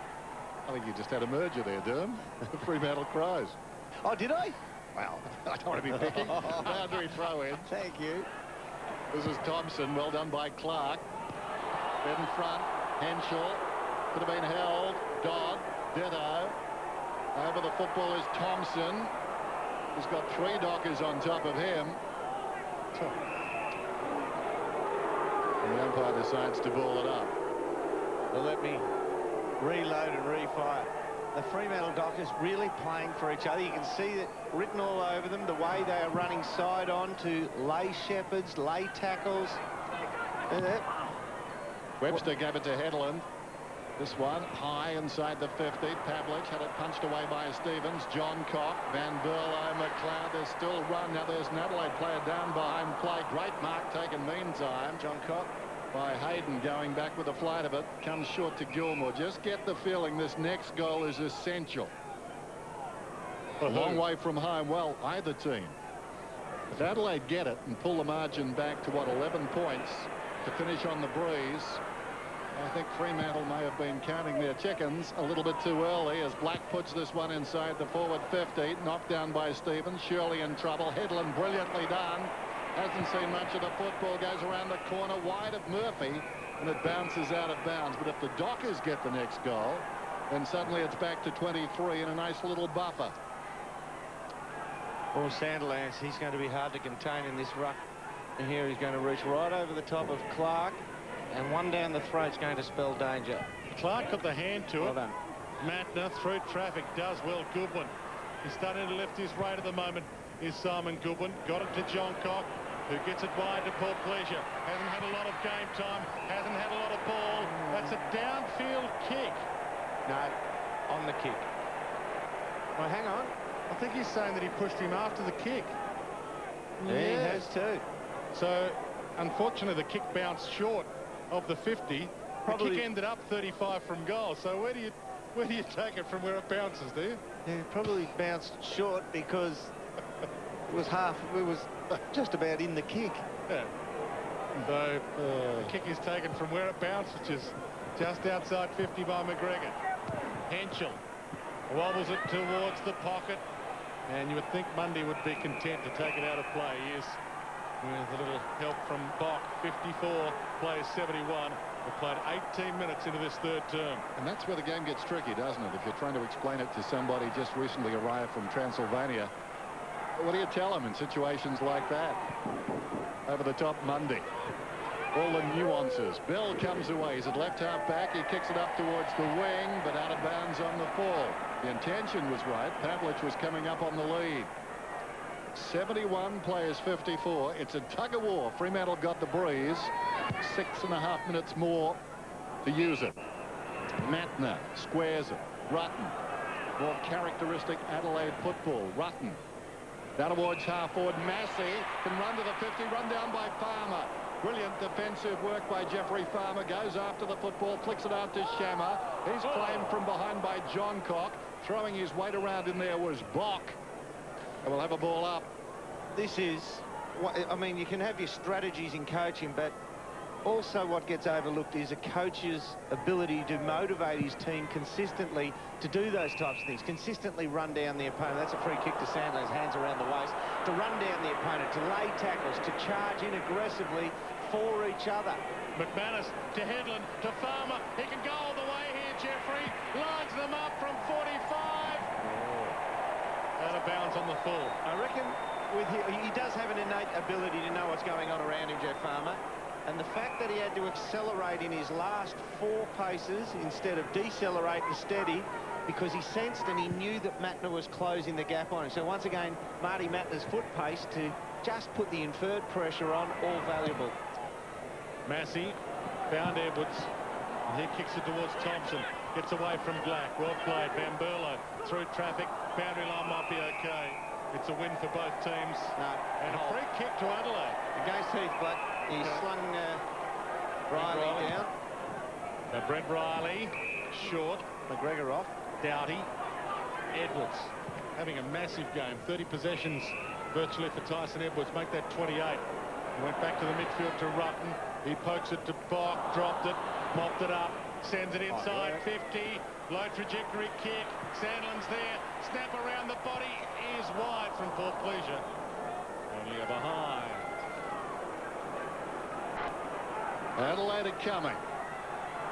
I think you just had a merger there, Durham. The Fremantle Crows. Oh, did I? Well, I don't want to be picky. Boundary throw in. Thank you. This is Thompson. Well done by Clark. In front, Henschel. Could have been held. Dodd, ditto. Over the football is Thompson. He's got 3 Dockers on top of him. And the umpire decides to ball it up. Well, let me reload and refire. The Fremantle Dockers really playing for each other. You can see it written all over them, the way they are running side on to lay shepherds, lay tackles. Webster gave it to Headland. This one high inside the 50. Pavlich had it punched away by Stevens. John Cock, Van Berlo, McLeod. There's still run. Now there's an Adelaide player down behind play. Great mark taken meantime. John Cock by Hayden going back with a flight of it. Comes short to Gilmore. Just get the feeling this next goal is essential. A long way from home. Well, either team. If Adelaide get it and pull the margin back to, what, 11 points to finish on the breeze, I think Fremantle may have been counting their chickens a little bit too early as Black puts this one inside the forward 50. Knocked down by Stevens. Shirley in trouble. Headland brilliantly done. Hasn't seen much of the football. Goes around the corner wide of Murphy and it bounces out of bounds. But if the Dockers get the next goal, then suddenly it's back to 23 and a nice little buffer. Well, Sandilands, he's going to be hard to contain in this ruck. And here he's going to reach right over the top of Clark. And one down the throat's going to spell danger. Clark got the hand to Well it. done. Matner through traffic does well. Goodwin. He's starting to lift his rate at the moment. Is Simon Goodwin. Got it to John Cock, who gets it wide to Paul Pleasure. Hasn't had a lot of game time. Hasn't had a lot of ball. That's a downfield kick. No, on the kick. Well, hang on. I think he's saying that he pushed him after the kick. Yeah, he has too. So, unfortunately, the kick bounced short of the 50. Probably. The kick ended up 35 from goal. So where do you take it from where it bounces, do you? Yeah, probably bounced short because it was just about in the kick. Yeah. So the kick is taken from where it bounced, which is just outside 50 by McGregor. Henschel wobbles it towards the pocket, and you would think Mundy would be content to take it out of play. He is, with a little help from Bock. 54 plays 71. We've played 18 minutes into this third term. And that's where the game gets tricky, doesn't it? If you're trying to explain it to somebody just recently arrived from Transylvania, what do you tell them in situations like that? Over the top Mundy. All the nuances. Bell comes away. He's at left half back. He kicks it up towards the wing, but out of bounds on the fall. The intention was right. Pavlich was coming up on the lead. 71 plays 54. It's a tug of war. Fremantle got the breeze. 6.5 minutes more to use it. Matner squares it. Rutten. More characteristic Adelaide football. Rutten. Down towards half forward. Massey can run to the 50. Run down by Farmer. Brilliant defensive work by Jeffrey Farmer. Goes after the football. Flicks it out to Shammer. He's claimed from behind by John Cock. Throwing his weight around in there was Bock. And we'll have a ball up. This is, I mean, you can have your strategies in coaching, but also what gets overlooked is a coach's ability to motivate his team consistently to do those types of things. Consistently run down the opponent. That's a free kick to Sandler's, hands around the waist. To run down the opponent, to lay tackles, to charge in aggressively for each other. McManus to Headland to Farmer. He can go all the way here, Jeffrey. Lines them up from 45. Out of bounds on the full. I reckon he does have an innate ability to know what's going on around him, Jeff Farmer. And the fact that he had to accelerate in his last 4 paces instead of decelerate and steady, because he sensed and he knew that Matner was closing the gap on him. So once again, Marty Matner's foot pace to just put the inferred pressure on, all valuable. Massey found Edwards. And he kicks it towards Thompson. Gets away from Black. Well played. Van Berlo through traffic. Boundary line might be okay. It's a win for both teams. No. And a free kick to Adelaide. Against Heath Black. He slung Riley down. Now Brent Riley, short. McGregor off. Doughty. Edwards having a massive game. 30 possessions virtually for Tyson Edwards. Make that 28. He went back to the midfield to Rutten. He pokes it to Bock. Dropped it. Mopped it up. Sends it inside 50. Low trajectory kick. Sandlin's there. Snap around the body. Is wide from Paul Pleasure. Only a behind. Adelaide are coming.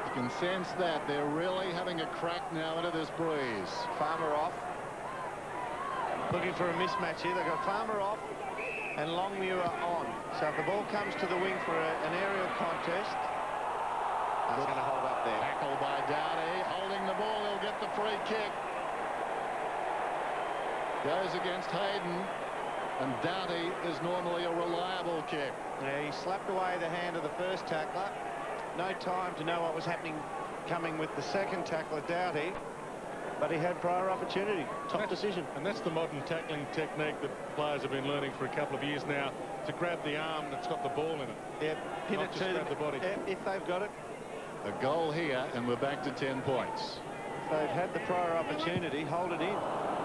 You can sense that. They're really having a crack now into this breeze. Farmer off. looking for a mismatch here. They've got Farmer off and Longmuir on. So if the ball comes to the wing for an aerial contest, that's going to hold up there. Tackle by Dowdy, holding the ball, he'll get the free kick. Goes against Hayden, and Dowdy is normally a reliable kick. Yeah, he slapped away the hand of the first tackler. No time to know what was happening coming with the second tackler, Dowdy. But he had prior opportunity. Top decision. And that's the modern tackling technique that players have been learning for a couple of years now, to grab the arm that's got the ball in it. Yeah, pin Not it just to grab the body. If they've got it. A goal here, and we're back to 10 points. If they've had the prior opportunity, hold it in.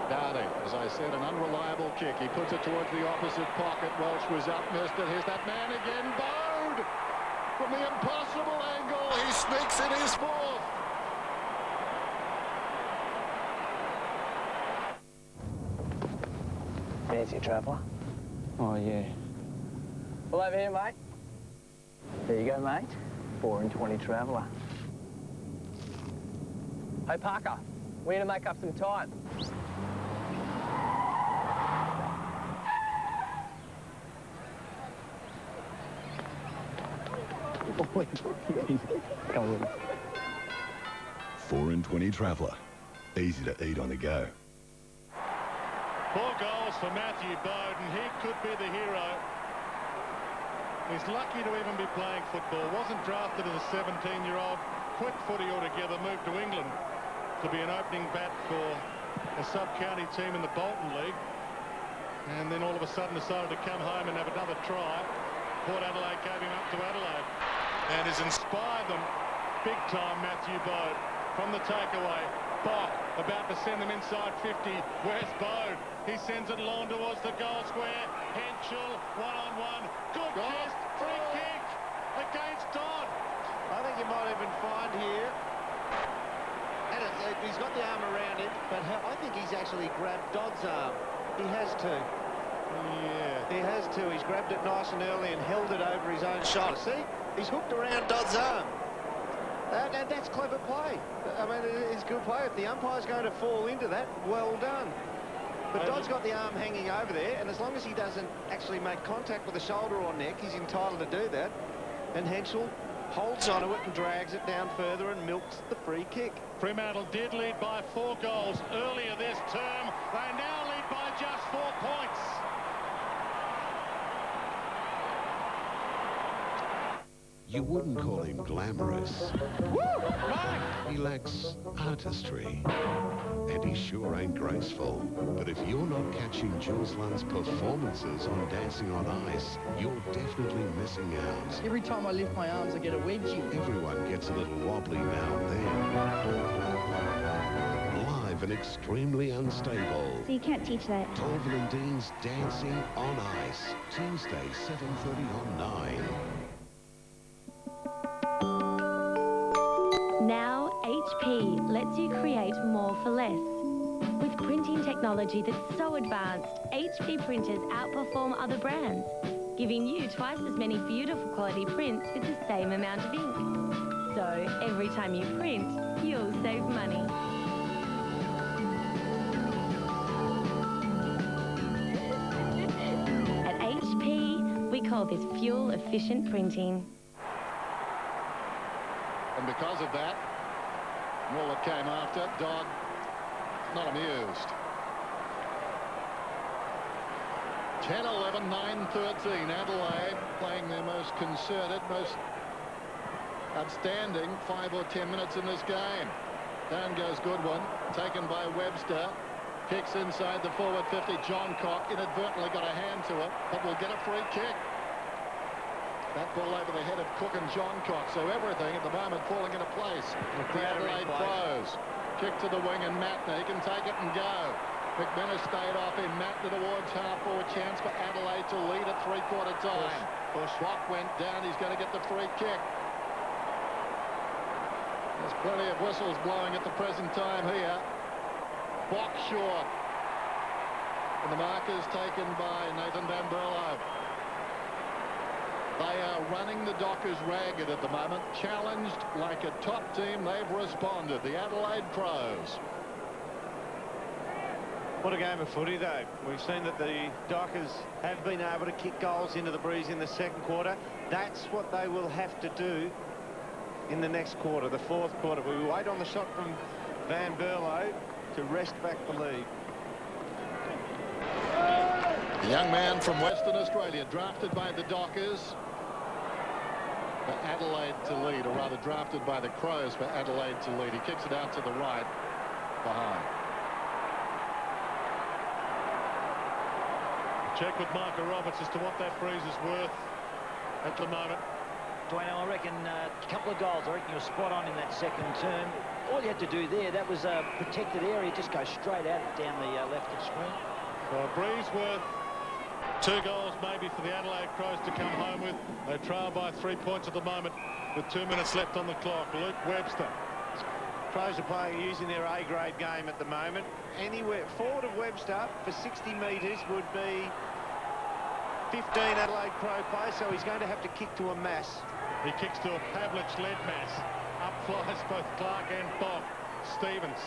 Dowdy, as I said, an unreliable kick. He puts it towards the opposite pocket. Welsh was up, missed it. Here's that man again, Bode! From the impossible angle, he sneaks in his fourth. Fancy a traveller? Oh, yeah. Well, over here, mate. There you go, mate. 4 and 20 traveller. Hey, Parker, we're going to make up some time. Come on. 4 and 20 traveller. Easy to eat on the go. 4 goals for Matthew Bode, and he could be the hero. He's lucky to even be playing football. Wasn't drafted as a 17-year-old. Quit footy altogether, moved to England to be an opening bat for a sub-county team in the Bolton League. And then all of a sudden decided to come home and have another try. Port Adelaide gave him up to Adelaide and has inspired them big time, Matthew Bode. From the takeaway, Bock about to send them inside 50. Where's Bode? He sends it long towards the goal square. Henschel, one-on-one. Good chest, free kick against Dodd. I think you might even find here, and he's got the arm around him, but I think he's actually grabbed Dodd's arm. He has to. Yeah. He has to. He's grabbed it nice and early and held it over his own shoulder. See? He's hooked around Dodd's arm. And that's clever play. I mean, it's good play. If the umpire's going to fall into that, well done. But Dodd's got the arm hanging over there, and as long as he doesn't actually make contact with the shoulder or neck, he's entitled to do that. And Henschel holds onto it and drags it down further and milks the free kick. Fremantle did lead by 4 goals earlier this term. They now lead by just 4 points. You wouldn't call him glamorous. He lacks artistry. And he sure ain't graceful. But if you're not catching Jules Lund's performances on Dancing on Ice, you're definitely missing out. Every time I lift my arms, I get a wedgie. Everyone gets a little wobbly now and then. Live and extremely unstable. So you can't teach that. Colvin and Dean's Dancing on Ice. Tuesday, 7:30 on 9. Now, HP lets you create more for less. With printing technology that's so advanced, HP printers outperform other brands, giving you twice as many beautiful quality prints with the same amount of ink. So, every time you print, you'll save money. At HP, we call this fuel-efficient printing. And because of that, Muller came after. Dodd not amused. 10-11, 9-13. Adelaide playing their most concerted, most outstanding 5 or 10 minutes in this game. Down goes Goodwin, taken by Webster. Kicks inside the forward 50. John Cock inadvertently got a hand to it, but will get a free kick. That ball over the head of Cook and John Cock, so everything at the moment falling into place. The Adelaide Pros. Kick to the wing and Matner, he can take it and go. McManus stayed off him. Matner towards half-forward, chance for Adelaide to lead at three-quarter time. Bock went down, he's going to get the free kick. There's plenty of whistles blowing at the present time here. Bock short. And the marker is taken by Nathan Van Berlo. They are running the Dockers ragged at the moment. Challenged like a top team, they've responded. The Adelaide Pros. What a game of footy, though. We've seen that the Dockers have been able to kick goals into the breeze in the second quarter. That's what they will have to do in the next quarter, the fourth quarter. We wait on the shot from Van Berlo to wrest back the lead. The young man from Western Australia, drafted by the Dockers for Adelaide to lead, or rather drafted by the Crows for Adelaide to lead. He kicks it out to the right behind. Check with Marco Roberts as to what that breeze is worth at the moment. Dwayne, I reckon a couple of goals. I reckon you're spot on in that second term. All you had to do there, that was a protected area. Just go straight out down the left of screen. So a breeze worth 2 goals maybe for the Adelaide Crows to come home with. They trail by 3 points at the moment with 2 minutes left on the clock. Luke Webster. Crows are playing using their A-grade game at the moment. Anywhere forward of Webster for 60 metres would be 15 Adelaide Crow players, so he's going to have to kick to a mass. He kicks to a Pavlich-led mass. Up flies both Clark and Bob. Stevens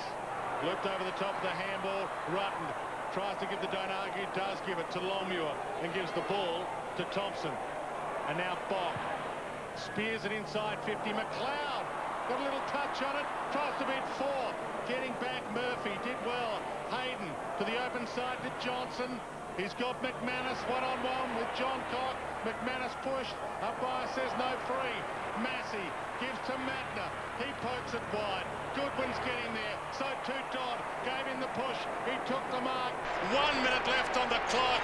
looped over the top of the handball. Rutten tries to give the don't argue, does give it to Longmuir and gives the ball to Thompson. And now Bob spears it inside 50. McLeod got a little touch on it, tries to beat 4. Getting back Murphy, did well. Hayden to the open side to Johnson. He's got McManus one-on-one with John Cock. McManus pushed. Umpire says no free. Massey gives to Matner. He pokes it wide. Goodwin's getting there. So too Dodd gave him the push. He took the mark. 1 minute left on the clock.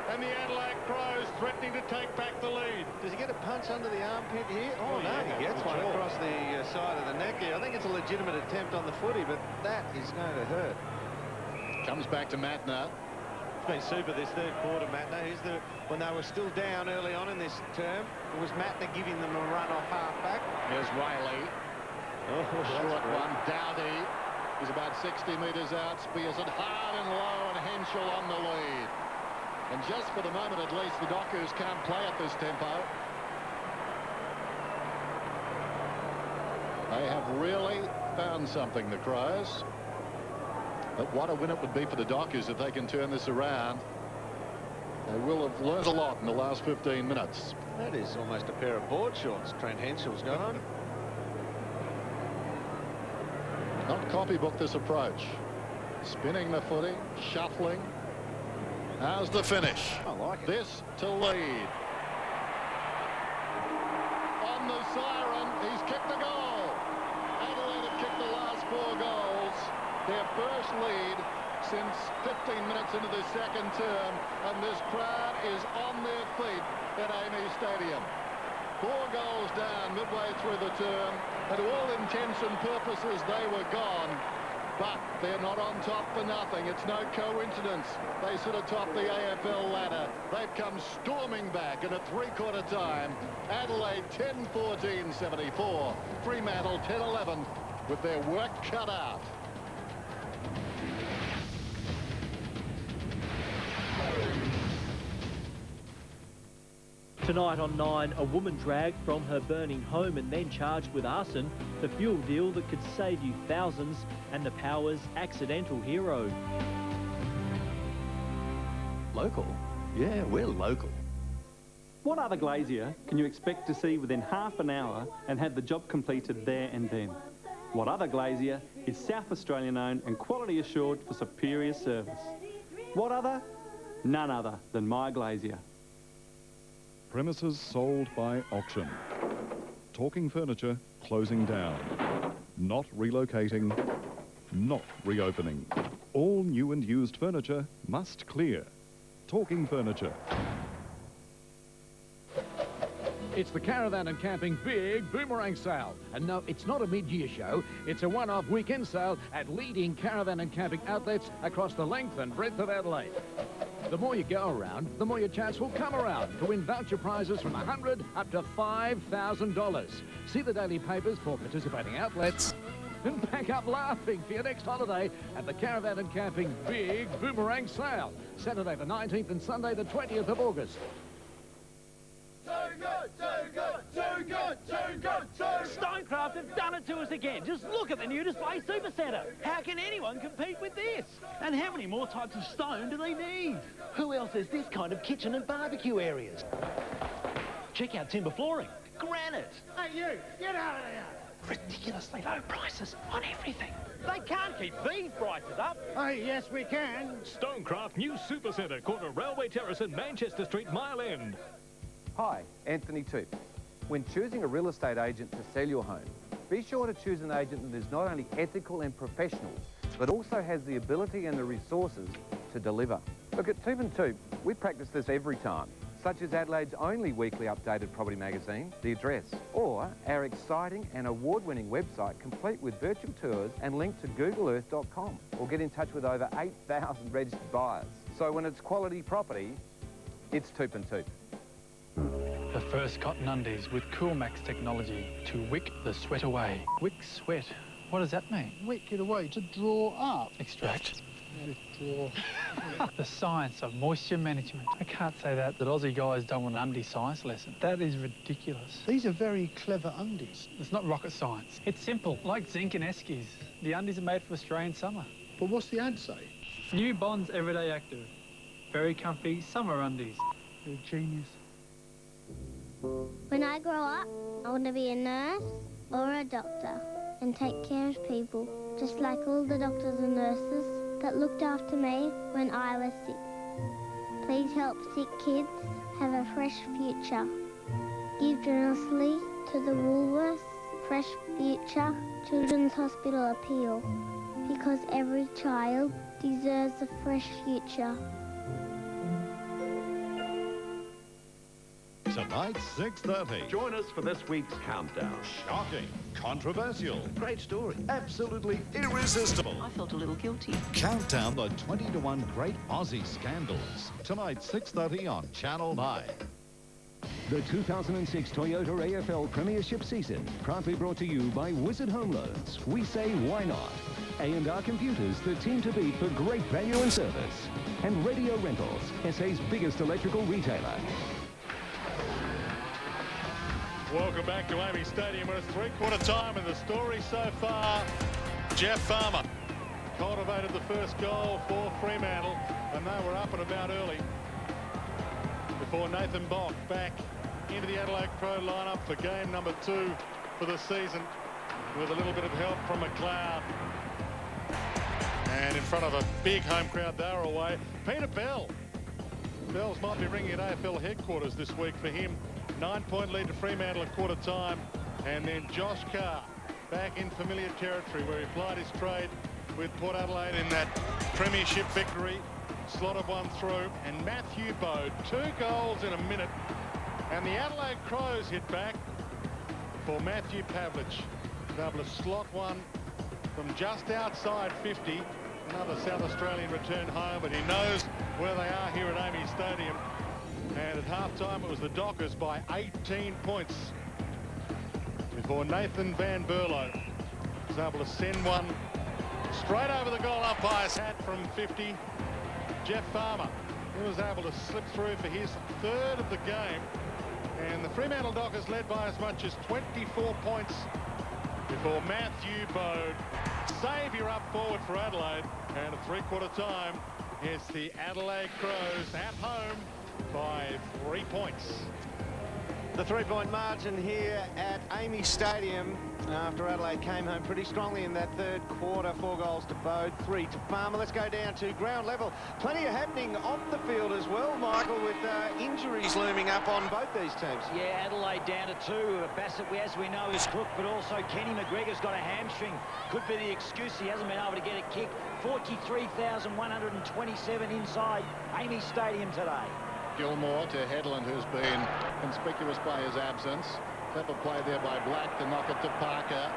And the Adelaide Crows threatening to take back the lead. Does he get a punch under the armpit here? Oh, no, he gets one across the side of the neck here. I think it's a legitimate attempt on the footy, but that is going to hurt. Comes back to Matner. It's been super this third quarter, Matner. When they were still down early on in this term, it was Matner giving them a run off half-back. Here's Riley. Short one. Dowdy is about 60 metres out. Spears it hard and low, and Henschel on the lead. And just for the moment, at least, the Dockers can't play at this tempo. They have really found something, the Crows. But what a win it would be for the Dockers if they can turn this around. They will have learned a lot in the last 15 minutes. That is almost a pair of board shorts Trent Henschel's got on. Not copybook this approach. Spinning the footy, shuffling. How's the finish? I like it. This to lead. On the siren, he's kicked the goal. Adelaide have kicked the last 4 goals. Their first lead since 15 minutes into the second term, and this crowd is on their feet at Amy Stadium. 4 goals down midway through the term, and to all intents and purposes they were gone. But they're not on top for nothing. It's no coincidence they sit atop the AFL ladder. They've come storming back, and at 3/4 time, Adelaide 10-14-74, Fremantle 10-11 with their work cut out. Tonight on 9, a woman dragged from her burning home and then charged with arson, the fuel deal that could save you thousands, and the Power's accidental hero. Local? Yeah, we're local. What other glazier can you expect to see within half an hour and have the job completed there and then? What other glazier is South Australian owned and quality assured for superior service? What other? None other than my glazier. Premises sold by auction. Talking Furniture closing down. Not relocating. Not reopening. All new and used furniture must clear. Talking Furniture. It's the Caravan and Camping Big Boomerang Sale. And no, it's not a mid-year show. It's a one-off weekend sale at leading caravan and camping outlets across the length and breadth of Adelaide. The more you go around, the more your chance will come around to win voucher prizes from $100 up to $5,000. See the daily papers for participating outlets and pack up laughing for your next holiday at the Caravan and Camping Big Boomerang Sale. Saturday the 19th and Sunday the 20th of August. Too good, too good, too good, too good, too Stonecraft have done it to us again. Just look at the new display supercentre. How can anyone compete with this? And how many more types of stone do they need? Who else has this kind of kitchen and barbecue areas? Check out timber flooring, granite. Hey, you, get out of there. Ridiculously low prices on everything. They can't keep these prices up. Hey, yes, we can. Stonecraft New Supercentre, corner Railway Terrace and Manchester Street, Mile End. Hi, Anthony Toop. When choosing a real estate agent to sell your home, be sure to choose an agent that is not only ethical and professional, but also has the ability and the resources to deliver. Look, at Toop & Toop, we practice this every time, such as Adelaide's only weekly updated property magazine, The Address, or our exciting and award-winning website complete with virtual tours and linked to googleearth.com, or get in touch with over 8,000 registered buyers. So when it's quality property, it's Toop & Toop. The first cotton undies with Coolmax technology to wick the sweat away. Wick sweat. What does that mean? Wick it away, to draw up. Extract. Withdraw. The science of moisture management. I can't say that Aussie guys don't want an undie science lesson. That is ridiculous. These are very clever undies. It's not rocket science. It's simple, like zinc and eskies. The undies are made for Australian summer. But what's the ad say? New Bonds Everyday Active. Very comfy summer undies. You're a genius. When I grow up, I want to be a nurse or a doctor and take care of people, just like all the doctors and nurses that looked after me when I was sick. Please help sick kids have a fresh future. Give generously to the Woolworths Fresh Future Children's Hospital appeal, because every child deserves a fresh future. Tonight, 6:30. Join us for this week's countdown. Shocking, controversial, Great story. Absolutely irresistible. I felt a little guilty. Count down the 20-to-1 great Aussie scandals. Tonight, 6:30 on Channel 9. The 2006 Toyota AFL Premiership season, proudly brought to you by Wizard Home Loans. We say, why not? A&R Computers, the team to beat for great value and service. And Radio Rentals, SA's biggest electrical retailer. Welcome back to Amy Stadium, where it's three-quarter time, and the story so far, Jeff Farmer cultivated the first goal for Fremantle, and they were up and about early before Nathan Bock back into the Adelaide Crow lineup for game number 2 for the season, with a little bit of help from McLeod. And in front of a big home crowd, they were away. Peter Bell. Bells might be ringing at AFL headquarters this week for him. 9-point lead to Fremantle at quarter time, and then Josh Carr back in familiar territory where he plied his trade with Port Adelaide in that premiership victory. Slotted one through, and Matthew Bode, 2 goals in a minute, and the Adelaide Crows hit back for Matthew Pavlich, able to slot one from just outside 50. Another South Australian return home, but he knows where they are here at Amy Stadium. And at half-time, it was the Dockers by 18 points before Nathan Van Berlo was able to send one straight over the goal umpire's hat from 50. Jeff Farmer, he was able to slip through for his 3rd of the game. And the Fremantle Dockers led by as much as 24 points before Matthew Bode, saviour up forward for Adelaide. And at three-quarter time, it's the Adelaide Crows at home by 3 points. The 3-point margin here at Amy Stadium after Adelaide came home pretty strongly in that third quarter. 4 goals to Bode, 3 to Farmer. Let's go down to ground level. Plenty of happening off the field as well, Michael, with injuries looming up on both these teams. Yeah, Adelaide down to 2. Bassett, as we know, is crook, but also Kenny McGregor's got a hamstring. Could be the excuse he hasn't been able to get a kick. 43,127 inside Amy Stadium today. Gilmore to Headland, who's been conspicuous by his absence. Clever play there by Black to knock it to Parker.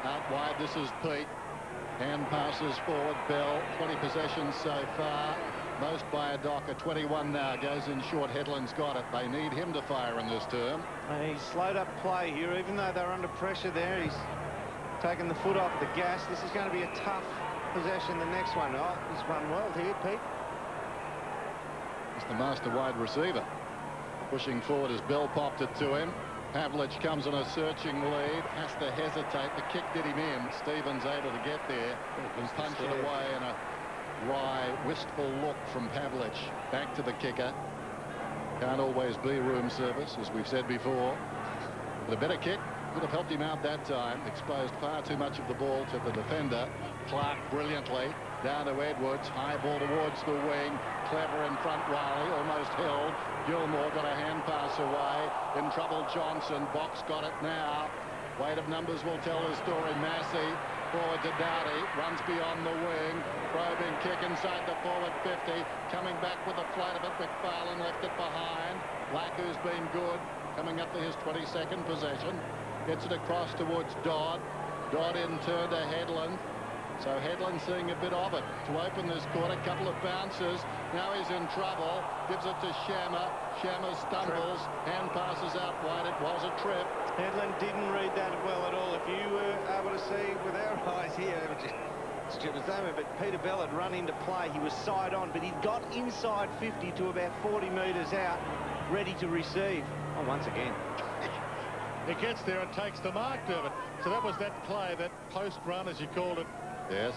Out wide, this is Pete. Hand passes forward. Bell, 20 possessions so far. Most by a Docker. 21 now. Goes in short. Headland's got it. They need him to fire in this term. And he's slowed up play here, even though they're under pressure there. He's taken the foot off the gas. This is going to be a tough possession, the next one. Oh, he's run well here, Pete. It's the master wide receiver. Pushing forward as Bell popped it to him. Pavlich comes on a searching lead, has to hesitate. The kick did him in. Stevens able to get there and punch it away in a wry, wistful look from Pavlich. Back to the kicker. Can't always be room service, as we've said before. But a better kick would have helped him out that time. Exposed far too much of the ball to the defender. Clark brilliantly. Down to Edwards. High ball towards the wing. Clever in front. Riley almost held. Gilmore got a hand pass away. In trouble Johnson. Box got it now. Weight of numbers will tell the story. Massey forward to Doughty. Runs beyond the wing. Probing kick inside the forward 50. Coming back with a float of it. McFarlane left it behind. Black, who's been good, coming up to his 22nd possession. Gets it across towards Dodd. Dodd in turn to Headland. So Headland seeing a bit of it to open this quarter. Couple of bounces. Now he's in trouble. Gives it to Shammer. Shammer stumbles. Hand passes out wide. It was a trip. Headland didn't read that well at all. If you were able to see with our eyes here, it was just stupid moment. But Peter Bell had run into play. He was side on, but he'd got inside 50 to about 40 metres out, ready to receive. Oh, once again. He gets there and takes the mark, Dermot. So that was that play, that post run, as you called it. Yes.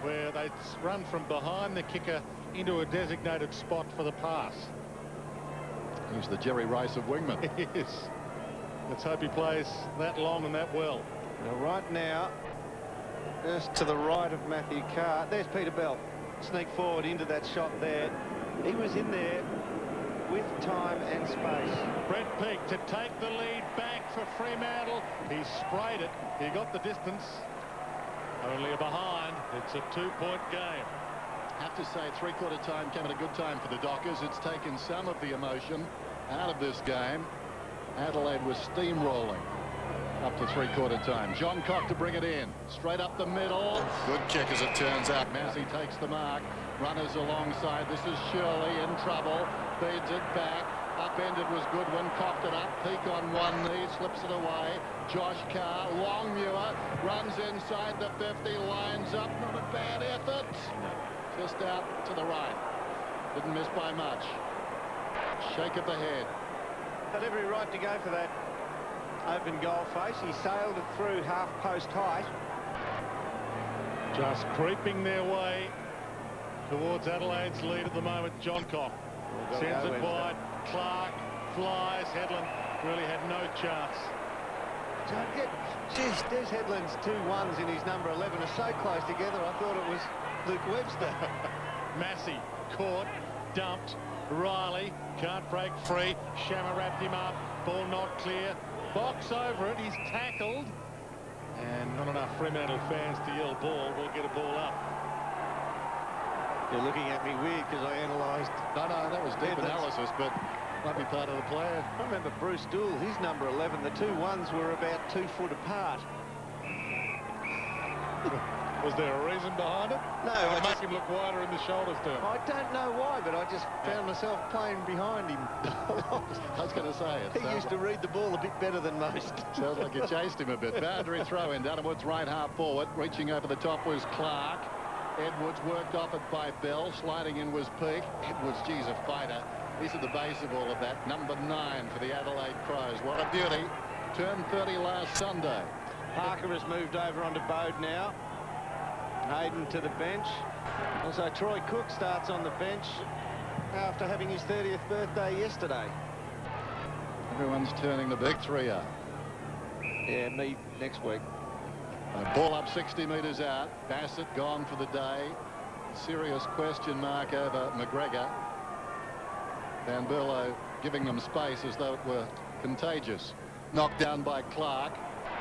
Where they run from behind the kicker into a designated spot for the pass. He's the Jerry Rice of wingmen. Yes. Let's hope he plays that long and that well. Now, right now, just to the right of Matthew Carr, there's Peter Bell. Sneak forward into that shot there. He was in there with time and space. Brett Peake to take the lead back for Fremantle. He sprayed it. He got the distance. Only a behind. It's a 2-point game. Have to say, three-quarter time came at a good time for the Dockers. It's taken some of the emotion out of this game. Adelaide was steamrolling up to three-quarter time. John Cock to bring it in. Straight up the middle. Good kick as it turns out. Massey takes the mark. Runners alongside. This is Shirley in trouble. Feeds it back. Upended was Goodwin. Coughed it up. Peake on one knee. Slips it away. Josh Carr. Longmuir. Runs inside the 50. Lines up. Not a bad effort. Just out to the right. Didn't miss by much. Shake of the head. Had every right to go for that open goal face. He sailed it through half post height. Just creeping their way towards Adelaide's lead at the moment. John Cock sends it wide. Clark flies. Headland really had no chance. Jeez, Des Headland's 2 1s in his number 11 are so close together. I thought it was Luke Webster. Massey caught, dumped. Riley can't break free. Shammer wrapped him up. Ball not clear. Box over it. He's tackled. And not enough Fremantle fans to yell ball. We'll get a ball up. You're looking at me weird because I analysed. No, that was deep analysis, but might be part of the plan. I remember Bruce Dool, his number 11, the 2 1s were about 2 foot apart. Was there a reason behind it? No, I make him look wider in the shoulders, too. I don't know why, but I just found myself playing behind him. I was going to say it. He used to read the ball a bit better than most. Sounds like you chased him a bit. Boundary throw in. Down towards right half forward. Reaching over the top was Clark. Edwards worked off it by Bell. Sliding in was Peake. Edwards, geez, a fighter. He's at the base of all of that. Number 9 for the Adelaide Crows. What a beauty. Turned 30 last Sunday. Parker has moved over onto Bode now. Hayden to the bench. Also, Troy Cook starts on the bench after having his 30th birthday yesterday. Everyone's turning the big 3 up. Yeah, me next week. Ball up 60 metres out. Bassett gone for the day. Serious question mark over McGregor. Van Berlo giving them space as though it were contagious. Knocked down by Clark.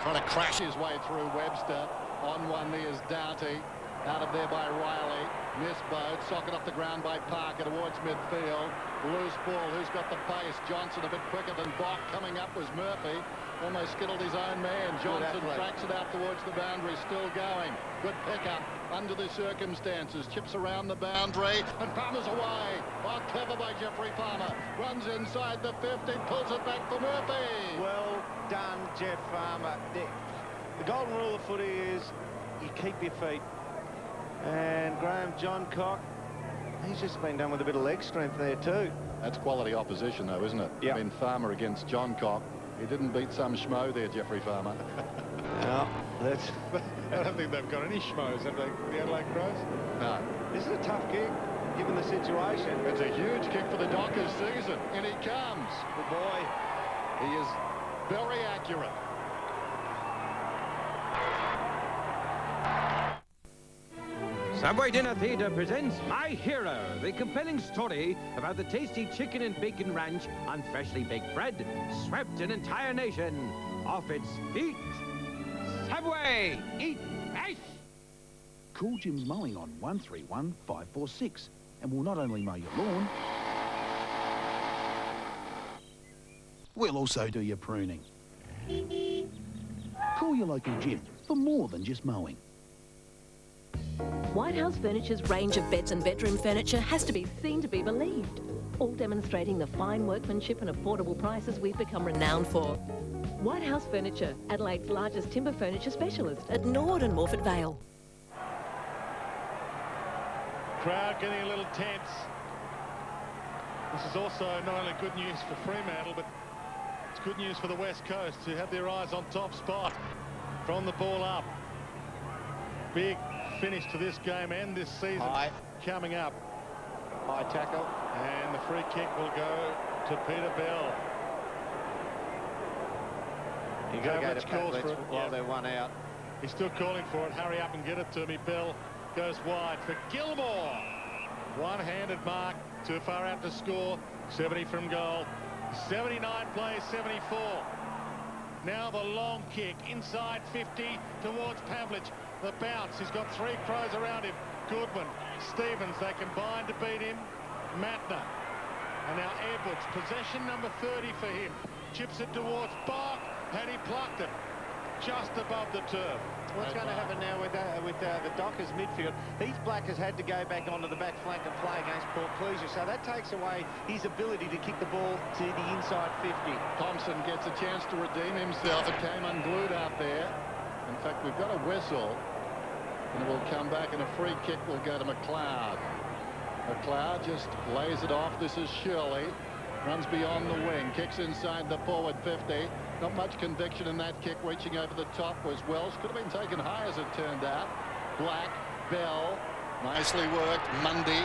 Trying to crash his way through Webster. On one knee is Doughty. Out of there by Riley. Miss Bode. Socket off the ground by Parker towards midfield. Loose ball. Who's got the pace? Johnson a bit quicker than Bach. Coming up was Murphy. Almost skittled his own man. Johnson tracks it out towards the boundary. Still going. Good pickup under the circumstances. Chips around the boundary. And Palmer's away. Oh, clever by Jeffrey Palmer. Runs inside the 50. Pulls it back for Murphy. Well done, Jeff Farmer. The golden rule of footy is you keep your feet. And Graham Johncock, he's just been done with a bit of leg strength there too. That's quality opposition though, isn't it? Yeah. I mean, Farmer against Johncock. He didn't beat some schmo there, Jeffrey Farmer. No, that's... I don't think they've got any schmoes, have they, the Adelaide Crows? No. This is a tough kick, given the situation. It's a huge kick for the Dockers season. In he comes. Good boy. He is very accurate. Subway Dinner Theatre presents My Hero, the compelling story about the tasty chicken and bacon ranch on freshly baked bread, swept an entire nation off its feet. Subway, eat fresh! Call Jim's Mowing on 131 546 and we'll not only mow your lawn, we'll also do your pruning. Call your local Jim for more than just mowing. White House Furniture's range of beds and bedroom furniture has to be seen to be believed, all demonstrating the fine workmanship and affordable prices we've become renowned for. White House Furniture, Adelaide's largest timber furniture specialist at Nord and Morford Vale. Crowd getting a little tense. This is also not only good news for Fremantle, but it's good news for the West Coast, who have their eyes on top spot. From the ball up. Big finish to this game and this season coming up. High tackle. And the free kick will go to Peter Bell. You got to go to Pavlich while they're one out. He's still calling for it. Hurry up and get it to me. Bell goes wide for Gilmore. One-handed mark, too far out to score. 70 from goal. 79 plays 74. Now the long kick inside 50 towards Pavlich. The bounce, he's got three Crows around him. Goodwin, Stevens, they combine to beat him. Matner. And now Edwards, possession number 30 for him. Chips it towards Bach, and he plucked it just above the turf. What's going to happen now with the Dockers midfield? Heath Black has had to go back onto the back flank and play against Port Clusier, so that takes away his ability to kick the ball to the inside 50. Thompson gets a chance to redeem himself. It came unglued out there. In fact, we've got a whistle, and it will come back, and a free kick will go to McLeod. McLeod just lays it off. This is Shirley. Runs beyond the wing, kicks inside the forward 50. Not much conviction in that kick. Reaching over the top was Welsh. Could have been taken high as it turned out. Black, Bell, nicely worked. Mundy,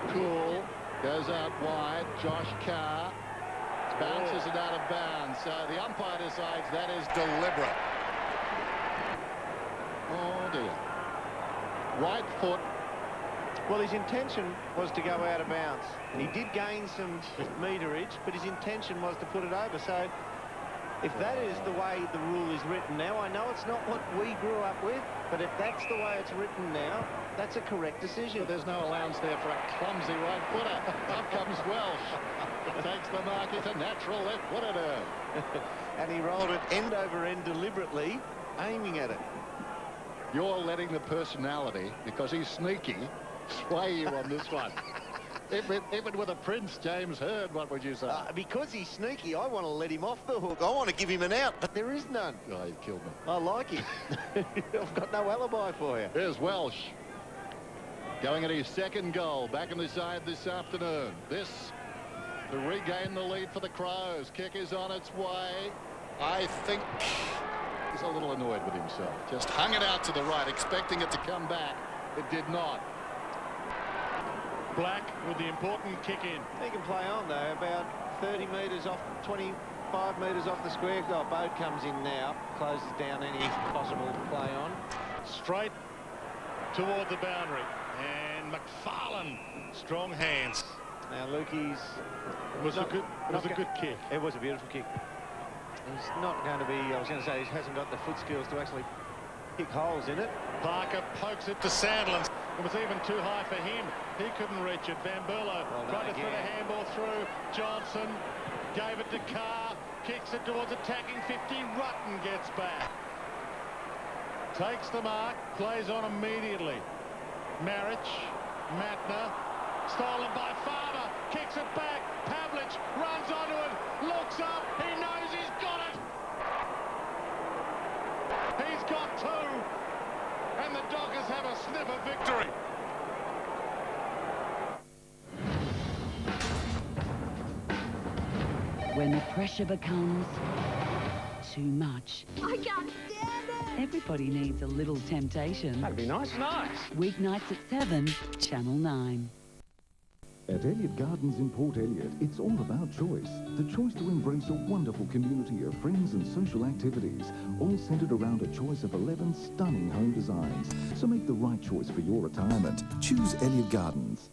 Cool, goes out wide. Josh Carr bounces it out of bounds. So the umpire decides that is deliberate. Oh dear. Right foot. Well, his intention was to go out of bounds. And he did gain some meterage, but his intention was to put it over. So if that is the way the rule is written now, I know it's not what we grew up with, but if that's the way it's written now, that's a correct decision. But there's no allowance there for a clumsy right footer. Up comes Welsh. Takes the mark. It's a natural left footer. And he rolled it end over end deliberately, aiming at it. You're letting the personality, because he's sneaky, sway you on this one. If it were the Prince James Hird, what would you say? Because he's sneaky, I want to let him off the hook. I want to give him an out, but there is none. Oh, he killed me. I like him. I've got no alibi for you. Here's Welsh. Going at his second goal, back in the side this afternoon. This to regain the lead for the Crows. Kick is on its way. I think he's a little annoyed with himself. Just hung it out to the right, expecting it to come back. It did not. Black with the important kick in. He can play on though, about 30 metres off, 25 metres off the square. Oh, Boat comes in now, closes down any possible play on. Straight toward the boundary, and McFarlane, strong hands. Now Lukey's was a good kick. It was a beautiful kick. He's not going to be, I was going to say, he hasn't got the foot skills to actually kick holes in it. Parker pokes it to Sandlands. It was even too high for him. He couldn't reach it. Van Berlo tried to thread a handball through. Johnson gave it to Carr. Kicks it towards attacking 50. Rutten gets back. Takes the mark. Plays on immediately. Marich. Matner. Stolen by Farmer. Kicks it back. Pavlich runs onto it. Looks up. He knows he's got it. He's got two. And the Dockers have a sniff of victory. when the pressure becomes too much. I can't stand it! Everybody needs a little temptation. That'd be nice. Nice. Weeknights at 7, Channel 9. At Elliott Gardens in Port Elliot, it's all about choice. The choice to embrace a wonderful community of friends and social activities, all centred around a choice of 11 stunning home designs. So make the right choice for your retirement. Choose Elliott Gardens.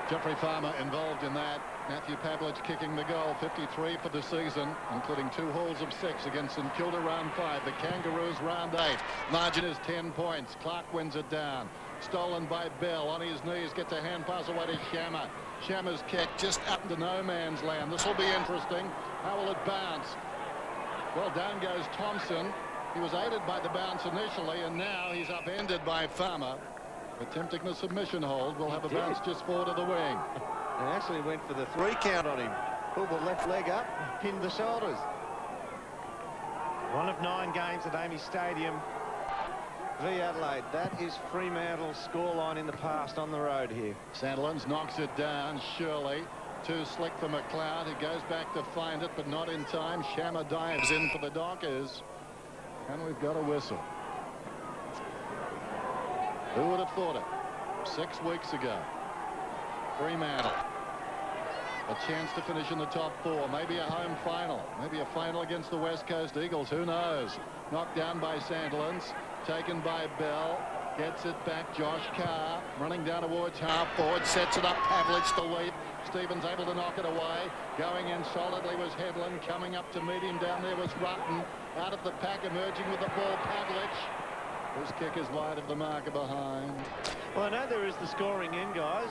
Jeffrey Farmer involved in that. Matthew Pavlich kicking the goal, 53 for the season, including 2 hauls of 6 against St Kilda round 5. The Kangaroos round 8. Margin is 10 points. Clark wins it down. Stolen by Bell. On his knees, gets a hand pass away to Shammer. Shammer's kick just up into no man's land. This will be interesting. How will it bounce? Well, down goes Thompson. He was aided by the bounce initially, and now he's upended by Farmer. Attempting the submission hold, will have a bounce just forward of the wing. They actually went for the 3 count on him. Pulled the left leg up, pinned the shoulders. 1 of 9 games at Amy Stadium v Adelaide. That is Fremantle's scoreline in the past on the road here. Sandilands knocks it down, Shirley. Too slick for McLeod. He goes back to find it, but not in time. Shammer dives in for the Dockers. And we've got a whistle. Who would have thought it? 6 weeks ago. Fremantle. A chance to finish in the top 4. Maybe a home final. Maybe a final against the West Coast Eagles. Who knows? Knocked down by Sandilands. Taken by Bell. Gets it back. Josh Carr running down towards half forward. Sets it up. Pavlich to lead. Stevens able to knock it away. Going in solidly was Headland. Coming up to meet him down there was Rutten. Out of the pack, emerging with the ball, Pavlich. His kick is wide of the marker behind. Well, I know there is the scoring in, guys.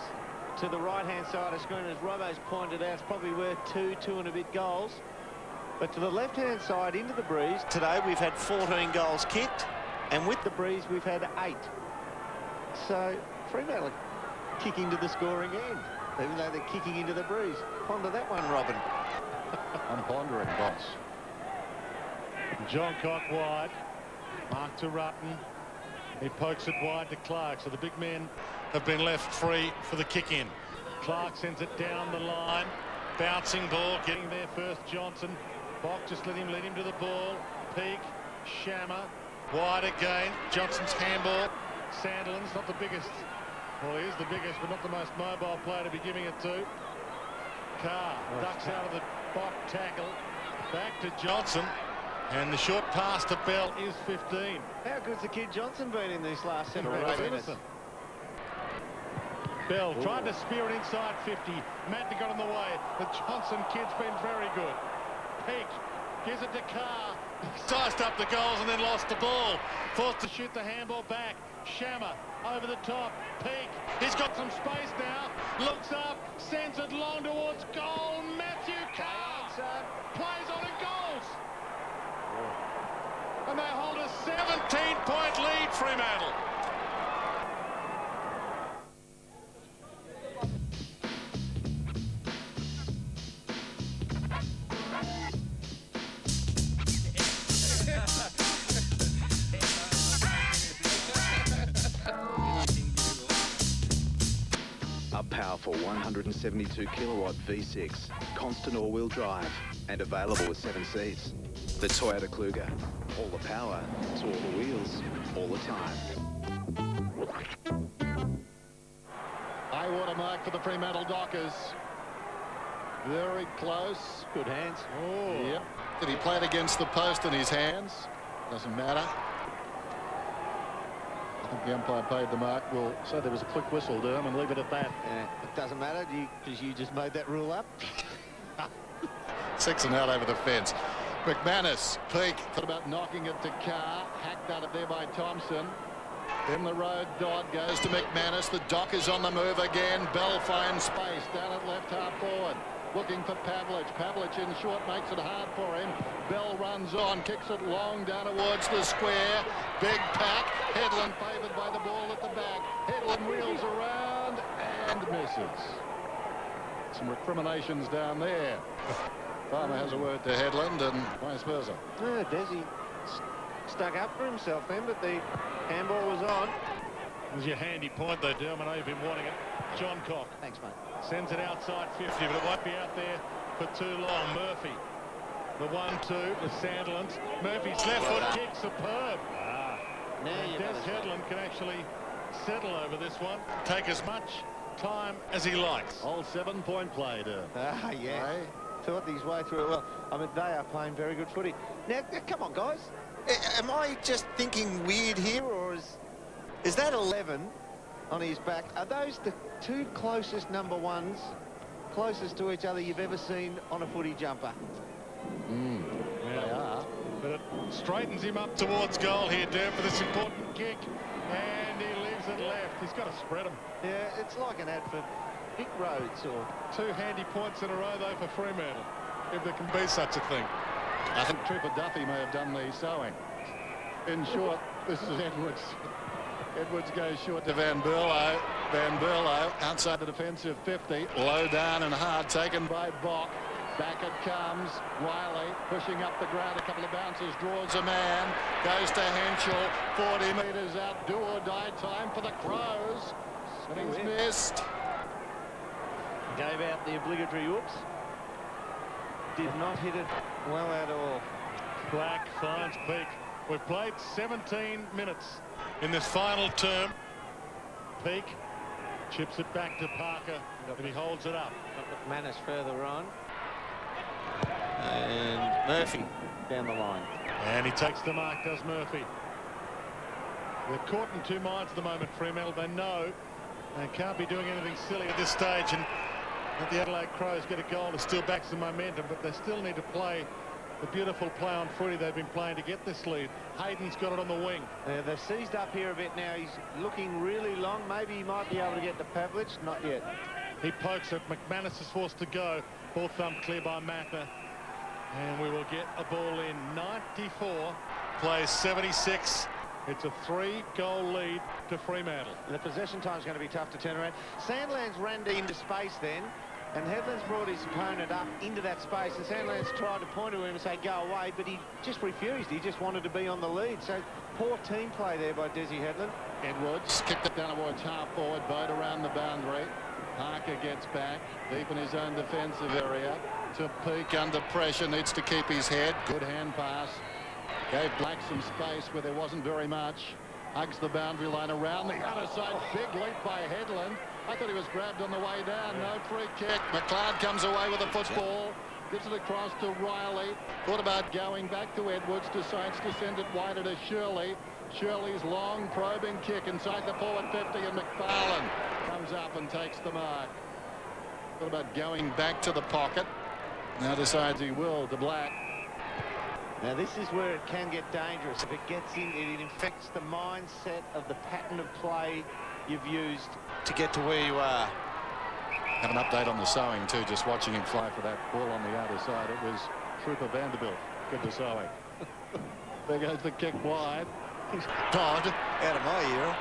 To the right-hand side of the screen, as Robbo's pointed out, it's probably worth 2 and a bit goals. But to the left-hand side, into the breeze, today we've had 14 goals kicked, and with the breeze, we've had 8. So, Fremantle kicking to the scoring end, even though they're kicking into the breeze. Ponder that one, Robin. I'm pondering, boss. John Cock wide. Mark to Rutten. He pokes it wide to Clark, so the big men have been left free for the kick-in. Clark sends it down the line. Bouncing ball, getting there first Johnson. Bock just let him to the ball. Peak, Shammer, wide again. Johnson's handball. Sandilands, not the biggest. Well, he is the biggest, but not the most mobile player to be giving it to. Carr ducks out of the Bock tackle. Back to Johnson. And the short pass to Bell is 15. How good's the kid Johnson been in these last 7 or 8 minutes? Bell tried to spear it inside 50. Matt got in the way. The Johnson kid's been very good. Peak gives it to Carr. Sized up the goals and then lost the ball. Forced to shoot the handball back. Shammer over the top. Peak. He's got some space now. Looks up. Sends it long towards goal. Matthew Carr plays on and goals. And they hold a 17-point lead, Fremantle. A powerful 172 kilowatt V6, constant all-wheel drive, and available with 7 seats. The Toyota Kluger. All the power to all the wheels, all the time. High water mark for the Fremantle Dockers. Very close. Good hands. Oh. Yep. Did he play it against the post in his hands? Doesn't matter. I think the umpire paid the mark. We'll say there was a quick whistle, Durham, and leave it at that. It doesn't matter because you just made that rule up. 6 and out over the fence. McManus, Peak, thought about knocking it to Carr, hacked out of there by Thompson. In the road, Dodd goes to McManus. The Dockers on the move again. Bell finds space down at left half forward. Looking for Pavlich. Pavlich in short makes it hard for him. Bell runs on, kicks it long down towards the square. Big pack. Headland favoured by the ball at the back. Headland reels around and misses. Some recriminations down there. Farmer has a word to Headland and vice versa. Yeah, Desi stuck up for himself then, but the handball was on. It was your handy point, though, Durham. I know you've been wanting it. John Cock. Thanks, mate. Sends it outside 50, but it won't be out there for too long. Murphy, the 1-2 to Sandlands. Murphy's left foot kick, superb. And Des Headland can actually settle over this one. Take as much time as he likes. All 7-point play, yes. Thought his way through it well. I mean, they are playing very good footy. Now, come on, guys. Am I just thinking weird here, or is that 11 on his back? Are those the two closest number ones, closest to each other you've ever seen on a footy jumper? They are. But it straightens him up towards goal here, Derm, for this important kick. And he leaves it left. He's got to spread him. Yeah, it's like an ad for Vic Roads or... 2 handy points in a row, though, for Fremantle, if there can be such a thing. I think Trooper Duffy may have done the sowing. In short, this is Edwards. Edwards goes short to Van Berlo. Van Berlo outside the defensive 50. Low down and hard, taken by Bock. Back it comes. Riley pushing up the ground. A couple of bounces, draws a man. Goes to Henschel. 40 metres out. Do or die time for the Crows. And he's missed. Gave out the obligatory whoops. Did not hit it well at all. Black finds Peake. We've played 17 minutes in this final term. Peake chips it back to Parker, and he holds it up. McManus further on. And Murphy down the line. And he takes the mark, does Murphy. They're caught in two minds at the moment, Fremantle. They know they can't be doing anything silly at this stage, and let the Adelaide Crows get a goal to still back some momentum, but they still need to play the beautiful play on footy they've been playing to get this lead. Hayden's got it on the wing. They've seized up here a bit now. He's looking really long. Maybe he might be able to get to Pavlich. Not yet. He pokes it. McManus is forced to go. Ball thumped clear by Mather. And we will get a ball in. 94 plays 76. It's a 3-goal lead to Fremantle. The possession time is going to be tough to turn around. Sandlands ran into space then, and Headland's brought his opponent up into that space, and Sandlands tried to point to him and say go away, but he just refused. He just wanted to be on the lead. So poor team play there by Desi Headland. Edwards kicked it down towards half forward, Boat around the boundary. Parker gets back deep in his own defensive area to Peake under pressure, needs to keep his head. Good hand pass. Gave Black some space where there wasn't very much. Hugs the boundary line around the other side. Big leap by Headland. I thought he was grabbed on the way down. No free kick. McLeod comes away with the football. Gives it across to Riley. Thought about going back to Edwards. Decides to send it wider to Shirley. Shirley's long probing kick inside the forward 50, and McFarlane comes up and takes the mark. Thought about going back to the pocket. Now decides he will to Black. Now this is where it can get dangerous. If it gets in, it infects the mindset of the pattern of play you've used to get to where you are. Have an update on the sowing too, just watching him fly for that ball on the outer side. It was Trooper Vanderbilt. Good to sowing. There goes the kick wide. Todd, out of my ear.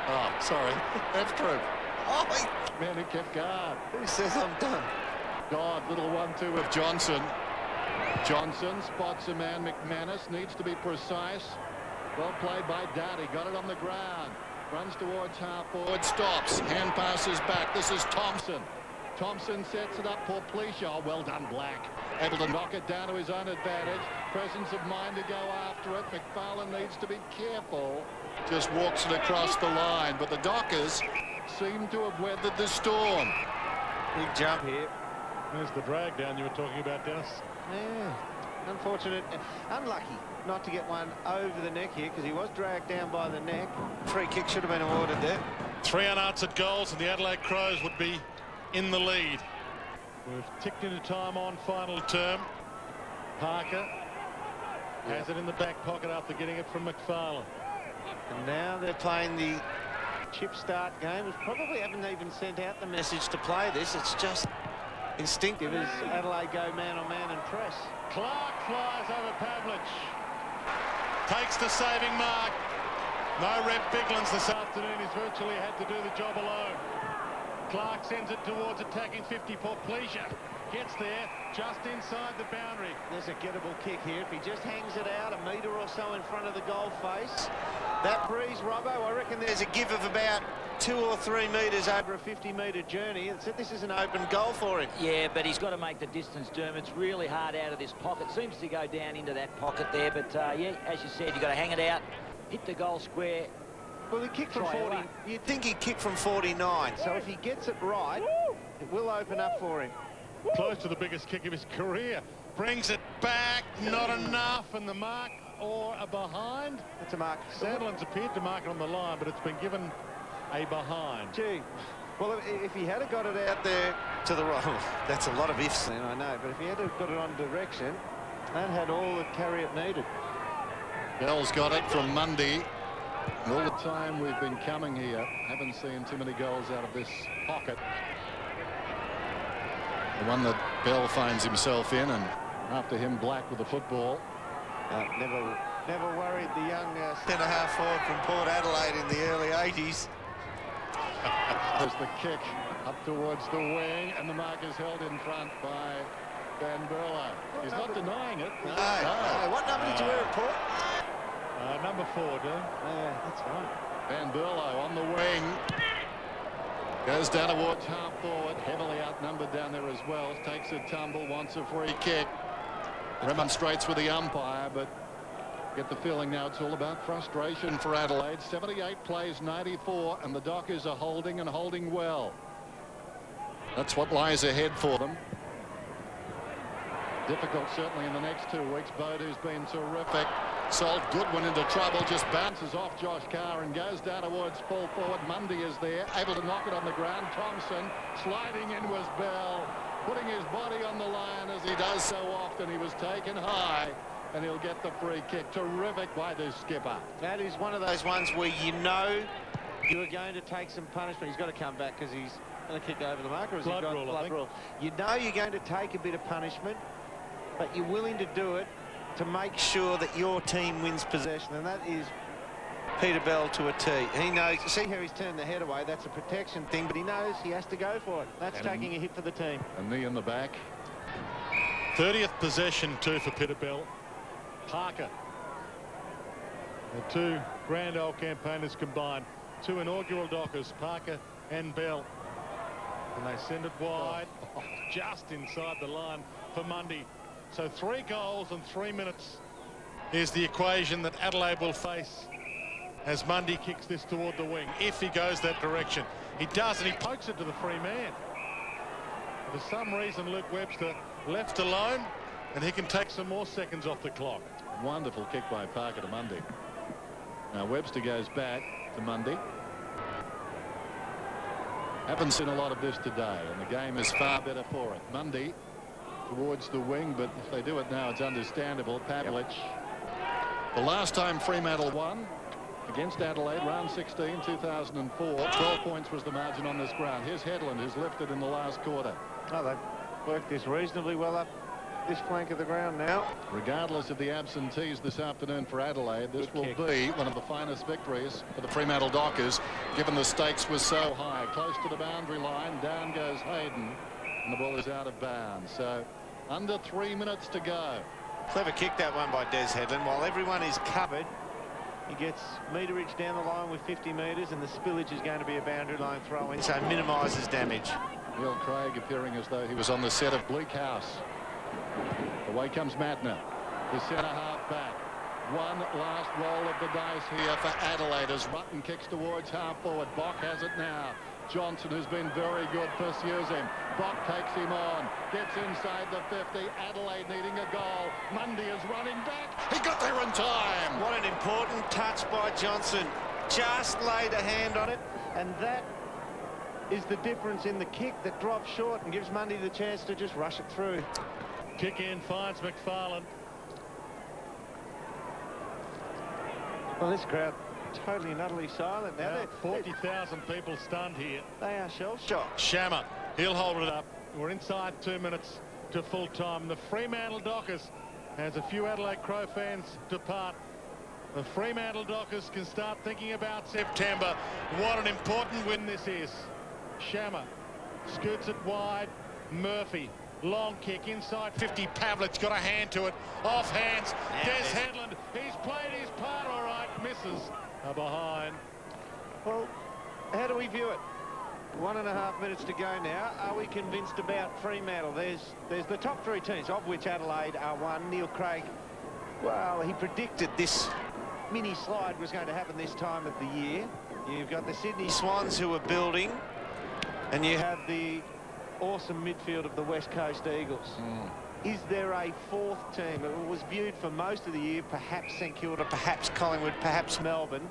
Oh, sorry. That's Troop. Oh, man who kept guard. Who says I'm done? God, little 1-2 with Johnson. Johnson spots a man. McManus needs to be precise. Well played by Doughty. Got it on the ground. Runs towards half forward. Stops. Hand passes back. This is Thompson. Thompson sets it up for Pleasure. Oh, well done, Black. Able to knock it down to his own advantage. Presence of mind to go after it. McFarlane needs to be careful. Just walks it across the line. But the Dockers seem to have weathered the storm. Big jump here. There's the drag down you were talking about, Dennis. Yeah, unfortunate. Unlucky not to get one over the neck here, because he was dragged down by the neck. Free kick should have been awarded there. 3 unanswered goals, and the Adelaide Crows would be in the lead. We've ticked into time on final term. Parker has it in the back pocket after getting it from McFarlane. And now they're playing the chip start game. We probably haven't even sent out the message to play this. It's just instinctive as Adelaide go man-on-man and press. Clark flies over Pavlich. Takes the saving mark. No Reb Biglands this afternoon. He's virtually had to do the job alone. Clark sends it towards attacking 50 for Pleasure. Gets there just inside the boundary. There's a gettable kick here. If he just hangs it out a metre or so in front of the goal face. That breeze, Robbo, I reckon there's a give of about 2 or 3 metres over a 50-metre journey. It said this is an open goal for him. Yeah, but he's got to make the distance, Dermot. It's really hard out of this pocket. Seems to go down into that pocket there. But, yeah, as you said, you've got to hang it out, hit the goal square. Well, he kicked from 40. You'd think he'd kick from 49. So if he gets it right, it will open up for him. Close to the biggest kick of his career. Brings it back. Not enough. And the mark or a behind. It's a mark. Sandlin's appeared to mark it on the line, but it's been given a behind. Gee, well, if he had got it out there to the right, that's a lot of ifs, then, I know, but if he had got it on direction, that had all the carry it needed. Bell's got it from Mundy. All the time we've been coming here, haven't seen too many goals out of this pocket. The one that Bell finds himself in, and after him, Black with the football. Never worried the young centre-half forward from Port Adelaide in the early 80s. There's the kick up towards the wing, and the mark is held in front by Van Berlo. He's not denying it. No. What number did you wear at Port? Number 4, Dean. Yeah, that's right. Van Berlo on the wing. Goes down towards half forward, heavily outnumbered down there as well. Takes a tumble, wants a free kick. Remonstrates with the umpire, but get the feeling now it's all about frustration for Adelaide. 78 plays 94, and the Dockers are holding and holding well. That's what lies ahead for them. Difficult certainly in the next 2 weeks. Bodu's been terrific. Sold Goodwin into trouble, just bounces off Josh Carr and goes down towards full forward. Mundy is there, able to knock it on the ground. Thompson sliding in was Bell, putting his body on the line as he does so often. He was taken high, and he'll get the free kick. Terrific by the skipper. That is one of those ones where you know you are going to take some punishment. He's got to come back because he's going to kick over the mark. Or has blood he got rule, blood rule? You know you're going to take a bit of punishment, but you're willing to do it to make sure that your team wins possession, and that is Peter Bell to a T. He knows. See how he's turned the head away? That's a protection thing, but he knows he has to go for it. That's taking a hit for the team. A knee in the back. 30th possession, 2 for Peter Bell. Parker. The 2 grand old campaigners combined. 2 inaugural Dockers, Parker and Bell. And they send it wide, just inside the line for Mundy. So 3 goals in 3 minutes is the equation that Adelaide will face as Mundy kicks this toward the wing, if he goes that direction. He does, and he pokes it to the free man. For some reason, Luke Webster left alone, and he can take some more seconds off the clock. Wonderful kick by Parker to Mundy. Now Webster goes back to Mundy. Haven't seen a lot of this today, and the game is far better for it. Mundy towards the wing, but if they do it now, it's understandable. Pavlich. The last time Fremantle won against Adelaide, round 16, 2004, 12 points was the margin on this ground. Here's Headland, who's lifted in the last quarter. Oh, they've worked this reasonably well up this flank of the ground now. Regardless of the absentees this afternoon for Adelaide, this will be one of the finest victories for the Fremantle Dockers, given the stakes were so high. Close to the boundary line, down goes Hayden, and the ball is out of bounds. So under 3 minutes to go. Clever kick, that one by Des Headland. While everyone is covered, he gets meterage down the line with 50 metres, and the spillage is going to be a boundary line throw-in, so minimises damage. Neil Craig appearing as though he was on the set of Bleak House. Away comes Mattner, the centre-half back. One last roll of the dice here for Adelaide as Rutten kicks towards half-forward. Bock has it now. Johnson, who's been very good, pursues him. Bock takes him on, gets inside the 50. Adelaide needing a goal. Mundy is running back. He got there in time. What an important touch by Johnson. Just laid a hand on it, and that is the difference in the kick that drops short and gives Mundy the chance to just rush it through. Kick in finds McFarlane. Well, this crowd totally and utterly silent now. 40,000 people stunned here. They are shell-shocked. Shammer, he'll hold it up. We're inside 2 minutes to full time. The Fremantle Dockers, as a few Adelaide Crow fans depart, the Fremantle Dockers can start thinking about September. What an important win this is. Shammer scoots it wide. Murphy, long kick inside 50. Pavlich got a hand to it. Off hands. Des Headland. He's played his part all right. Misses. Behind. Well, How do we view it? 1.5 minutes to go now. Are we convinced about Fremantle? There's the top 3 teams, of which Adelaide are one. Neil Craig, well, he predicted this mini slide was going to happen this time of the year. You've got the Sydney Swans who are building, and you have the awesome midfield of the West Coast Eagles. Is there a 4th team? It was viewed for most of the year, perhaps St Kilda, perhaps Collingwood, perhaps Melbourne.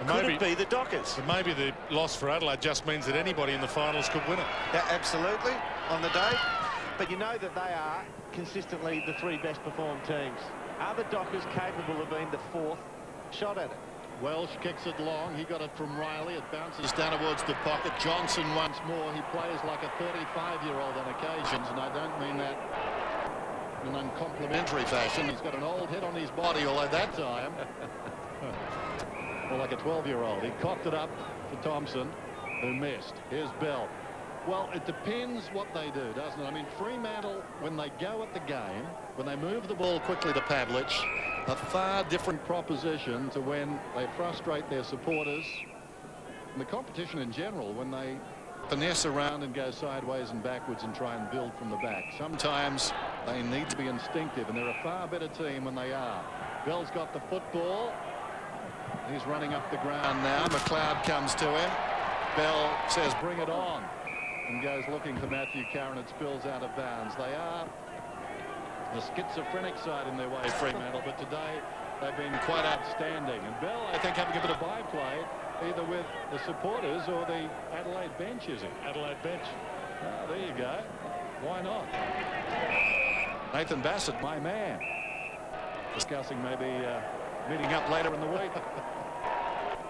Could it be the Dockers? But maybe the loss for Adelaide just means that anybody in the finals could win it. Yeah, absolutely, on the day. But you know that they are consistently the 3 best performed teams. Are the Dockers capable of being the 4th shot at it? Welsh kicks it long. He got it from Riley. It bounces down towards the pocket. Johnson once more. He plays like a 35-year-old on occasions, and I don't mean that in an uncomplimentary fashion. He's got an old head on his body, although that time... More like a 12-year-old. He cocked it up for Thompson, who missed. Here's Bell. Well, it depends what they do, doesn't it? I mean, Fremantle, when they go at the game, when they move the ball quickly to Pavlich, a far different proposition to when they frustrate their supporters. And the competition in general, when they finesse around and go sideways and backwards and try and build from the back. Sometimes they need to be instinctive, and they're a far better team when they are. Bell's got the football. He's running up the ground now. McLeod comes to him. Bell says, bring it on, and goes looking for Matthew Curran. It spills out of bounds. They are the schizophrenic side in their way, Fremantle, but today they've been quite outstanding. And Bell, I think, having a bit of byplay, either with the supporters or the Adelaide bench, is he? Adelaide bench. Oh, there you go. Why not? Nathan Bassett, my man. Discussing maybe meeting up later in the week.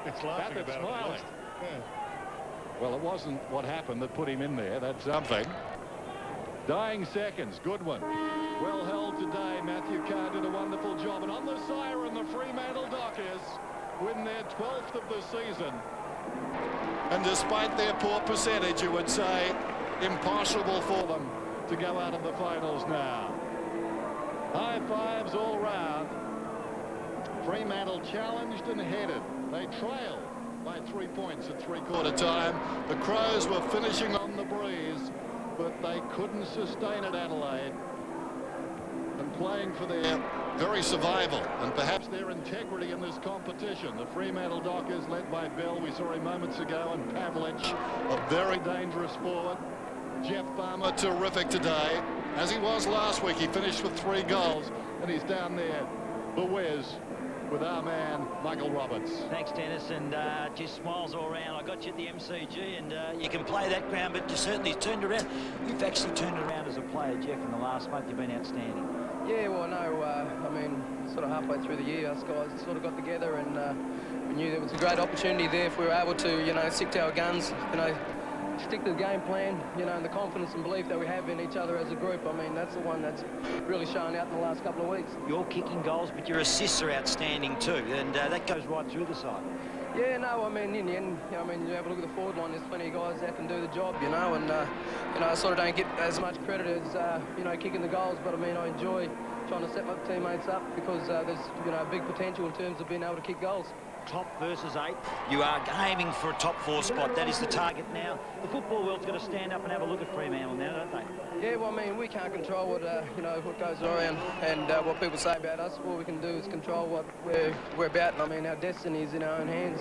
It's laughing about smiling. it. Yeah. Well, it wasn't what happened that put him in there. That's something. Dying seconds. Goodwin. Well held today. Matthew Carr did a wonderful job. And on the siren, the Fremantle Dockers win their 12th of the season. And despite their poor percentage, you would say impossible for them to go out of the finals now. High fives all round. Fremantle challenged and headed. They trailed by 3 points at three-quarter time. The Crows were finishing on the breeze, but they couldn't sustain it, Adelaide. And playing for their very survival and perhaps their integrity in this competition. The Fremantle Dockers, led by Bell, we saw him moments ago, and Pavlich, a very dangerous forward. Jeff Farmer, terrific today. As he was last week, he finished with 3 goals, and he's down there, the whiz, with our man, Michael Roberts. Thanks, Dennis, and just smiles all around. I got you at the MCG, and you can play that ground, but you certainly turned around. You've actually turned around as a player, Jeff, in the last month. You've been outstanding. Yeah, well, no, I mean, sort of halfway through the year, us guys sort of got together, and we knew there was a great opportunity there if we were able to, you know, stick to our guns, you know, stick to the game plan, you know, and the confidence and belief that we have in each other as a group. I mean, that's the one that's really shown out in the last couple of weeks. You're kicking goals, but your assists are outstanding too, and that goes right through the side. Yeah, no, I mean, in the end, you know, I mean, you have a look at the forward line, there's plenty of guys that can do the job, you know, and, you know, I sort of don't get as much credit as, you know, kicking the goals, but I mean, I enjoy trying to set my teammates up because there's, you know, big potential in terms of being able to kick goals. Top versus 8. You are aiming for a top 4 spot. That is the target now. The football world's got to stand up and have a look at Fremantle now, don't they? Yeah, well, I mean, we can't control what, you know, what goes around and what people say about us. All we can do is control what we're about. And I mean, our destiny is in our own hands.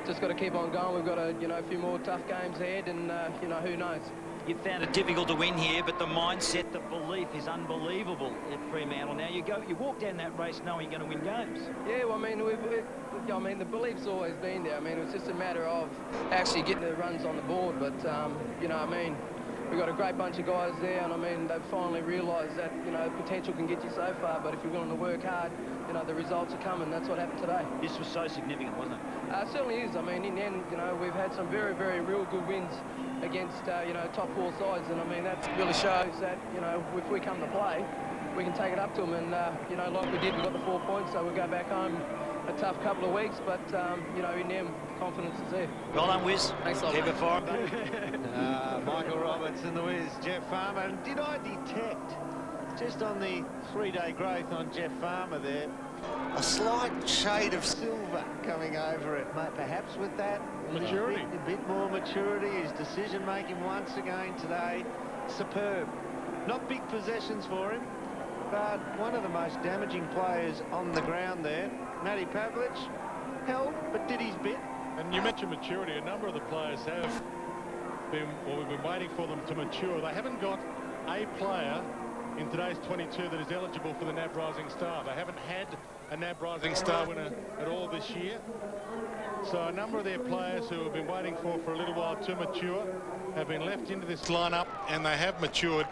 Just got to keep on going. We've got a, you know, a few more tough games ahead, and you know, who knows. You've found it difficult to win here, but the mindset, the belief is unbelievable at Fremantle. Now you walk down that race knowing you're going to win games. Yeah, well, I mean, I mean, the belief's always been there. I mean, it was just a matter of actually getting the runs on the board. But you know, I mean, we've got a great bunch of guys there, and I mean, they've finally realised that, you know, potential can get you so far, but if you're willing to work hard, you know, the results are coming. That's what happened today. This was so significant, wasn't it? It certainly is. I mean, in the end, you know, we've had some very, very real good wins against, you know, top 4 sides, and I mean, that really shows that, you know, if we come to play, we can take it up to them, and, you know, like we did, we got the 4 points, so we'll go back home a tough couple of weeks, but, you know, in them, confidence is there. Well done, Wiz. Thanks a lot. Keep it for him. Michael Roberts and the whiz, Jeff Farmer. And did I detect, just on the 3-day growth on Jeff Farmer there, a slight shade of silver coming over it. Perhaps with that, maturity. A bit more maturity. His decision-making once again today, superb. Not big possessions for him, but one of the most damaging players on the ground there. Matty Pavlich held, but did his bit. And you mentioned maturity. A number of the players have been, well, we've been waiting for them to mature. They haven't got a player in today's 22 that is eligible for the NAB Rising Star. They haven't had a NAB Rising Star winner at all this year. So a number of their players who have been waiting for a little while to mature have been left into this lineup, and they have matured,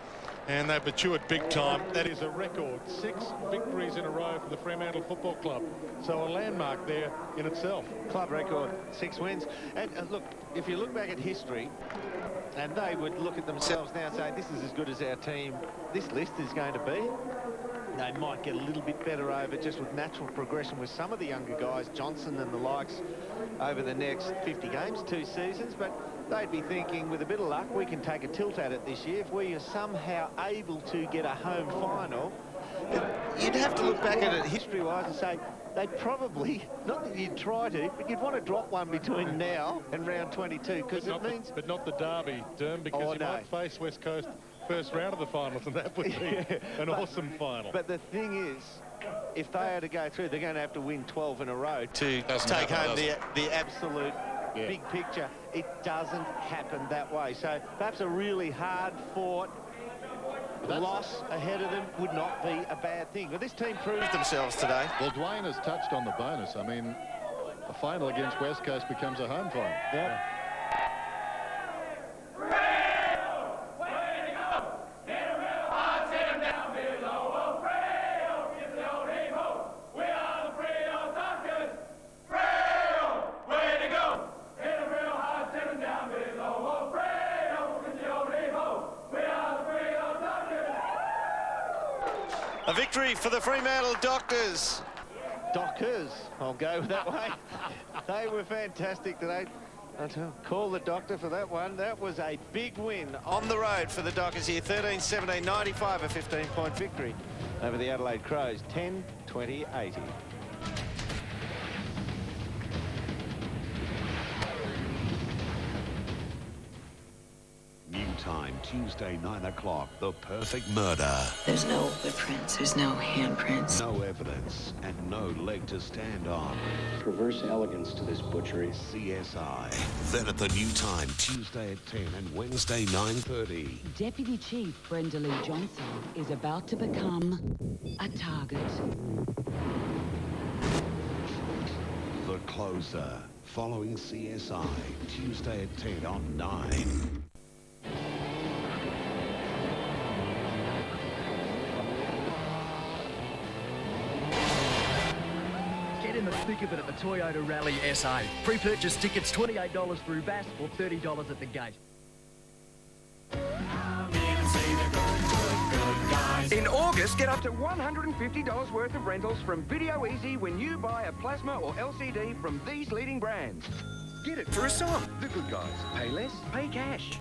and they've matured big time. That is a record. 6 victories in a row for the Fremantle Football Club. So a landmark there in itself. Club record, 6 wins. And look, if you look back at history, and they would look at themselves now and say, this is as good as our team this list is going to be. They might get a little bit better over just with natural progression with some of the younger guys, Johnson and the likes, over the next 50 games, 2 seasons. But they'd be thinking, with a bit of luck, we can take a tilt at it this year. If we are somehow able to get a home final, you'd have to look back at it history-wise and say, they'd probably, not that you'd try to, but you'd want to drop one between now and round 22, because it means... But not the derby, Derm, because you might face West Coast first round of the finals, and that would be an awesome final. But the thing is, if they are to go through, they're going to have to win 12 in a row to take home the absolute big picture. It doesn't happen that way. So perhaps a really hard-fought loss ahead of them would not be a bad thing. But this team proved themselves today. Well, Dwayne has touched on the bonus. I mean, a final against West Coast becomes a home final. Yeah. A victory for the Fremantle Dockers. Dockers, I'll go that way. They were fantastic today. I'll call the doctor for that one. That was a big win on the road for the Dockers here. 13-17, 95, a 15-point victory over the Adelaide Crows. 10-20-80. New time, Tuesday, 9 o'clock, The Perfect Murder. There's no footprints, there's no handprints. No evidence and no leg to stand on. Perverse elegance to this butchery. CSI. Then at the new time, Tuesday at 10 and Wednesday, 9:30. Deputy Chief Brenda Lee Johnson is about to become a target. The Closer. Following CSI, Tuesday at 10 on 9. Get in the thick of it at the Toyota Rally SA. Pre-purchase tickets $28 through BAS or $30 at the gate. In August, get up to $150 worth of rentals from Video Easy when you buy a plasma or LCD from these leading brands. Get it for a song. The good guys. Pay less, pay cash.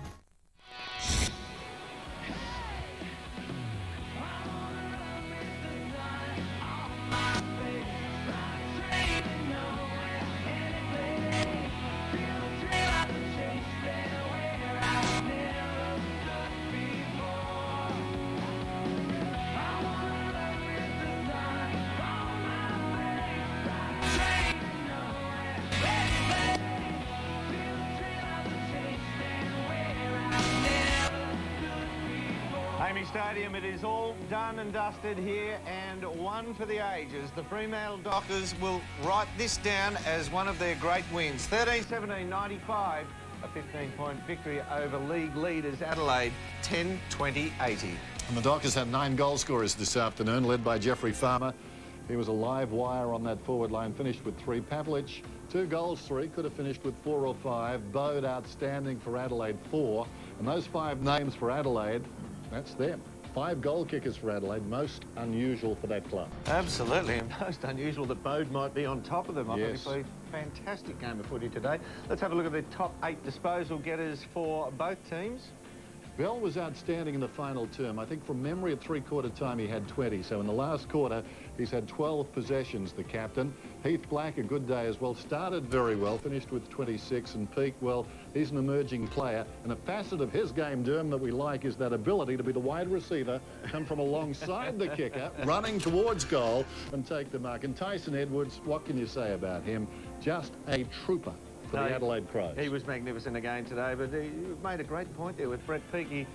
Stadium, it is all done and dusted here, and one for the ages. The Fremantle Dockers will write this down as one of their great wins. 13-17, 95, a 15-point victory over league leaders Adelaide, 10-20-80. And the Dockers had 9 goal scorers this afternoon, led by Jeffrey Farmer. He was a live wire on that forward line, finished with 3. Pavlich, 2 goals, 3, could have finished with 4 or 5. Bode outstanding for Adelaide, 4. And those 5 names for Adelaide, that's them. 5 goal kickers for Adelaide, most unusual for that club. Absolutely, and most unusual that Bode might be on top of them. Obviously, fantastic game of footy today. Let's have a look at the top 8 disposal getters for both teams. Bell was outstanding in the final term. I think from memory at three-quarter time he had 20. So in the last quarter, he's had 12 possessions, the captain. Heath Black, a good day as well. Started very well, finished with 26 and peaked well. He's an emerging player. And a facet of his game, Derm, that we like is that ability to be the wide receiver, come from alongside the kicker, running towards goal and take the mark. And Tyson Edwards, what can you say about him? Just a trooper for the Adelaide Crows. He was magnificent again today, but he made a great point there with Brett Peake.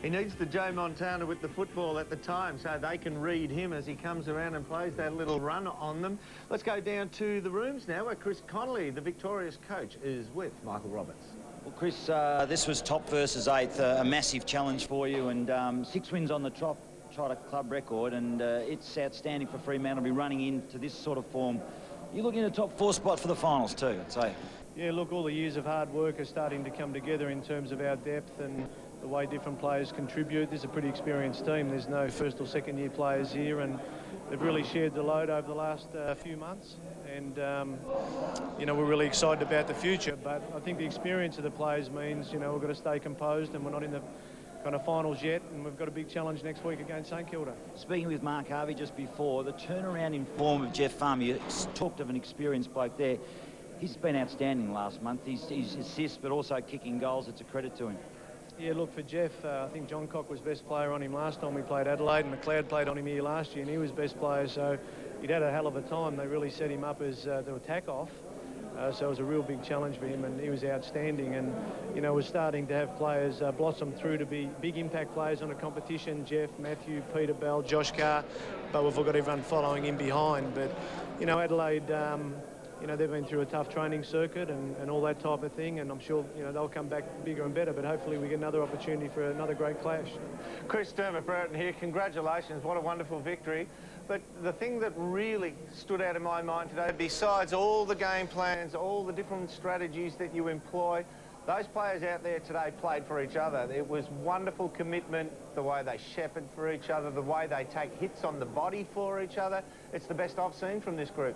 He needs the Joe Montana with the football at the time so they can read him as he comes around and plays that little run on them. Let's go down to the rooms now where Chris Connolly, the victorious coach, is with Michael Roberts. Well, Chris, this was top versus eighth, a massive challenge for you, and 6 wins on the trot a club record, and it's outstanding for Fremantle to be running into this sort of form. You're looking at a top 4 spot for the finals too, I'd say. Yeah, look, all the years of hard work are starting to come together in terms of our depth and the way different players contribute. This is a pretty experienced team. There's no first or second year players here, and they've really shared the load over the last few months. And, you know, we're really excited about the future, but I think the experience of the players means, you know, we've got to stay composed, and we're not in the kind of finals yet, and we've got a big challenge next week against St Kilda. Speaking with Mark Harvey just before, the turnaround in form of Jeff Farmer, you talked of an experienced bloke there. He's been outstanding last month. His assists, but also kicking goals. It's a credit to him. Yeah, look, for Jeff, I think John Cock was best player on him last time we played Adelaide, and McLeod played on him here last year, and he was best player, so he'd had a hell of a time. They really set him up as the attack off. So it was a real big challenge for him, and he was outstanding. And, you know, we're starting to have players blossom through to be big impact players on a competition. Jeff, Matthew, Peter Bell, Josh Carr, but we've got everyone following him behind. But, you know, Adelaide, you know, they've been through a tough training circuit and all that type of thing, and I'm sure, you know, they'll come back bigger and better, but hopefully we get another opportunity for another great clash. Chris Dermott-Brereton here, congratulations, what a wonderful victory. But the thing that really stood out in my mind today, besides all the game plans, all the different strategies that you employ, those players out there today played for each other. It was wonderful commitment, the way they shepherd for each other, the way they take hits on the body for each other. It's the best I've seen from this group.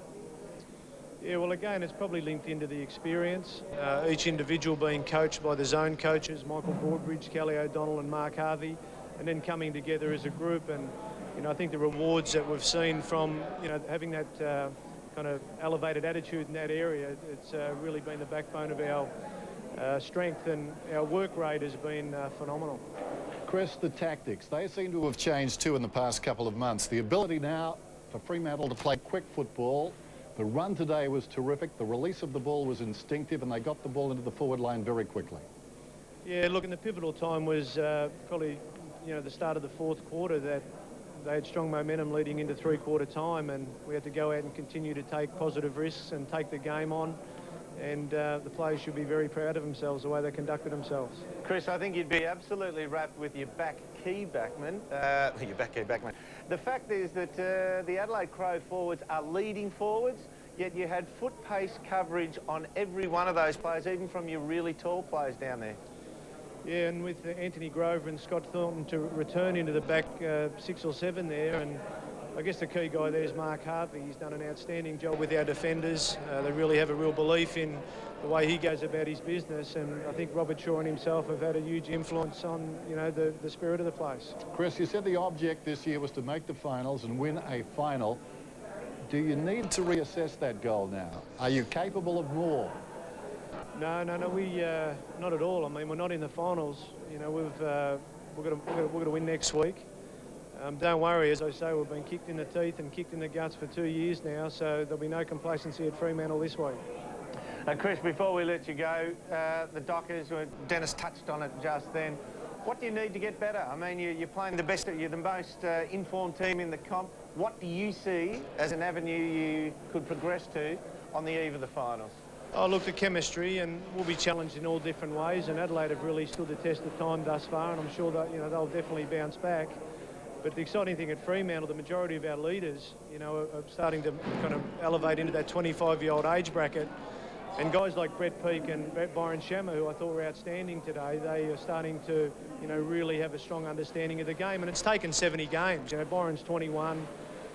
Yeah, well, again, it's probably linked into the experience. Each individual being coached by the zone coaches, Michael Broadbridge, Kelly O'Donnell and Mark Harvey, and then coming together as a group. And, you know, I think the rewards that we've seen from, you know, having that kind of elevated attitude in that area, it's really been the backbone of our strength, and our work rate has been phenomenal. Chris, the tactics, they seem to have changed too in the past couple of months. The ability now for Fremantle to play quick football. The run today was terrific. The release of the ball was instinctive, and they got the ball into the forward line very quickly. Yeah, look, and the pivotal time was probably, you know, the start of the fourth quarter, that they had strong momentum leading into three-quarter time, and we had to go out and continue to take positive risks and take the game on. And the players should be very proud of themselves, the way they conducted themselves. Chris, I think you'd be absolutely wrapped with your back key backman. Your back key backman. The fact is that the Adelaide Crow forwards are leading forwards, yet you had foot pace coverage on every one of those players, even from your really tall players down there. Yeah, and with Anthony Grover and Scott Thornton to return into the back 6 or 7 there, and I guess the key guy there is Mark Harvey. He's done an outstanding job with our defenders. They really have a real belief in the way he goes about his business, and I think Robert Shaw and himself have had a huge influence on, you know, the spirit of the place. Chris, you said the object this year was to make the finals and win a final. Do you need to reassess that goal now? Are you capable of more? No, we not at all. I mean, we're not in the finals. You know, we're going to win next week. Don't worry, as I say, we've been kicked in the teeth and kicked in the guts for 2 years now, so there'll be no complacency at Fremantle this week. Chris, before we let you go, the Dockers, Dennis touched on it just then. What do you need to get better? I mean, you're playing the best, you're the most informed team in the comp. What do you see as an avenue you could progress to on the eve of the finals? Oh, look, the chemistry, and we'll be challenged in all different ways, and Adelaide have really stood the test of time thus far, and I'm sure that, you know, they'll definitely bounce back. But the exciting thing at Fremantle, the majority of our leaders, you know, are starting to kind of elevate into that 25-year-old age bracket. And guys like Brett Peake and Byron Shammer, who I thought were outstanding today, they are starting to, you know, really have a strong understanding of the game. And it's taken 70 games. You know, Byron's 21.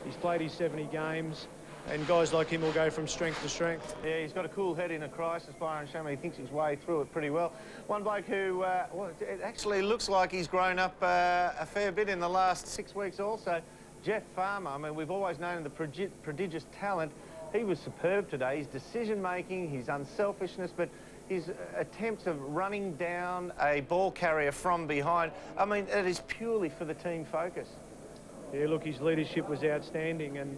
He's played his 70 games. and guys like him will go from strength to strength. Yeah, he's got a cool head in a crisis, Byron Shammy. He thinks his way through it pretty well. One bloke who, well, it actually looks like he's grown up a fair bit in the last 6 weeks also, Jeff Farmer. I mean, we've always known the prodigious talent. He was superb today. His decision-making, his unselfishness, but his attempts of running down a ball carrier from behind, I mean, it is purely for the team focus. Yeah, look, his leadership was outstanding, and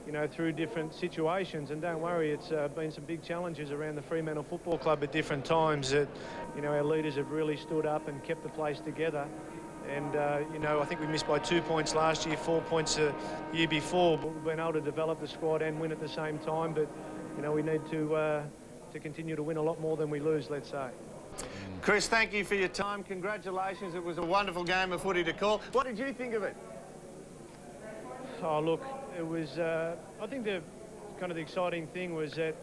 you know, through different situations, and don't worry, it's been some big challenges around the Fremantle Football Club at different times that, you know, our leaders have really stood up and kept the place together. And, you know, I think we missed by 2 points last year, 4 points the year before, but we've been able to develop the squad and win at the same time. But, you know, we need to continue to win a lot more than we lose, let's say. Chris, thank you for your time. Congratulations. It was a wonderful game of footy to call. What did you think of it? Oh, look, it was, I think the kind of the exciting thing was that,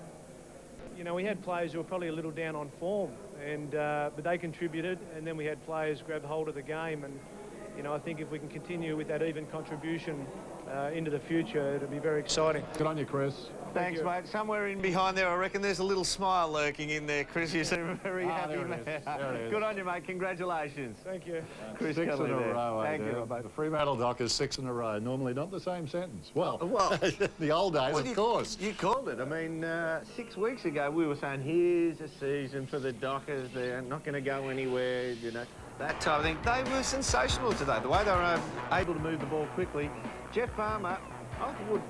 you know, we had players who were probably a little down on form, and but they contributed, and then we had players grab hold of the game, and, you know, I think if we can continue with that even contribution into the future, it'll be very exciting. Good on you, Chris. Thanks, mate. Somewhere in behind there, I reckon there's a little smile lurking in there, Chris. You seem very happy. There it is. There it is. Good on you, mate. Congratulations. Thank you. Chris 6 in a Kelly there. row, Thank you. The Fremantle Dockers 6 in a row. Normally not the same sentence. Well, the old days, well, of course. You called it. I mean, 6 weeks ago, we were saying, here's a season for the Dockers. They're not going to go anywhere, you know, that type of thing. They were sensational today. The way they were able to move the ball quickly. Jeff Farmer, I would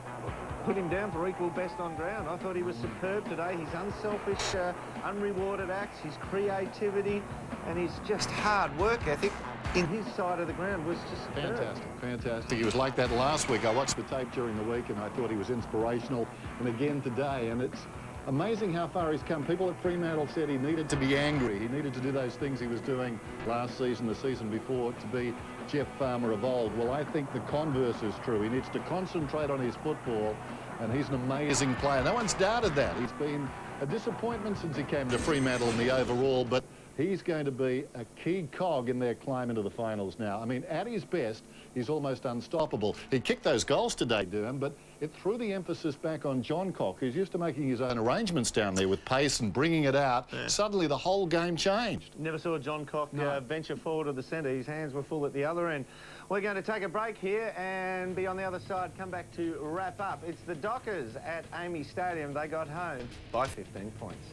put him down for equal best on ground. I thought he was superb today. His unselfish, unrewarded acts, his creativity, and his just hard work ethic in his side of the ground was just superb. Fantastic, fantastic. He was like that last week. I watched the tape during the week and I thought he was inspirational. And again today, and it's amazing how far he's come. People at Fremantle said he needed to be angry. He needed to do those things he was doing last season, the season before, to be Jeff Farmer of old. Well, I think the converse is true. He needs to concentrate on his football, and he's an amazing player. No one's doubted that. He's been a disappointment since he came to Fremantle in the overall, but he's going to be a key cog in their climb into the finals now. I mean, at his best, he's almost unstoppable. He kicked those goals today, Durham, but it threw the emphasis back on John Cock, who's used to making his own arrangements down there with pace and bringing it out. Yeah. Suddenly, the whole game changed. Never saw John Cock venture forward to the centre. His hands were full at the other end. We're going to take a break here and be on the other side, come back to wrap up. It's the Dockers at Amy Stadium. They got home by 15 points.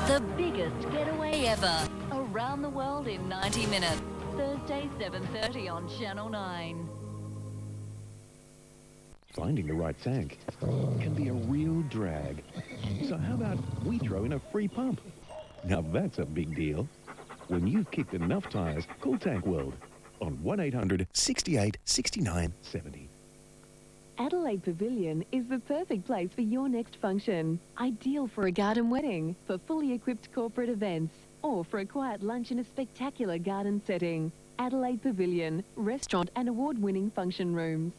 The biggest getaway ever. Around the world in 90 minutes. Thursday, 7:30 on Channel 9. Finding the right tank can be a real drag. So how about we throw in a free pump? Now that's a big deal. When you've kicked enough tyres, call Tank World on 1-800 68 69 70. Adelaide Pavilion is the perfect place for your next function. Ideal for a garden wedding, for fully equipped corporate events, or for a quiet lunch in a spectacular garden setting. Adelaide Pavilion, restaurant and award-winning function rooms.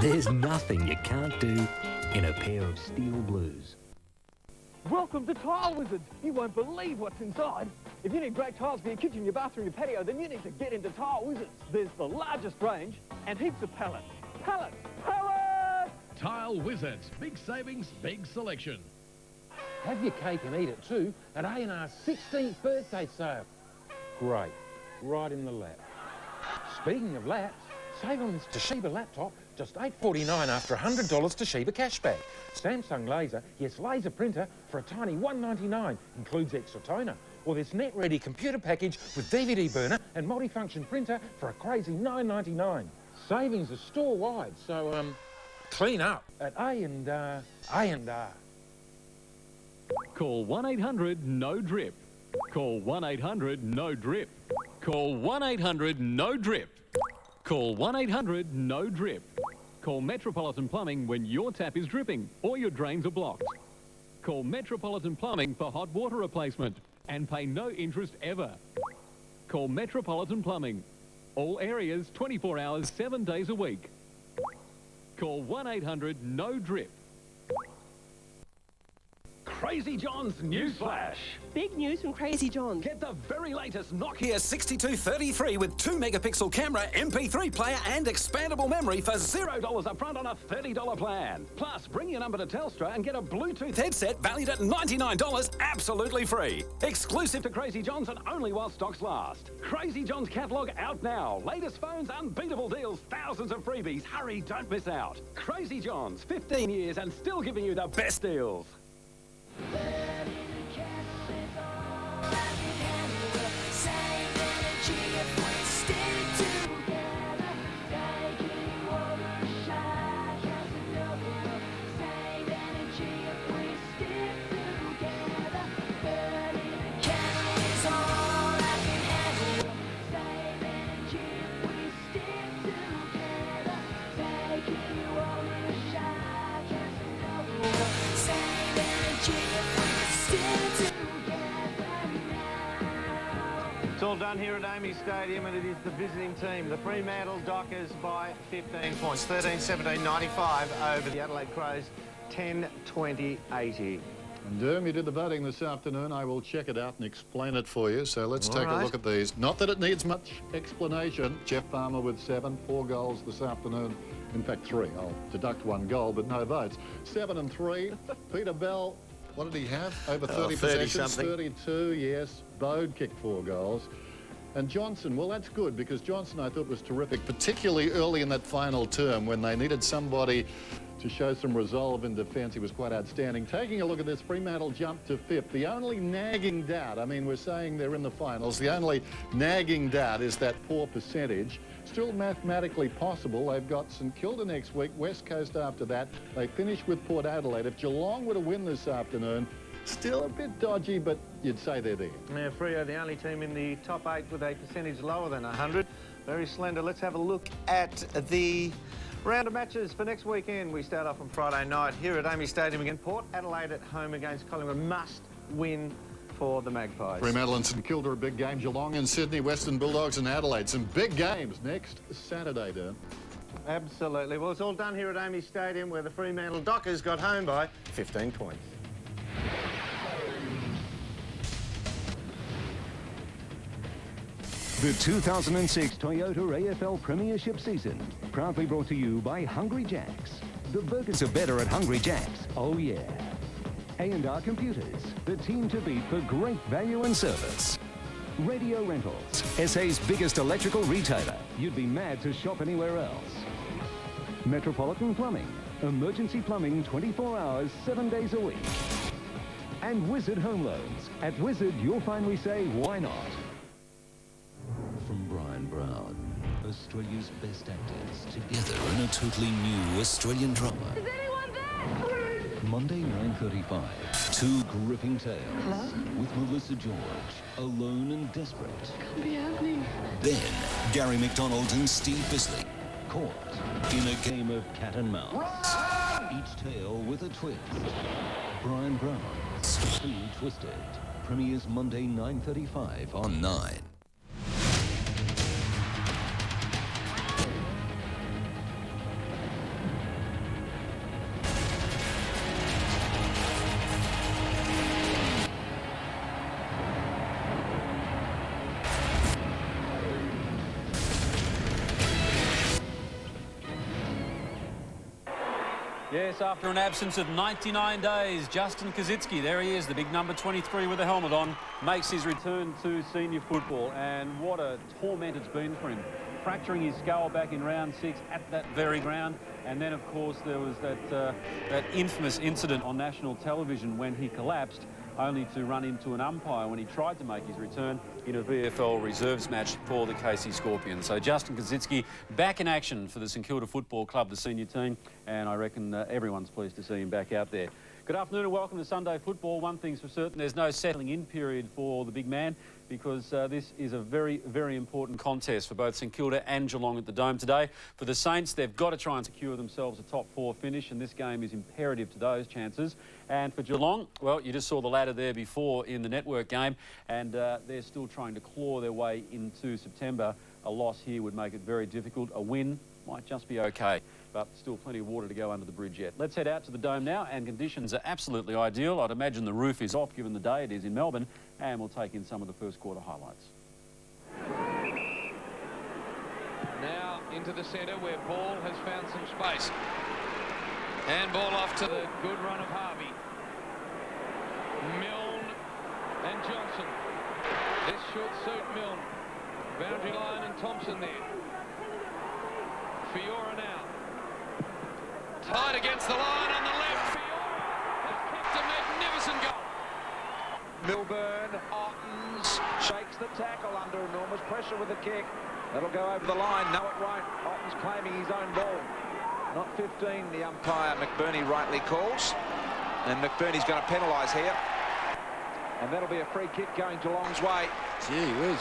There's nothing you can't do in a pair of steel blues. Welcome to Tile Wizards. You won't believe what's inside. If you need great tiles for your kitchen, your bathroom, your patio, then you need to get into Tile Wizards. There's the largest range and heaps of pallets. Pallets! Pallets! Tile Wizards. Big savings, big selection. Have your cake and eat it too at A&R's 16th birthday sale. Great. Right in the lap. Speaking of laps, save on this Toshiba laptop, just $8.49 after $100 Toshiba cashback. Samsung Laser, yes, laser printer for a tiny $1.99, includes extra toner. Or this net-ready computer package with DVD burner and multifunction printer for a crazy $9.99. Savings are store-wide, so, clean up at A&R. Call 1-800-NO-DRIP. Call 1-800-NO-DRIP. Call 1-800-NO-DRIP. Call 1-800-NO-DRIP. Call Metropolitan Plumbing when your tap is dripping or your drains are blocked. Call Metropolitan Plumbing for hot water replacement and pay no interest ever. Call Metropolitan Plumbing. All areas, 24 hours, 7 days a week. Call 1-800-NO-DRIP. Crazy John's Newsflash. Big news from Crazy John. Get the very latest Nokia 6233 with 2-megapixel camera, MP3 player and expandable memory for $0 upfront on a $30 plan. Plus, bring your number to Telstra and get a Bluetooth headset valued at $99 absolutely free. Exclusive to Crazy John's and only while stocks last. Crazy John's catalogue out now. Latest phones, unbeatable deals, thousands of freebies. Hurry, don't miss out. Crazy John's, 15 years and still giving you the best deals. It's all done here at Amy Stadium, and it is the visiting team, the Fremantle Dockers, by 15 points. 13-17-95 over the Adelaide Crows, 10-20-80. And Derm, you did the voting this afternoon. I will check it out and explain it for you. So let's take a look at these. Not that it needs much explanation. Jeff Farmer with 7, 4 goals this afternoon. In fact, 3. I'll deduct 1 goal, but no votes. 7 and 3. Peter Bell, what did he have? Over 30 possessions? 32, yes. Bode kicked 4 goals. And Johnson, well, that's good, because Johnson, I thought, was terrific, particularly early in that final term when they needed somebody to show some resolve in defence. He was quite outstanding. Taking a look at this, Fremantle jumped to 5th. The only nagging doubt, I mean, we're saying they're in the finals, the only nagging doubt is that poor percentage. Still mathematically possible. They've got St Kilda next week, West Coast after that. They finish with Port Adelaide. If Geelong were to win this afternoon, still a bit dodgy, but you'd say they're there. Yeah, Freo, the only team in the top 8 with a percentage lower than 100. Very slender. Let's have a look at the round of matches for next weekend. We start off on Friday night here at Amy Stadium again. Port Adelaide at home against Collingwood. Must win for the Magpies. Fremantle and St Kilda, a big game. Geelong and Sydney, Western Bulldogs and Adelaide. Some big games next Saturday, Dan. Absolutely. Well, it's all done here at Amy Stadium, where the Fremantle Dockers got home by 15 points. The 2006 Toyota AFL Premiership season, proudly brought to you by Hungry Jack's. The burgers are better at Hungry Jack's, oh yeah. A&R Computers, the team to beat for great value and service. Radio Rentals, SA's biggest electrical retailer. You'd be mad to shop anywhere else. Metropolitan Plumbing, emergency plumbing 24 hours, 7 days a week. And Wizard Home Loans. At Wizard, you'll find we say, why not? From Brian Brown, Australia's best actors together in a totally new Australian drama. Is anyone there? Monday, 9:35. 2 gripping tales. Hello? With Melissa George, alone and desperate. Can't be happening. Then, Gary McDonald and Steve Bisley, caught in a game of cat and mouse. Run! Each tale with a twist. Brian Brown's Too Twisted. Premieres Monday, 9:35 on 9. Yes, after an absence of 99 days, Justin Kazitsky, there he is, the big number 23 with the helmet on, makes his return to senior football, and what a torment it's been for him. Fracturing his skull back in round 6 at that very ground, and then of course there was that infamous incident on national television when he collapsed, only to run into an umpire when he tried to make his return in a VFL reserves match for the Casey Scorpions. So Justin Kazitsky back in action for the St Kilda Football Club, the senior team, and I reckon everyone's pleased to see him back out there. Good afternoon and welcome to Sunday Football. One thing's for certain, there's no settling in period for the big man, because this is a very, very important contest for both St Kilda and Geelong at the Dome today. For the Saints, they've got to try and secure themselves a top 4 finish, and this game is imperative to those chances. And for Geelong, well, you just saw the ladder there before in the network game, and they're still trying to claw their way into September. A loss here would make it very difficult. A win might just be okay, but still plenty of water to go under the bridge yet. Let's head out to the Dome now, and conditions are absolutely ideal. I'd imagine the roof is off given the day it is in Melbourne, and we'll take in some of the first quarter highlights. Now into the centre where Ball has found some space. Handball off to the good run of Harvey. Milne and Johnson. This should suit Milne. Boundary line and Thompson there. Fiora now. Tight against the line on the left. Fiora has kicked a magnificent goal. Milburn, Ottens shakes the tackle under enormous pressure with the kick. That'll go over the line. No, it won't. Ottens claiming his own ball. Not 15, the umpire McBurney rightly calls. And McBurney's going to penalise here. And that'll be a free kick going Geelong's way. Gee whiz.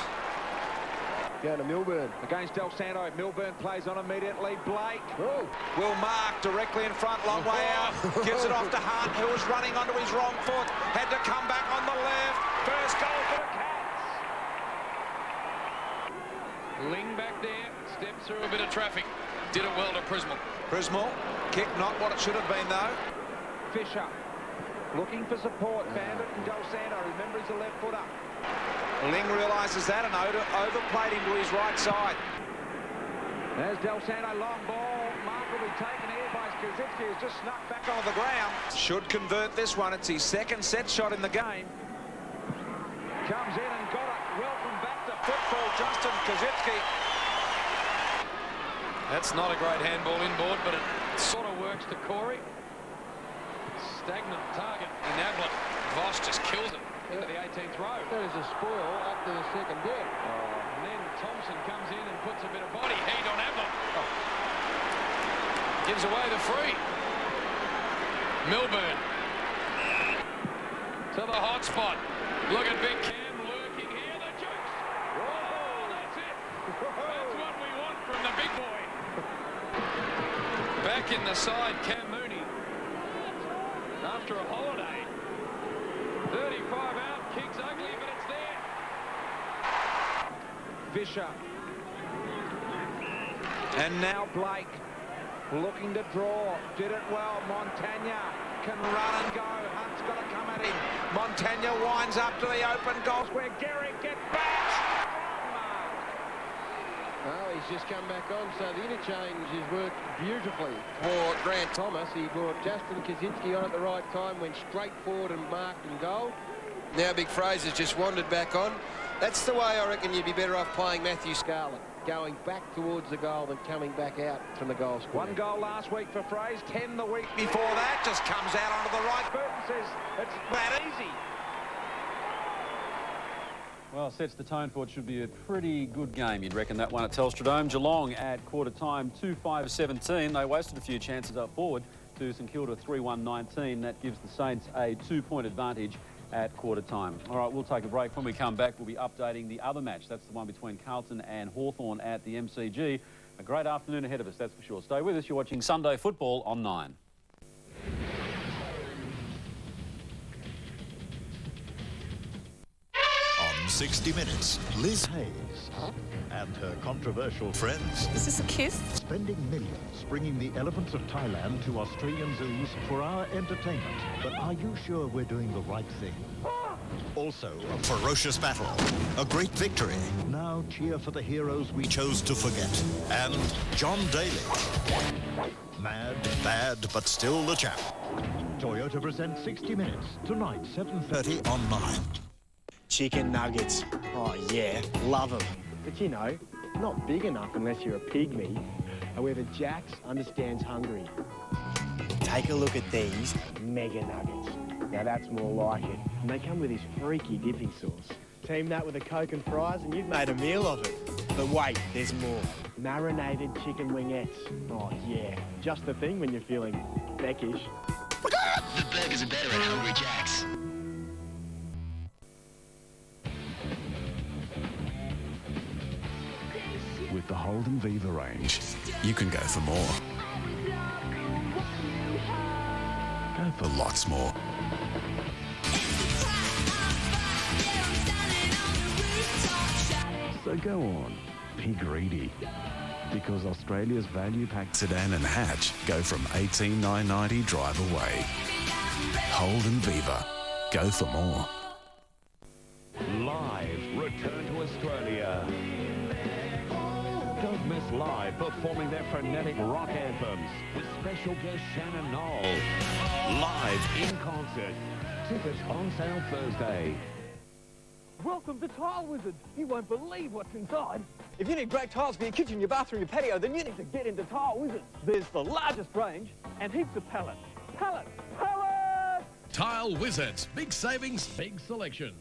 Going to Milburn. Against Del Santo. Milburn plays on immediately. Blake Oh. will mark directly in front, long way out. Gives it off to Hunt, who was running onto his wrong foot. Had to come back on the left. First goal for the Cats. Ling back there, steps through a bit of traffic. Did it well to Prismal. Prismal, kick not what it should have been though. Fisher, looking for support. Bandit and Del Santo, remember he's a left footer. Ling realises that and overplayed him to his right side. There's Del Santo, long ball. Mark will be taken here by Kazitsky, who's just snuck back onto the ground. Should convert this one. It's his second set shot in the game. Comes in and got it. Welcome back to football, Justin Kazitsky. That's not a great handball inboard, but it sort of works to Corey. Stagnant target in Adelaide. Voss just kills it into the 18th row. There is a spoil up to the second deck. And then Thompson comes in and puts a bit of body heat on Adelaide. Gives away the free. Milburn to the hot spot. Look at Big Cam lurking here. The jukes. Oh, that's it. That's what we want from the big boy. Back in the side, Cam Mooney. After a holiday. 35 out, kicks ugly, but it's there. Fisher. And now Blake looking to draw. Did it well. Montagna can run and go. Hunt's got to come at him. Montagna winds up to the open goals where Garrick gets back. Oh, he's just come back on, so the interchange has worked beautifully for Grant Thomas. He brought Justin Kaczynski on at the right time, went straight forward and marked and goal. Now Big Fraser's just wandered back on. That's the way I reckon you'd be better off playing Matthew Scarlett, going back towards the goal than coming back out from the goal square. 1 goal last week for Fraser, 10 the week before that. Just comes out onto the right. Burton says it's that easy. Well, sets the tone for what should be a pretty good game, you'd reckon, that one at Telstra Dome. Geelong at quarter time, 2-5-17. They wasted a few chances up forward to St Kilda 3-1-19. That gives the Saints a 2-point advantage at quarter time. All right, we'll take a break. When we come back, we'll be updating the other match. That's the one between Carlton and Hawthorn at the MCG. A great afternoon ahead of us, that's for sure. Stay with us. You're watching Sunday Football on 9. On 60 Minutes, Liz Hayes and her controversial friends. Is this a kiss? Spending millions bringing the elephants of Thailand to Australian zoos for our entertainment. But are you sure we're doing the right thing? Also, a ferocious battle, a great victory. Now cheer for the heroes we chose to forget. And John Daly. Mad, bad, but still the champ. Toyota presents 60 Minutes, tonight, 7:30 on 9. Chicken nuggets. Oh, yeah, love them. But you know, not big enough unless you're a pygmy. However, Jax understands hungry. Take a look at these mega nuggets. Now that's more like it. And they come with this freaky dipping sauce. Team that with a Coke and fries and you've made a meal of it. But wait, there's more. marinated chicken wingettes. Oh, yeah. Just the thing when you're feeling beckish. The burgers are better at Hungry Jack's. With the Holden Viva range, you can go for more. Go for lots more. So go on, be greedy. Because Australia's value pack sedan and hatch go from $18,990 drive away. Holden Viva, go for more. Live, return to Australia. Don't miss Live performing their frenetic rock anthems with special guest Shannon Knoll. Live in concert. Tickets on sale Thursday. Welcome to Tile Wizard. You won't believe what's inside. If you need great tiles for your kitchen, your bathroom, your patio, then you need to get into Tile Wizard. There's the largest range and heaps of pallets. Pallets! Pallets! Tile Wizards. Big savings, big selection.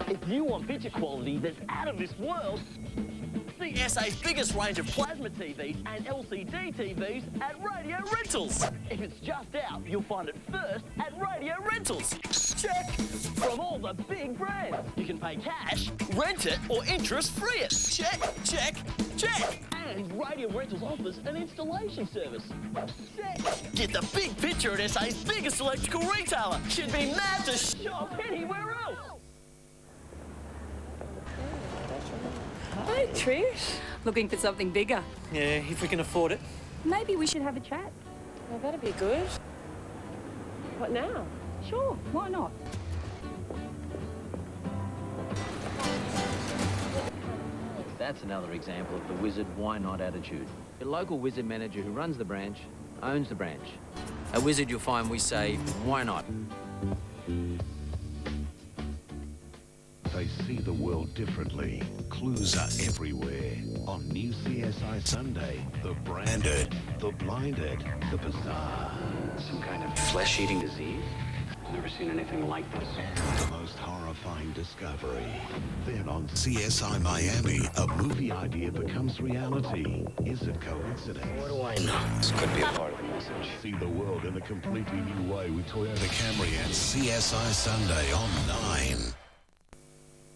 If you want picture quality that's out of this world, see SA's biggest range of plasma TVs and LCD TVs at Radio Rentals. If it's just out, you'll find it first at Radio Rentals. Check! From all the big brands. You can pay cash, rent it, or interest-free it. Check, check, check! And Radio Rentals offers an installation service. Check! Get the big picture at SA's biggest electrical retailer. Should be mad to shop anywhere else. Hi, Trish. Looking for something bigger? Yeah, if we can afford it. Maybe we should have a chat. Well, that'd be good. What now? Sure, why not? That's another example of the wizard why not attitude. The local wizard manager who runs the branch owns the branch. A wizard you'll find we say, why not? They see the world differently. Clues are everywhere. On new CSI Sunday, the branded, the blinded, the bizarre. Some kind of flesh-eating disease? I've never seen anything like this. The most horrifying discovery. Then on CSI Miami, a movie idea becomes reality. Is it coincidence? What do I know? This could be a part of the message. See the world in a completely new way with Toyota Camry and CSI Sunday on 9.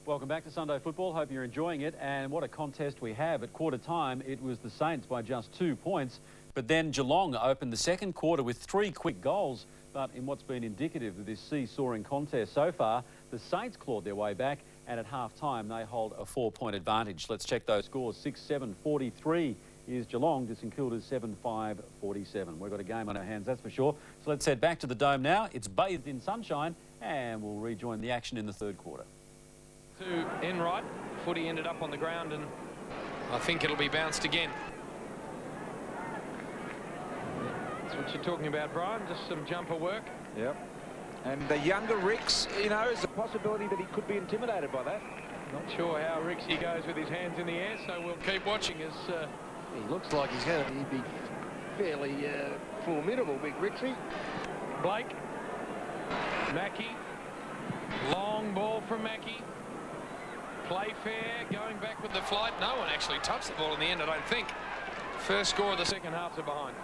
Welcome back to Sunday Football. Hope you're enjoying it. And what a contest we have. At quarter time, it was the Saints by just 2 points. But then Geelong opened the second quarter with 3 quick goals. But in what's been indicative of this seesawing contest so far, the Saints clawed their way back. And at half-time, they hold a 4-point advantage. Let's check those scores. 6-7-43 is Geelong to St Kilda's 7-5-47. We've got a game on our hands, that's for sure. So let's head back to the Dome now. It's bathed in sunshine. And we'll rejoin the action in the third quarter. To Enright. Footy ended up on the ground and I think it'll be bounced again. That's what you're talking about, Brian, just some jumper work. Yep. And the younger Ricks, you know, is a possibility that he could be intimidated by that. Not sure how Rixie goes with his hands in the air, so we'll keep watching as... He looks like he'd be fairly formidable, big Rixie. Blake. Mackie. Long ball from Mackie. Playfair going back with the flight. No one actually touched the ball in the end, I don't think. First score of the second half are behind.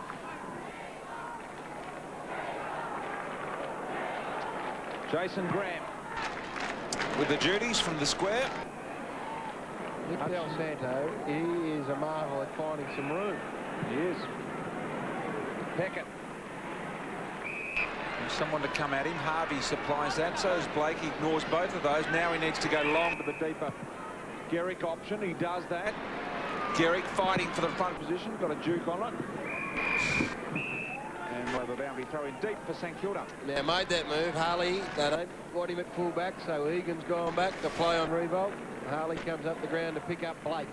Jason Graham with the duties from the square. Nick Del Santo, he is a marvel at finding some room. He is. Peckett. Someone to come at him. Harvey supplies that. So is Blake. He ignores both of those. Now he needs to go long to the deeper Garrick option. He does that. Garrick fighting for the front position. Got a juke on it. And the boundary throw in deep for St Kilda. Now made that move. Harley, they don't want him at full back, so Egan's gone back to play on Revolt. Harley comes up the ground to pick up Blake.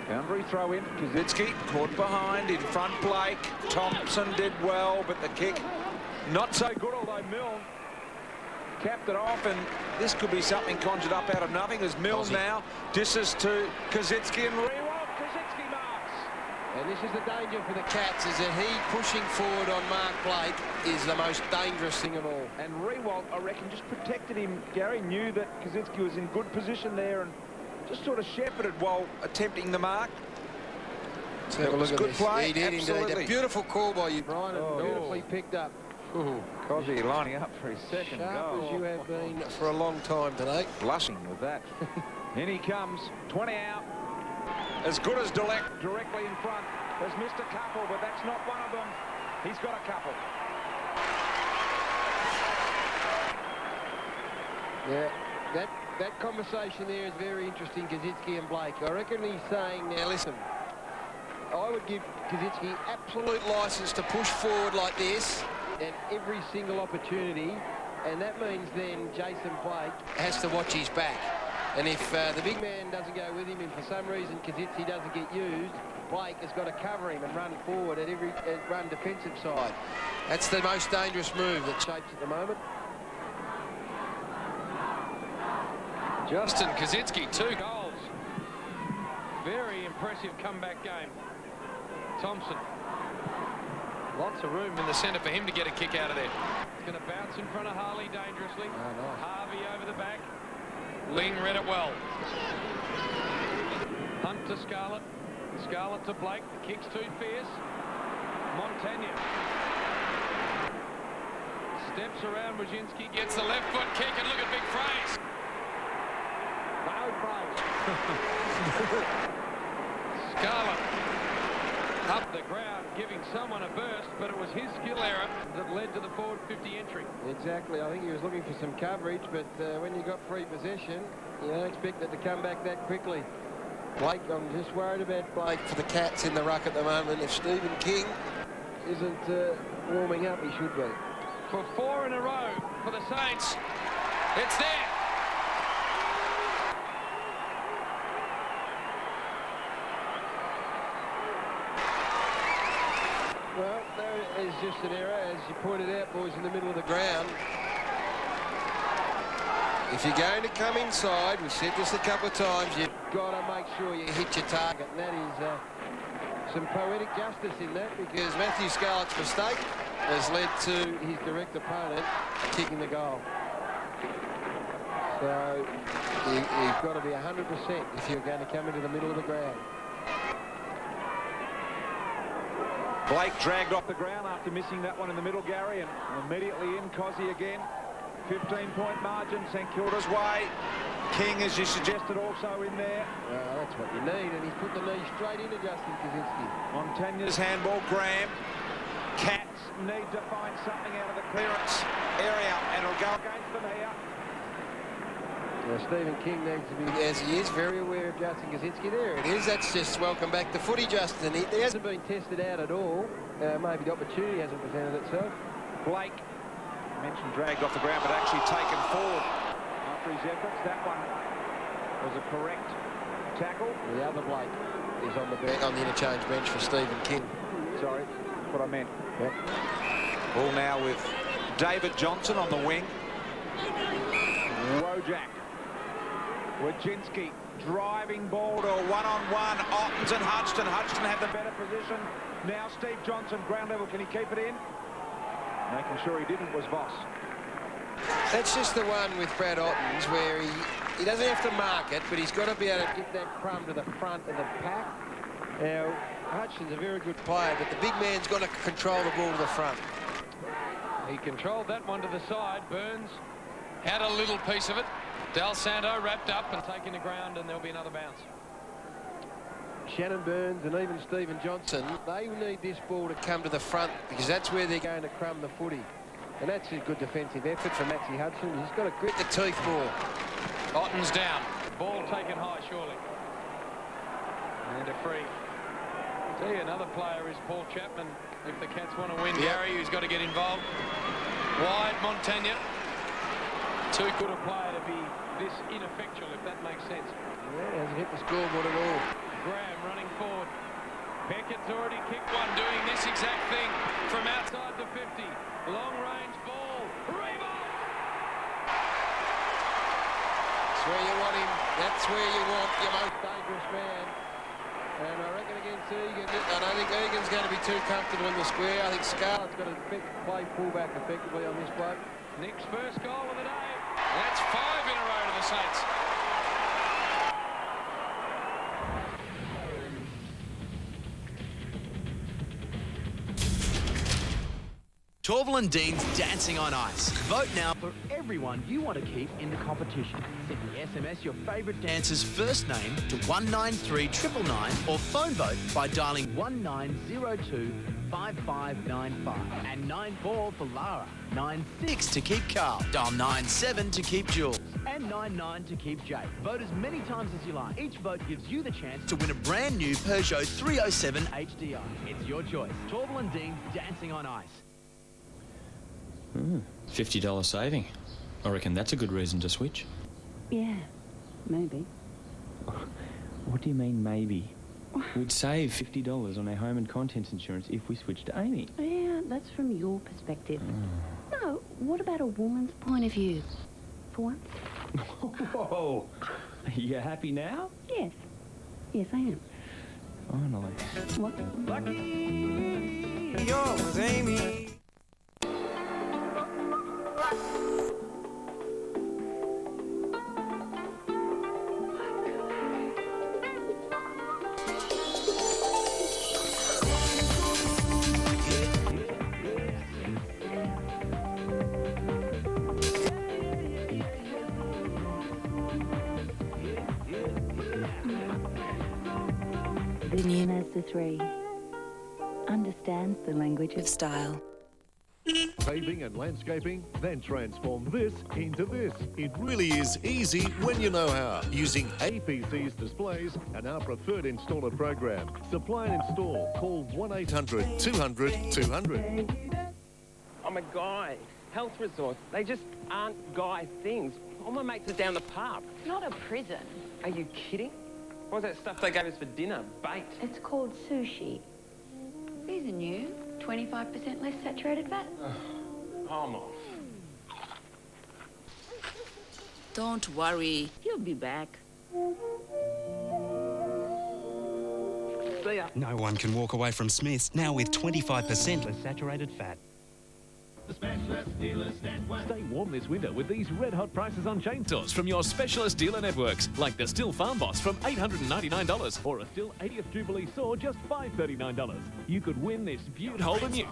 Boundary throw in. Kazitsky caught behind. In front Blake. Thompson did well, but the kick not so good, although Milne capped it off, and this could be something conjured up out of nothing as Milne now disses to Kazitsky and Rewalt. Kazitsky marks. And this is the danger for the Cats, is that he pushing forward on Mark Blake is the most dangerous thing of all. And Rewalt, I reckon, just protected him. Gary knew that Kazitsky was in good position there and just sort of shepherded while attempting the mark. Let's have a look at good this. play. He did Absolutely. indeed. A beautiful call by you, Brian, and beautifully picked up. Cosby lining up for his second Sharp goal. as you have been for a long time today. Blushing with that. In he comes, 20 out. As good as directly in front. Has missed a couple, but that's not one of them. He's got a couple. Yeah, that conversation there is very interesting, Kaczynski and Blake. I reckon he's saying, now listen, I would give Kaczynski absolute licence to push forward like this at every single opportunity, and that means then Jason Blake has to watch his back. And if the big man doesn't go with him and for some reason Kaczynski doesn't get used, Blake has got to cover him and run forward at every run defensive side. That's the most dangerous move that shapes at the moment. Justin Kaczynski, 2 goals. Very impressive comeback game. Thompson. Lots of room in the centre for him to get a kick out of there. He's going to bounce in front of Harley dangerously. Oh, nice. Harvey over the back. Ling read it well. Hunt to Scarlett. Scarlett to Blake. The kick's too fierce. Montagna. Steps around Brzezinski. Gets the left foot kick, and look at Big Fraze. Scarlett up the ground, giving someone a burst, but it was his skill error that led to the forward 50 entry. Exactly. I think he was looking for some coverage, but when you got free possession, you don't expect it to come back that quickly. Blake, I'm just worried about Blake for the Cats in the ruck at the moment. If Stephen King isn't warming up, he should be. For 4 in a row for the Saints. It's there. Well, there is just an error, as you pointed out, boys, in the middle of the ground. If you're going to come inside, we've said this a couple of times, you've got to make sure you hit your target, and that is some poetic justice in that, because Matthew Scarlett's mistake has led to his direct opponent kicking the goal. So you've got to be 100% if you're going to come into the middle of the ground. Blake dragged off the ground after missing that one in the middle, Gary, and immediately in Cosy again. 15-point margin, St Kilda's way. King, as you suggested, also in there. Well, that's what you need, and he's put the knee straight into Justin Kaczynski. Montagna's handball, Graham. Cats need to find something out of the clearance area, and it'll go against them here. Well, Stephen King needs to be, as he is, very aware of Justin Kaczynski. There it is. That's just welcome back to footy, Justin. He hasn't been tested out at all. Maybe the opportunity hasn't presented itself. Blake, mentioned dragged off the ground, but actually taken forward after his efforts. That one was a correct tackle. The other Blake is on the bench, on the interchange bench for Stephen King. Sorry, that's what I meant. Yep. Ball now with David Johnson on the wing. Wojak. Wojcinski driving ball to a one-on-one. Ottens and Hudson. Hudson had the better position. Now Steve Johnson, ground level. Can he keep it in? Making sure he didn't was Voss. That's just the one with Brad Ottens where he doesn't have to mark it, but he's got to be able to get that crumb to the front of the pack. Now, Hutchins a very good player, but the big man's got to control the ball to the front. He controlled that one to the side. Burns had a little piece of it. Del Santo wrapped up and taken the ground, and there'll be another bounce. Shannon Burns and even Stephen Johnson, they need this ball to come to the front because that's where they're going to crumb the footy. And that's a good defensive effort from Maxie Hudson. He's got to grit the teeth more. Otten's down. Ball taken high, surely. And a free. Tell you, another player is Paul Chapman. If the Cats want to win, Gary, who's got to get involved. Wide, Montagna. Too good a player to be this ineffectual, if that makes sense. Yeah, hasn't hit the scoreboard at all. Graham running forward. Beckett's already kicked one, doing this exact thing from outside the 50. Long-range ball. Rebound! That's where you want him. That's where you want your most dangerous man. And I reckon against Egan, I don't think Egan's going to be too comfortable in the square. I think Scarlett's got to play fullback effectively on this bloke. Nick's first goal of the day. That's 5 in a row to the Saints. Torval and Dean's Dancing on Ice. Vote now for everyone you want to keep in the competition. Simply SMS your favourite dancer's first name to 193999 or phone vote by dialing 1902 5595 and 94 for Lara, 96 to keep Carl, dial 97 to keep Jules, and 99 to keep Jake. Vote as many times as you like. Each vote gives you the chance to win a brand new Peugeot 307 HDI. It's your choice. Torval and Dean's Dancing on Ice. $50 saving. I reckon that's a good reason to switch. Yeah, maybe. What do you mean, maybe? We'd save $50 on our home and contents insurance if we switched to Amy. Yeah, that's from your perspective. No, what about a woman's point of view? For once? Whoa! Are you happy now? Yes. Yes, I am. Finally. What? Lucky you're with Amy. The new Mazda 3 understands the language of style. Paving and landscaping, then transform this into this. It really is easy when you know how. Using APC's displays and our preferred installer program. Supply and install. Call 1-800-200-200. I'm a guy. Health resorts, they just aren't guy things. All my mates are down the pub. Not a prison. Are you kidding? What was that stuff they gave us for dinner? Bait. It's called sushi. These are new. 25% less saturated fat. I'm off. Don't worry, he'll be back. See ya. No one can walk away from Smith's now with 25% less saturated fat. The Specialist Dealers Network. Stay warm this winter with these red-hot prices on chainsaws from your Specialist Dealer Networks, like the Stihl Farm Boss from $899 or a Stihl 80th Jubilee saw just $539. You could win this Butte Holden Ute.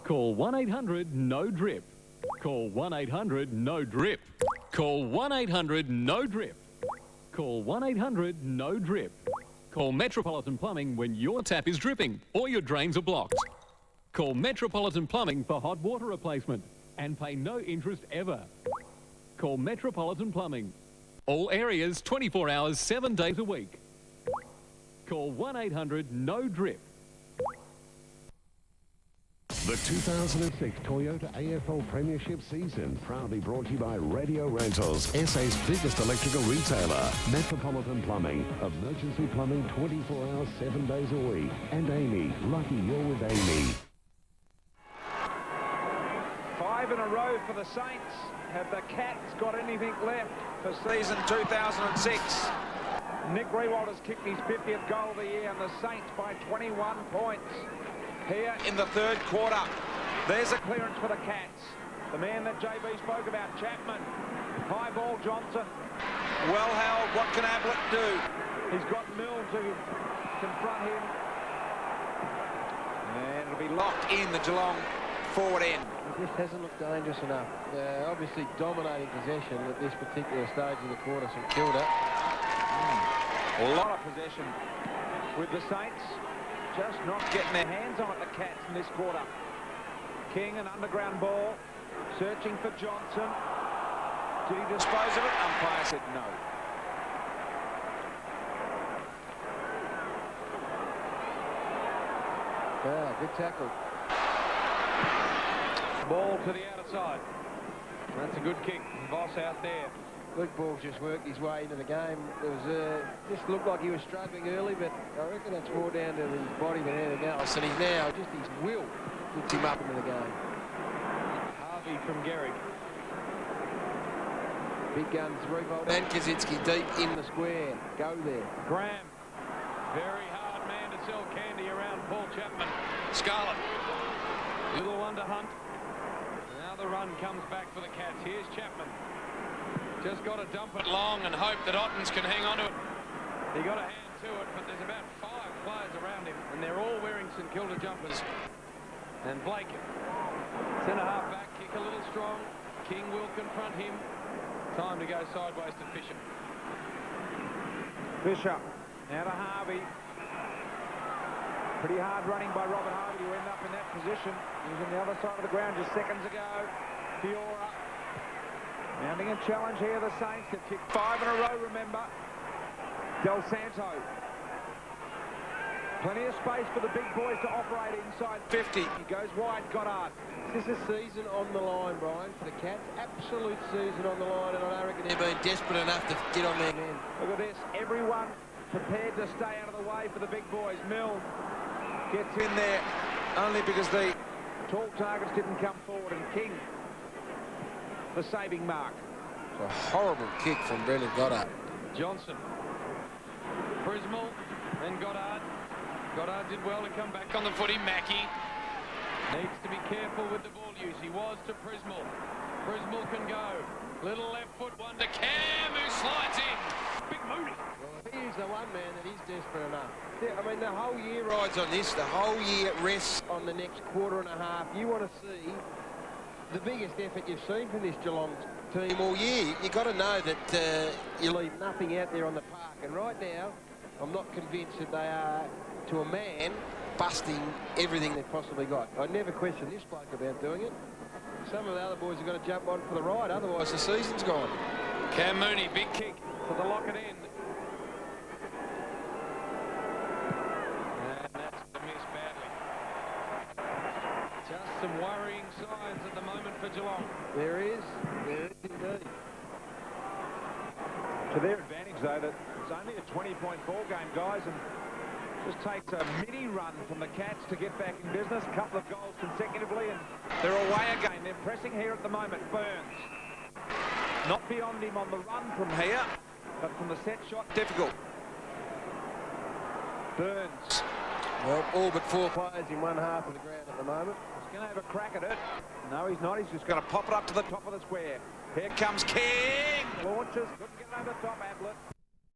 Call 1-800-NO-DRIP. Call 1-800-NO-DRIP. Call 1-800-NO-DRIP. Call 1-800-NO-DRIP. Call Metropolitan Plumbing when your tap is dripping or your drains are blocked. Call Metropolitan Plumbing for hot water replacement and pay no interest ever. Call Metropolitan Plumbing. All areas, 24 hours, 7 days a week. Call 1-800-NO-DRIP. The 2006 Toyota AFL Premiership season, proudly brought to you by Radio Rentals, SA's biggest electrical retailer, Metropolitan Plumbing, emergency plumbing 24 hours, 7 days a week, and Amy, lucky you're with Amy. 5 in a row for the Saints. Have the Cats got anything left for season 2006? Nick Rewald has kicked his 50th goal of the year, and the Saints by 21 points. Here in the third quarter. There's a clearance for the Cats. The man that JB spoke about, Chapman. High ball, Johnson. Well held. What can Ablett do? He's got Mills to confront him. And it'll be locked in the Geelong forward end. He just hasn't looked dangerous enough. Obviously dominating possession at this particular stage of the quarter, St Kilda. A lot of possession with the Saints. Just not getting their hands on it, the Cats, in this quarter. King, an underground ball, searching for Johnson. Did he dispose of it? Umpire said no. Good tackle. Ball to the outside. That's a good kick. Voss out there. Luke Ball's just worked his way into the game. It was just looked like he was struggling early, but I reckon that's more down to his body than anything else. And he's now just his will puts him up into the game. Harvey from Gehrig. Big guns, Revolt and Kaczynski deep in the square. Go there. Graham. Very hard man to sell candy around Paul Chapman. Scarlett. Little one to Hunt. Now the run comes back for the Cats. Here's Chapman. Just got to dump it long and hope that Ottens can hang on to it. He got a hand to it, but there's about 5 players around him, and they're all wearing St Kilda jumpers. And Blake, centre half back, kick a little strong. King will confront him. Time to go sideways to Fisher. Fisher, now to Harvey. Pretty hard running by Robert Harvey to end up in that position. He was on the other side of the ground just seconds ago. Fiora. Mounting a challenge here, the Saints. They've kicked 5 in a row, remember. Del Santo. Plenty of space for the big boys to operate inside 50. He goes wide, Goddard. This is a season on the line, Brian, for the Cats. Absolute season on the line, and I reckon they're being desperate enough to get on their men. Look at this. Everyone prepared to stay out of the way for the big boys. Milne gets in there only because the tall targets didn't come forward, and King, the saving mark. It's a horrible kick from Brendan Goddard. Johnson. Prismal and Goddard. Goddard did well to come back on the footy. Mackie needs to be careful with the ball use. He was to Prismal. Prismal can go. Little left foot one to Cam, who slides in. Big Mooney. Well, he's the one man that is desperate enough. Yeah, I mean, the whole year rides on this. The whole year rests on the next quarter and a half. You want to see the biggest effort you've seen from this Geelong team all year. You've got to know that you leave nothing out there on the park. And right now, I'm not convinced that they are, to a man, busting everything they've possibly got. I never questioned this bloke about doing it. Some of the other boys have got to jump on for the ride, otherwise the season's gone. Cam Mooney, big kick for the locket end. And that's a miss badly. Just some worrying signs at the moment for Geelong. There is indeed. To their advantage, though, that it's only a 20-point ball game, guys, and just takes a mini run from the Cats to get back in business. A couple of goals consecutively, and they're away again. They're pressing here at the moment. Burns. Not beyond him on the run from here, but from the set shot, difficult. Burns. Well, all but 4 players in one half of the ground at the moment. He's going to have a crack at it. No, he's not. He's just going to pop it up to the top of the square. Here comes King. Launches. Couldn't get it over the top, Adelaide.